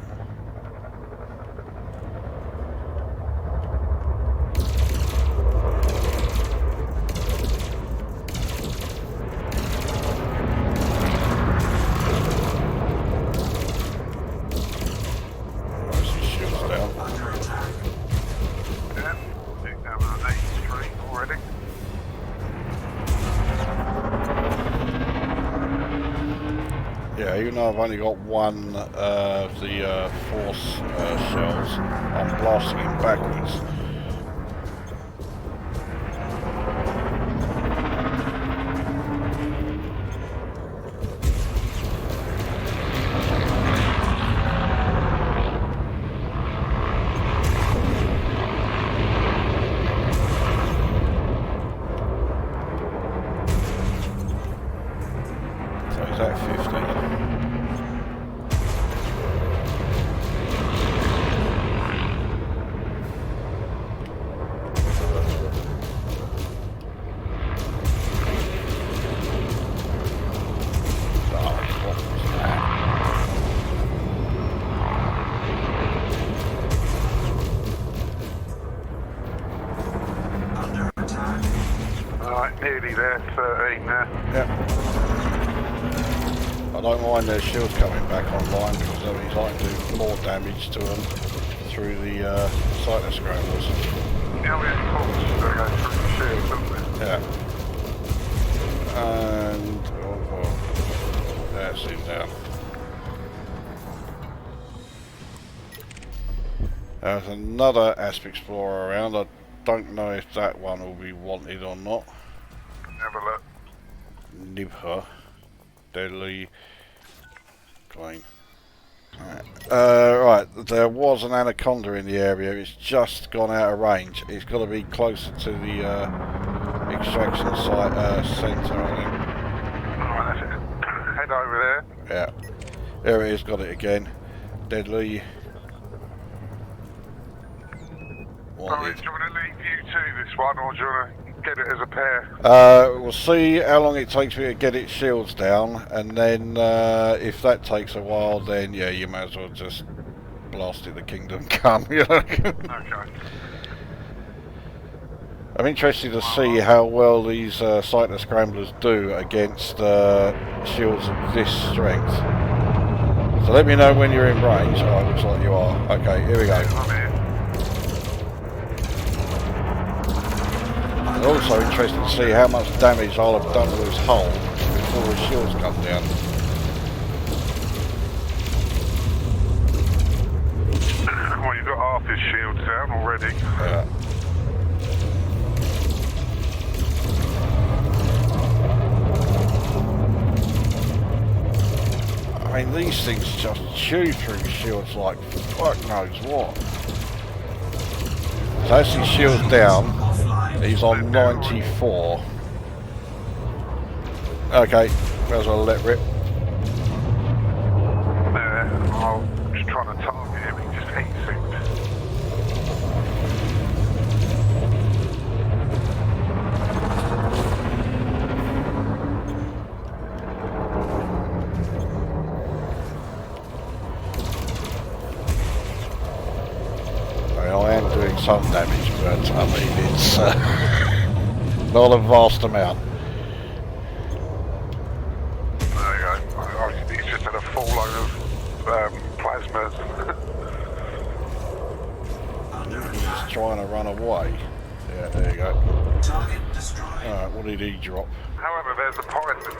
Where's his shields down? Under attack. Yeah, take down an 83 already. Yeah, even though I've only got one of the force shells, I'm blasting him backwards. So he's at 50. Under attack. Alright, nearly there. 13 there. Yeah. I don't mind their shields coming back online because that means I can do more damage to them through the sightless scramblers. Yeah, we of course go through the shield, don't we? Yeah. And oh, well, that's him down. There's another Asp Explorer around. I don't know if that one will be wanted or not. Have a look. Nibha. Deadly claim. Right, there was an anaconda in the area. It's just gone out of range. It's got to be closer to the extraction site centre, I think. Alright, that's it. Head over there. Yeah, there it is. Got it again. Deadly. Alright, do you want to leave you to this one, or do you want to get it as a pair? We'll see how long it takes me to get its shields down, and then if that takes a while, then yeah, you may as well just blast it to kingdom come. You know? Okay. I'm interested to see how well these sightless scramblers do against shields of this strength. So let me know when you're in range. Oh, it looks like you are. Okay, here we go. I'm here. I'm also interested to see how much damage I'll have done to his hull before his shields come down. Well, you've got half his shields down already. Yeah. I mean, these things just chew through shields like fuck knows what. So as his shield's down, he's on 94. Okay, may as well let rip. I'm just trying to target him, he just heat sinks. I am doing some damage, but I mean it's not a vast amount. There you go. He's just had a full load of plasmas. He's trying to run away. Yeah, there you go. Target destroyed. Alright, what did he drop? However, there's the python.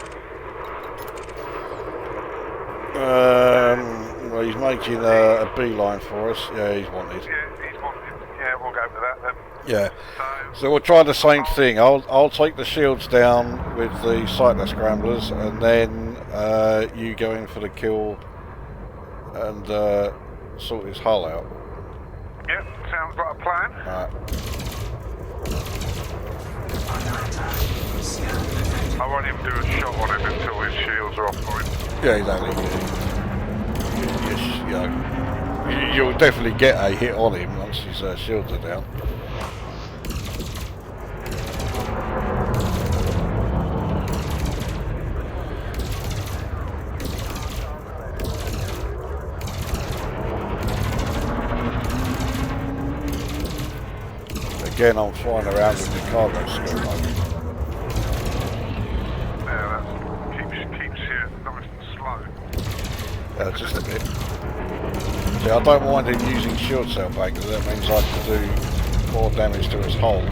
Well, he's making a beeline for us. Yeah, he's wanted. Yeah, he's wanted. Yeah, we'll go for that then. Yeah. So we'll try the same thing. I'll take the shields down with the sightless scramblers, and then you go in for the kill and sort his hull out. Yep, sounds like a plan. Alright. I won't even do a shot on him until his shields are off point. Yeah, exactly. You'll definitely get a hit on him once his shields are down. Again, I'm flying around with the cargo scope. Yeah, that keeps you nice and slow. Just a bit. See, I don't mind him using shield cell bank, because that means I can do more damage to his hull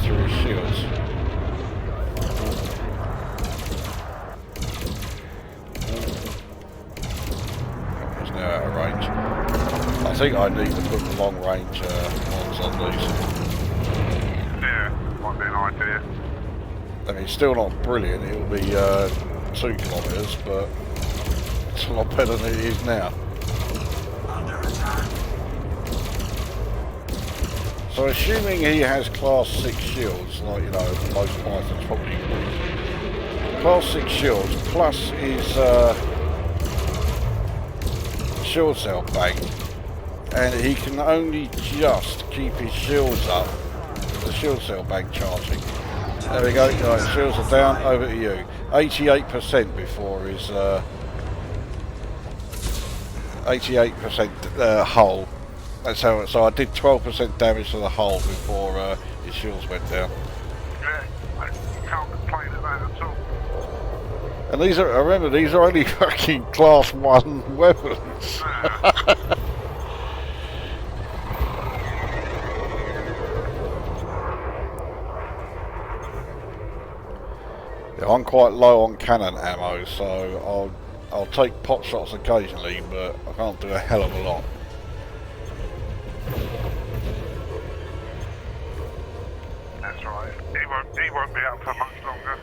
through his shields. He's now out of range. I think I need to put the long range ones on these. Yeah, might be an idea. I mean, it's still not brilliant, it'll be 2 kilometres, but it's a lot better than it is now. Under attack. So assuming he has class 6 shields, like, you know, most Pythons probably would. Class 6 shields plus his shield cell bank, and he can only just keep his shields up, the shield cell bank charging. There we go, right, shields are down, over to you. 88% before his 88% hull. That's how. So I did 12% damage to the hull before his shields went down. Yeah, I can't complain at that at all. And these are, remember, these are only fucking class 1 weapons. Yeah, I'm quite low on cannon ammo, so I'll take pot shots occasionally, but I can't do a hell of a lot. That's right. He won't be out for much longer.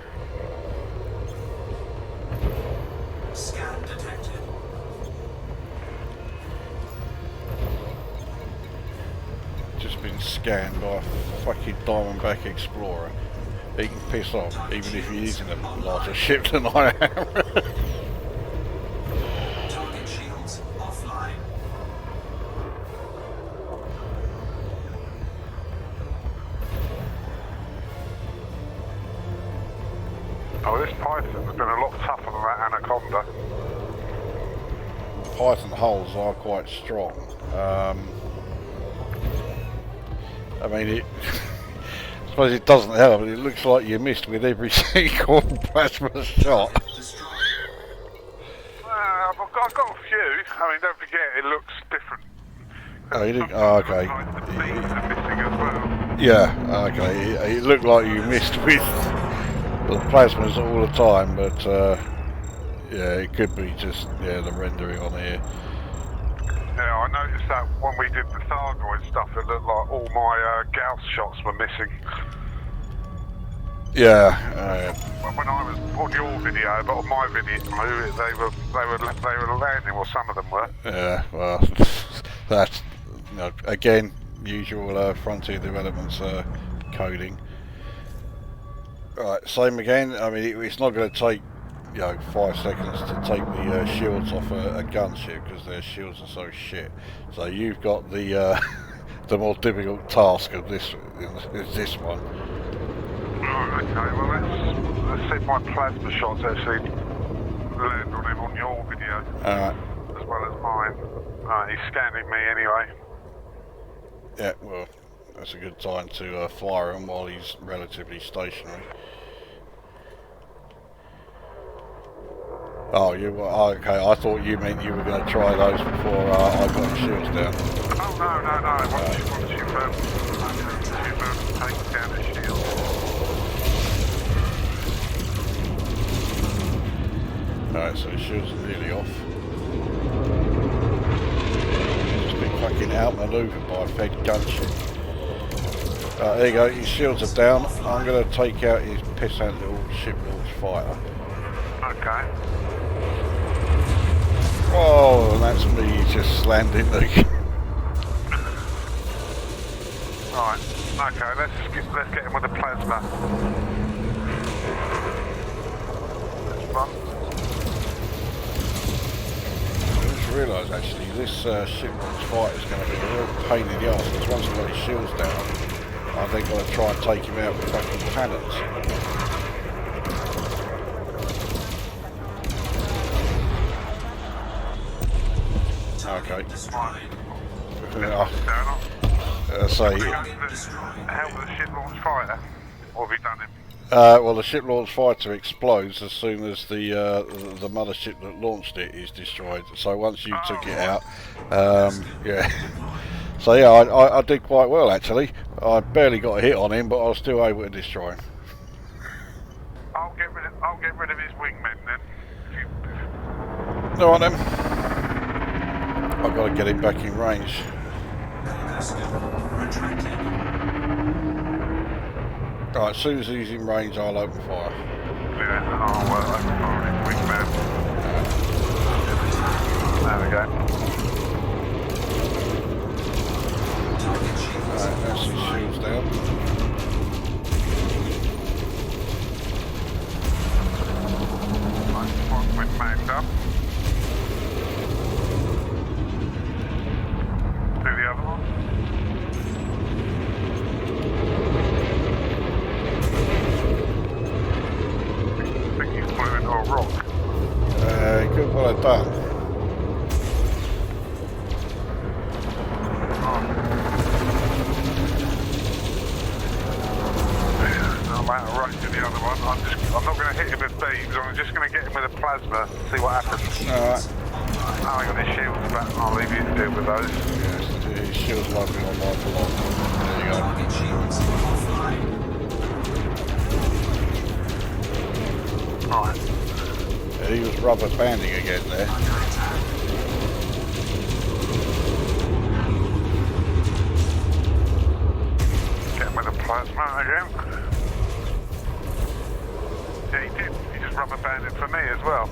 Scan detected. just been scanned by a fucking Diamondback Explorer. He can piss off, even if he is in a larger ship than I am. Target shields offline. Oh, this Python's been a lot tougher than that Anaconda. Python hulls are quite strong. I mean, I suppose it doesn't help, but it looks like you missed with every single plasma shot. I've got a few. I mean, don't forget, it looks different. Oh, you didn't? Oh, okay. Like the beams are missing as well. Yeah, okay. It looked like you missed with the plasmas all the time, but yeah, it could be just the rendering on here. Yeah, I noticed that when we did the Thargoid stuff, it looked like all my Gauss shots were missing. Yeah. When I was on your video, but on my video, they were landing, well, some of them were. Yeah. Well, that's again usual Frontier Developments coding. Right, same again. I mean, it's not going to take 5 seconds to take the shields off a gunship because their shields are so shit. So you've got the the more difficult task of this one. Right, okay, well let's see if my plasma shots actually land on him on your video. Alright. As well as mine. Right, he's scanning me anyway. Yeah, well, that's a good time to fire him while he's relatively stationary. Oh, okay. I thought you meant you were going to try those before I got shields down. Oh no. Once you've taken down the shield. Alright, so the shields are nearly off. Just been fucking outmaneuvered by a Fed gunship. There you go, his shields are down. I'm going to take out his pissant little ship launch fighter. Okay. Oh, and that's me just slammed into the... Right. Okay, let's get him with the plasma. That's fun. I just realised actually this ship launch fighter is going to be a real pain in the arse because once I've got his shields down, I've then got to try and take him out with fucking cannons. Okay. How was the ship launch fighter? Or have you done him? Well, the ship launch fighter explodes as soon as the mothership that launched it is destroyed. So once you took it out, yeah. So yeah, I did quite well actually. I barely got a hit on him, but I was still able to destroy him. I'll get rid of his wingmen then. All right then. I've got to get him back in range. Alright, as soon as he's in range, I'll open fire. Yeah, I'll open fire on his wingman. There we go. Alright, that's his shields down. Nice one, wingman's up. Do the other one. I think he's flew into a rock. Good what I've done. I'm out of range to the other one. I'm not going to hit him with beams. I'm just going to get him with a plasma. See what happens. Alright. I got his shields back. I'll leave you to deal with those. Yes, his shields won't be on my block. There you go. Right. Yeah, he was rubber banding again there. Get him with a plasma again. Yeah, he did. He just rubber banded for me as well.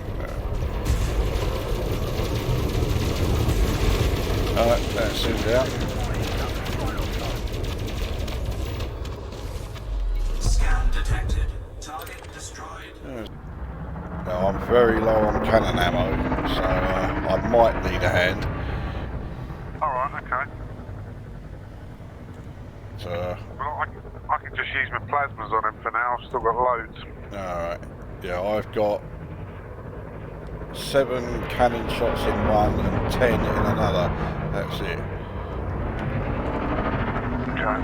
Alright, that's it out. Target destroyed. Now, I'm very low on cannon ammo, so I might need a hand. Alright, okay. So, Well, I can just use my plasmas on him for now. I've still got loads. alright. Yeah, I've got 7 cannon shots in one and 10 in another. That's it. Okay.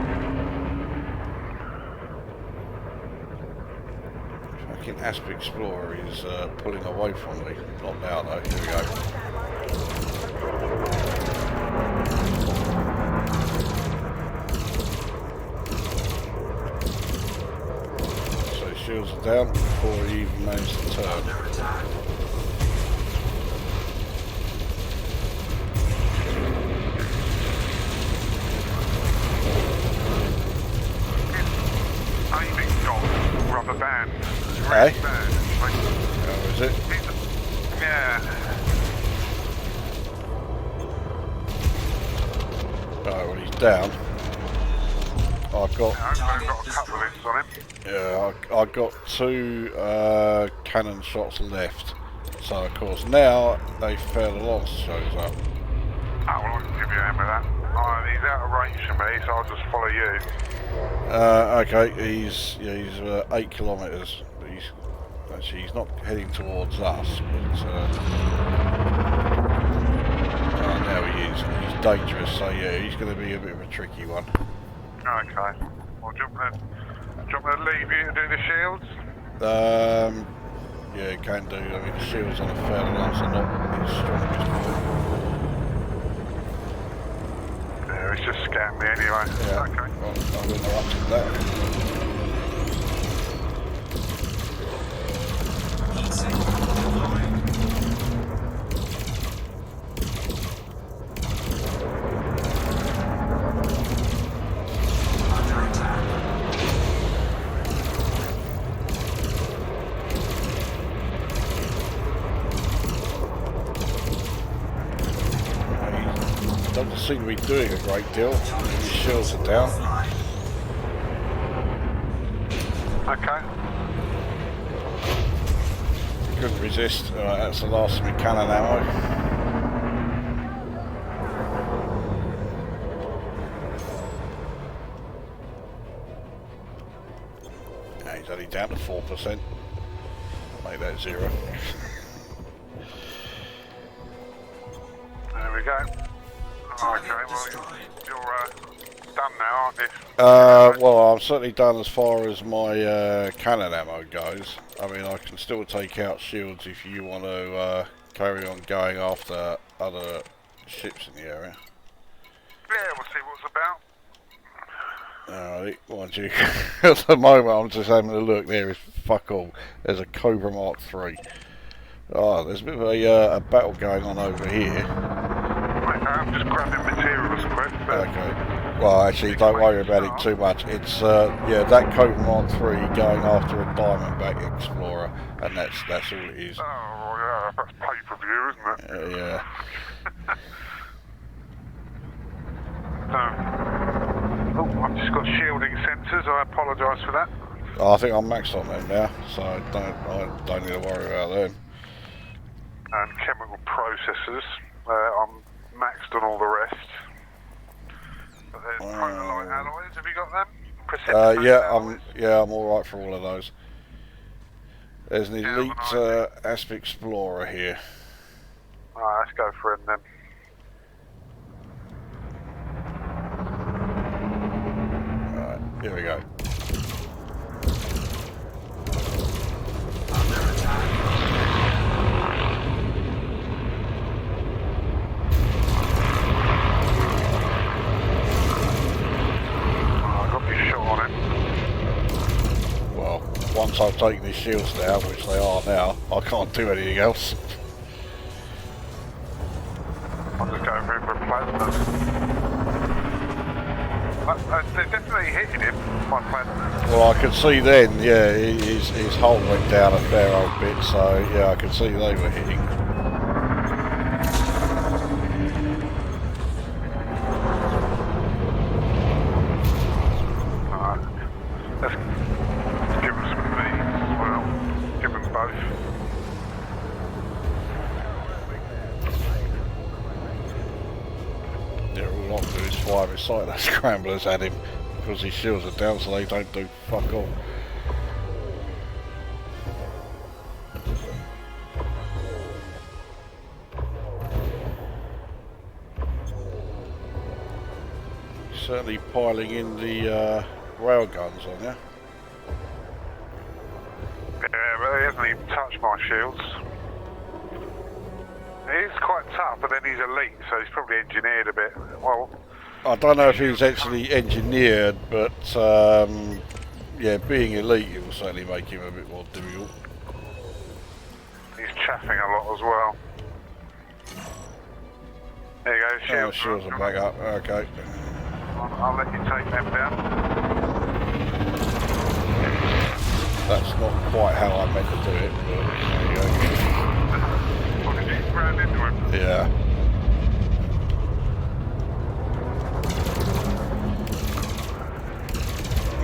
Fucking Asp Explorer is pulling away from me. Not now though. Here we go. So his shields are down before he even managed to turn. Under attack. Aiming got rubber band. Hey? Red band. Like, How is it? yeah. Alright, well he's down. I've got I've got a couple of hits on him. yeah, I've got 2 cannon shots left. So of course now they fail a lot shows up. Oh, well, I can give you a hand with that. He's out of range for me, so I'll just follow you. Okay, he's 8 kilometres. He's not heading towards us, but now he is. He's dangerous, so yeah, he's going to be a bit of a tricky one. Okay. Well, do you want me to leave you to do the shields? Yeah, can do. I mean, the shields on the fair ones are not his strongest point. Yeah, he's just scammed me anyway. Yeah, Okay. well, I'll interrupt that. Heat sink deployed. Under attack. He doesn't seem to be doing a great deal. His shields are down. Offline. Okay. Couldn't resist. That's the last of my cannon ammo. Yeah, he's only down to 4%. Make that 0. There we go. Okay, well, you're done now, aren't you? Well, I'm certainly done as far as my cannon ammo goes. I mean, I can still take out shields if you want to carry on going after other ships in the area. Yeah, we'll see what it's about. Alright, mind you, at the moment I'm just having a look, there is fuck all. There's a Cobra Mark III. Oh, there's a bit of a battle going on over here. Right, I'm just grabbing materials quick. But Okay. Well, actually, don't worry about it too much. It's, yeah, that Cobra Mark III going after a Diamondback Explorer, and that's all it is. Oh, well, yeah, that's pay-per-view, isn't it? Yeah. Oh, I've just got shielding sensors. I apologise for that. I think I'm maxed on them now, so I don't need to worry about them. And chemical processors. I'm maxed on all the rest. But there's protolite alloys. Have you got them? Precipitate alloys? I'm all right for all of those. There's an elite Asp Explorer here. Alright, let's go for him then. Alright, here we go. Under attack. I got my shot on him. Well, once I've taken these shields down, which they are now, I can't do anything else. I'm just going for him for plasma. They're definitely hitting him, my plasma. Well, I could see then, yeah, his hull went down a fair old bit, so yeah, I could see they were hitting. Alright, let's give him some beans. sight of scramblers at him because his shields are down, so they don't do fuck all. Certainly piling in the rail guns on you. Yeah, but he hasn't even touched my shields. He's quite tough, but then he's elite, so he's probably engineered a bit. Well, I don't know if he's actually engineered, but yeah, being elite it will certainly make him a bit more difficult. he's chaffing a lot as well. There you go, shields. Shields are back up, okay. I'll let you take them down. That's not quite how I meant to do it, but there you go. Well, did you ran into him? Yeah.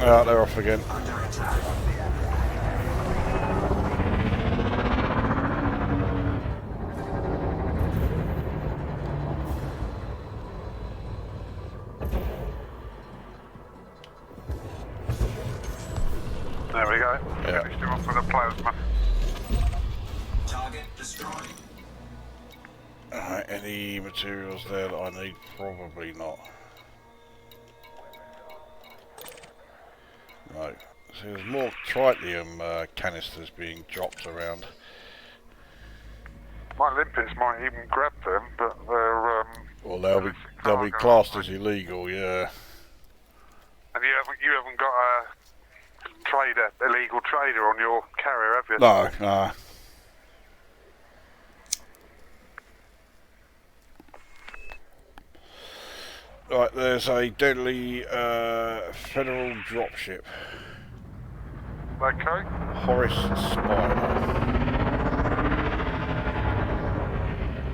Alright, they're off again. Under attack. There we go. Yeah. Finished him off with a plasma. Target destroyed. Alright, any materials there that I need? Probably not. No. So there's more tritium canisters being dropped around. My limpets might even grab them, but they're Well, they'll be classed as illegal, yeah. And you haven't got a illegal trader on your carrier, have you? No, no. Right, there's a deadly federal dropship. Okay. Horace Spider.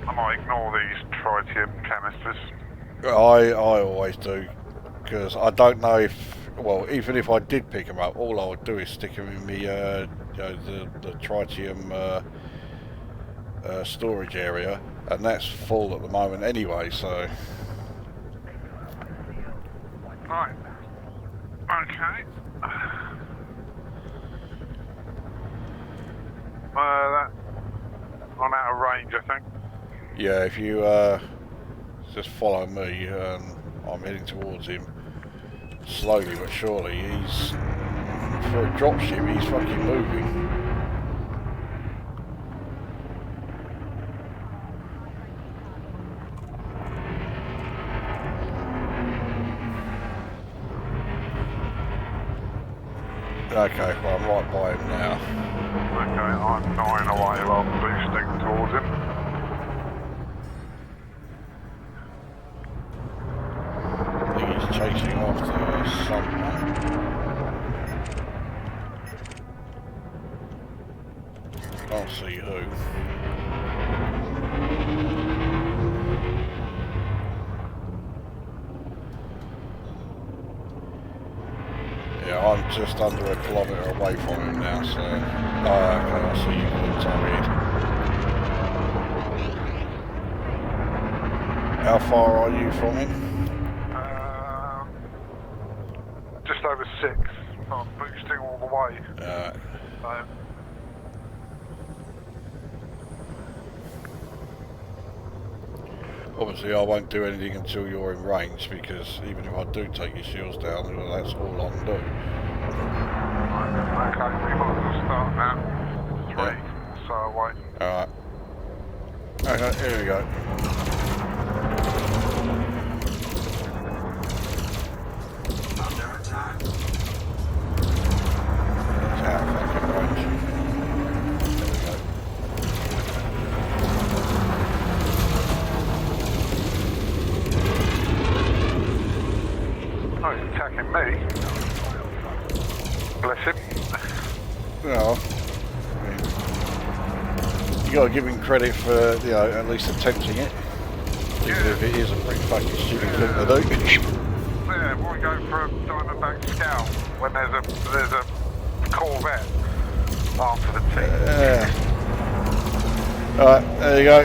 I might ignore these tritium canisters. I always do, because I don't know if, well, even if I did pick them up, all I would do is stick them in the, you know, the tritium storage area, and that's full at the moment anyway, so... Right. Okay. That I'm out of range, I think. Yeah, if you just follow me, I'm heading towards him slowly but surely. He's, for a dropship, he's fucking moving. Okay, well I'm right by him now. Okay, I'm 9 away while I'm boosting towards him. I think he's chasing after someone. Can't see who. Yeah, I'm just under a kilometre away from him now, so... Oh, okay, I see you got target. How far are you from him? Just over 6. I'm boosting all the way. So, Obviously I won't do anything until you're in range, because even if I do take your shields down, well, that's all I can do. okay, we might as well start now. 3 or so away. Alright. Okay, here we go. Under attack. It's out of fucking range. There we go. Oh, he's attacking me. Bless him. Well, I mean, you gotta give him credit for, you know, at least attempting it. Even if it is a pretty fucking stupid thing to do. Yeah, why go for a Diamondback Scout when there's a Corvette after the team? Yeah. Alright, there you go.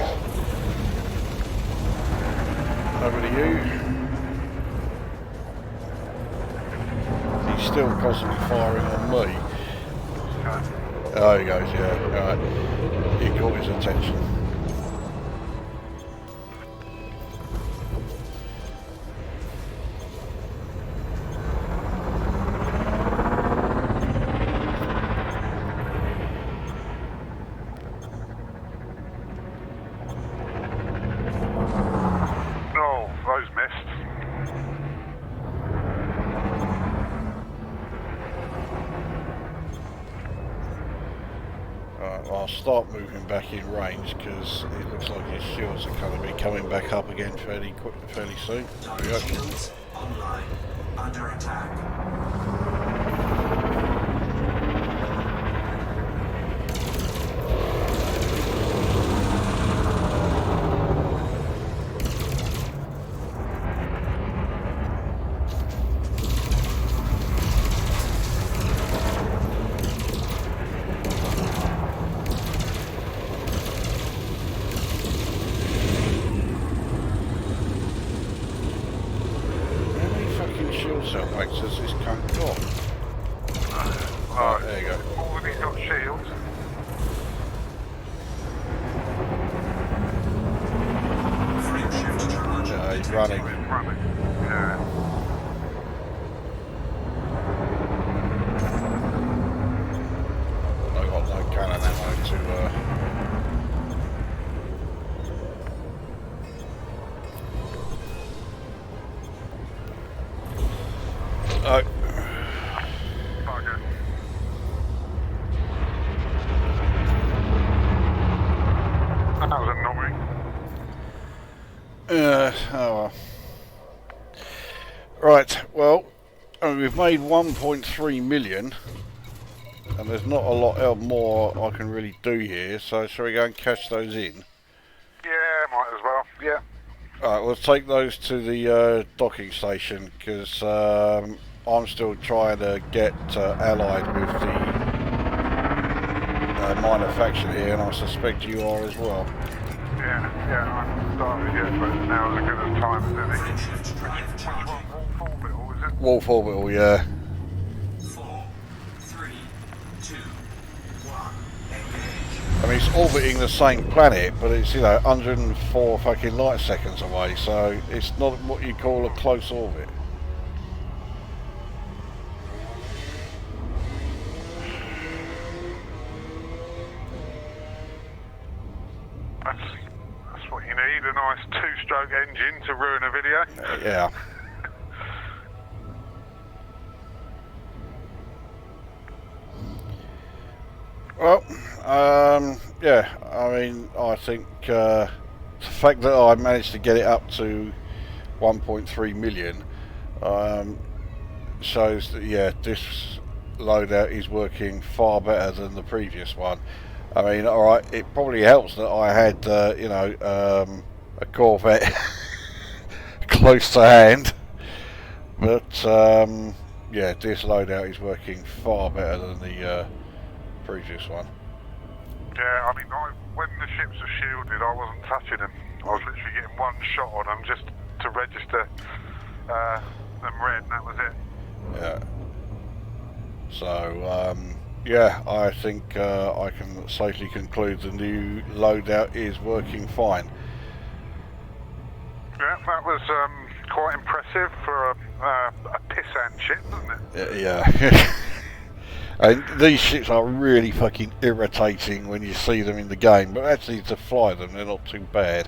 Over to you. he's still constantly firing on me. Oh, he goes, yeah, alright. He caught his attention. Oh, those missed. Alright, well, I'll start moving back in range because it looks like his shields are going to be coming back up again fairly soon. There we go. Shields online. Under attack. Cell packs has this cunt got? Right, there you go. All of these got shields. Frame shift charge. Yeah, he's running. Running. Yeah. I got no cannon ammo to oh. Bugger. That was annoying. Oh well. Right, well, we've made 1.3 million, and there's not a lot more I can really do here, so shall we go and cash those in? Yeah, might as well. Yeah. Alright, we'll take those to the docking station, because I'm still trying to get allied with the minor faction here, and I suspect you are as well. Yeah, I'm starting yet, but now's as good a time as any. Frame shift drive Which charging. one? Orbital, is it? Wolf Orbital, yeah. 4, 3, 2, 1. Engage. I mean, it's orbiting the same planet, but it's, you know, 104 fucking light seconds away, so it's not what you call a close orbit. That's what you need, a nice two-stroke engine to ruin a video. Yeah. Well, yeah, I mean, I think the fact that I managed to get it up to 1.3 million shows that, yeah, this loadout is working far better than the previous one. I mean, alright, it probably helps that I had, you know, a Corvette close to hand, but yeah, this loadout is working far better than the previous one. Yeah, I mean, when the ships were shielded, I wasn't touching them. I was literally getting one shot on them just to register them red, and that was it. Yeah. So, yeah, I think I can safely conclude the new loadout is working fine. Yeah, that was quite impressive for a pissant ship, wasn't it? Yeah. And these ships are really fucking irritating when you see them in the game, but actually to fly them, they're not too bad.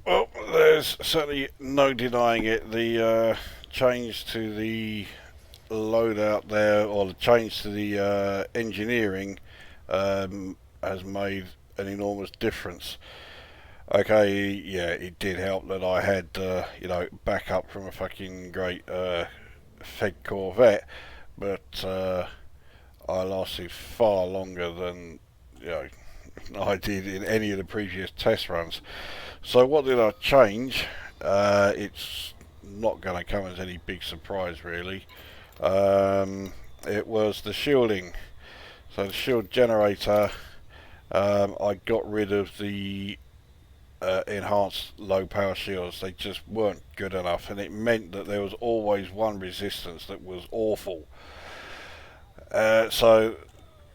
Well, there's certainly no denying it. The change to the loadout there, or the change to the engineering, has made an enormous difference. Okay, yeah, it did help that I had, you know, backup from a fucking great Fed Corvette, but I lasted far longer than, you know, I did in any of the previous test runs. So what did I change? It's not going to come as any big surprise, really. It was the shielding. So the shield generator, I got rid of the enhanced low power shields. They just weren't good enough, and it meant that there was always one resistance that was awful. So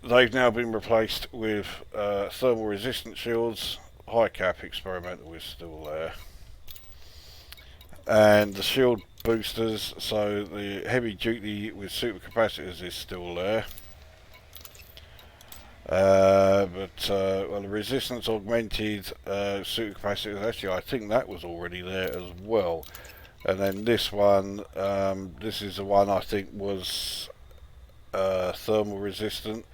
they've now been replaced with thermal resistant shields. High cap experimental is still there, and the shield boosters, so the heavy duty with supercapacitors is still there. Well, the resistance augmented supercapacitors, actually I think that was already there as well. And then this one, this is the one I think was thermal resistant.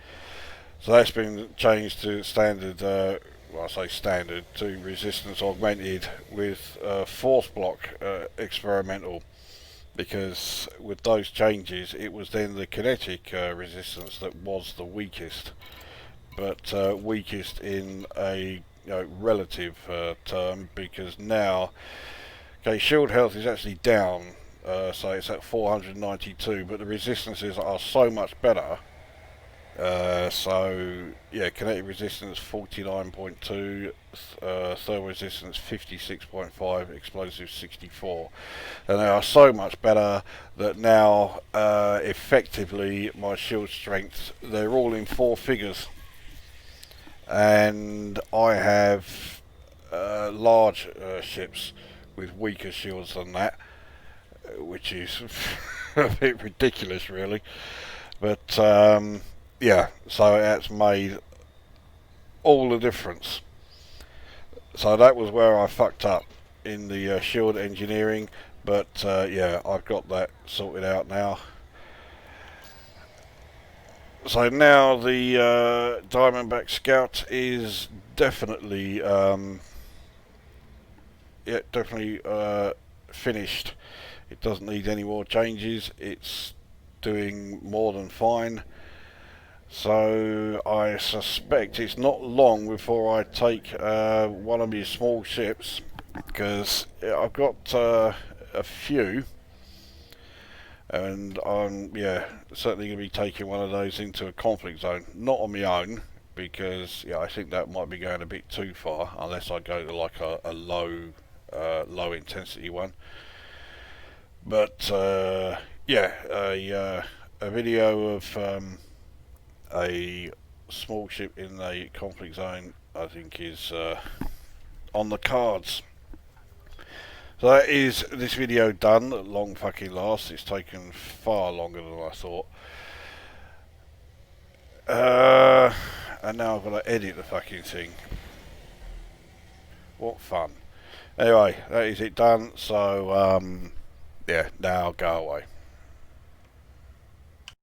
So that's been changed to standard, well I say standard, to resistance augmented with force block experimental. Because with those changes it was then the kinetic resistance that was the weakest. But weakest in a relative term, because now, okay, shield health is actually down, so it's at 492, but the resistances are so much better. So yeah, kinetic resistance 49.2, thermal resistance 56.5, explosive 64, and they are so much better that now effectively my shield strength, they're all in 4 figures. And I have large ships with weaker shields than that, which is a bit ridiculous really, but yeah, so that's made all the difference. So that was where I fucked up in the shield engineering, but yeah, I've got that sorted out now. So now the Diamondback Scout is definitely, yeah, definitely finished. It doesn't need any more changes. It's doing more than fine. So I suspect it's not long before I take one of my small ships, because I've got a few. And I'm, yeah, certainly going to be taking one of those into a conflict zone. Not on my own, because yeah, I think that might be going a bit too far, unless I go to like a low intensity one. But yeah, a video of a small ship in a conflict zone, I think is on the cards. So that is this video done at long fucking last. It's taken far longer than I thought. And now I've got to edit the fucking thing. What fun. Anyway, that is it done. So, yeah, now I'll go away.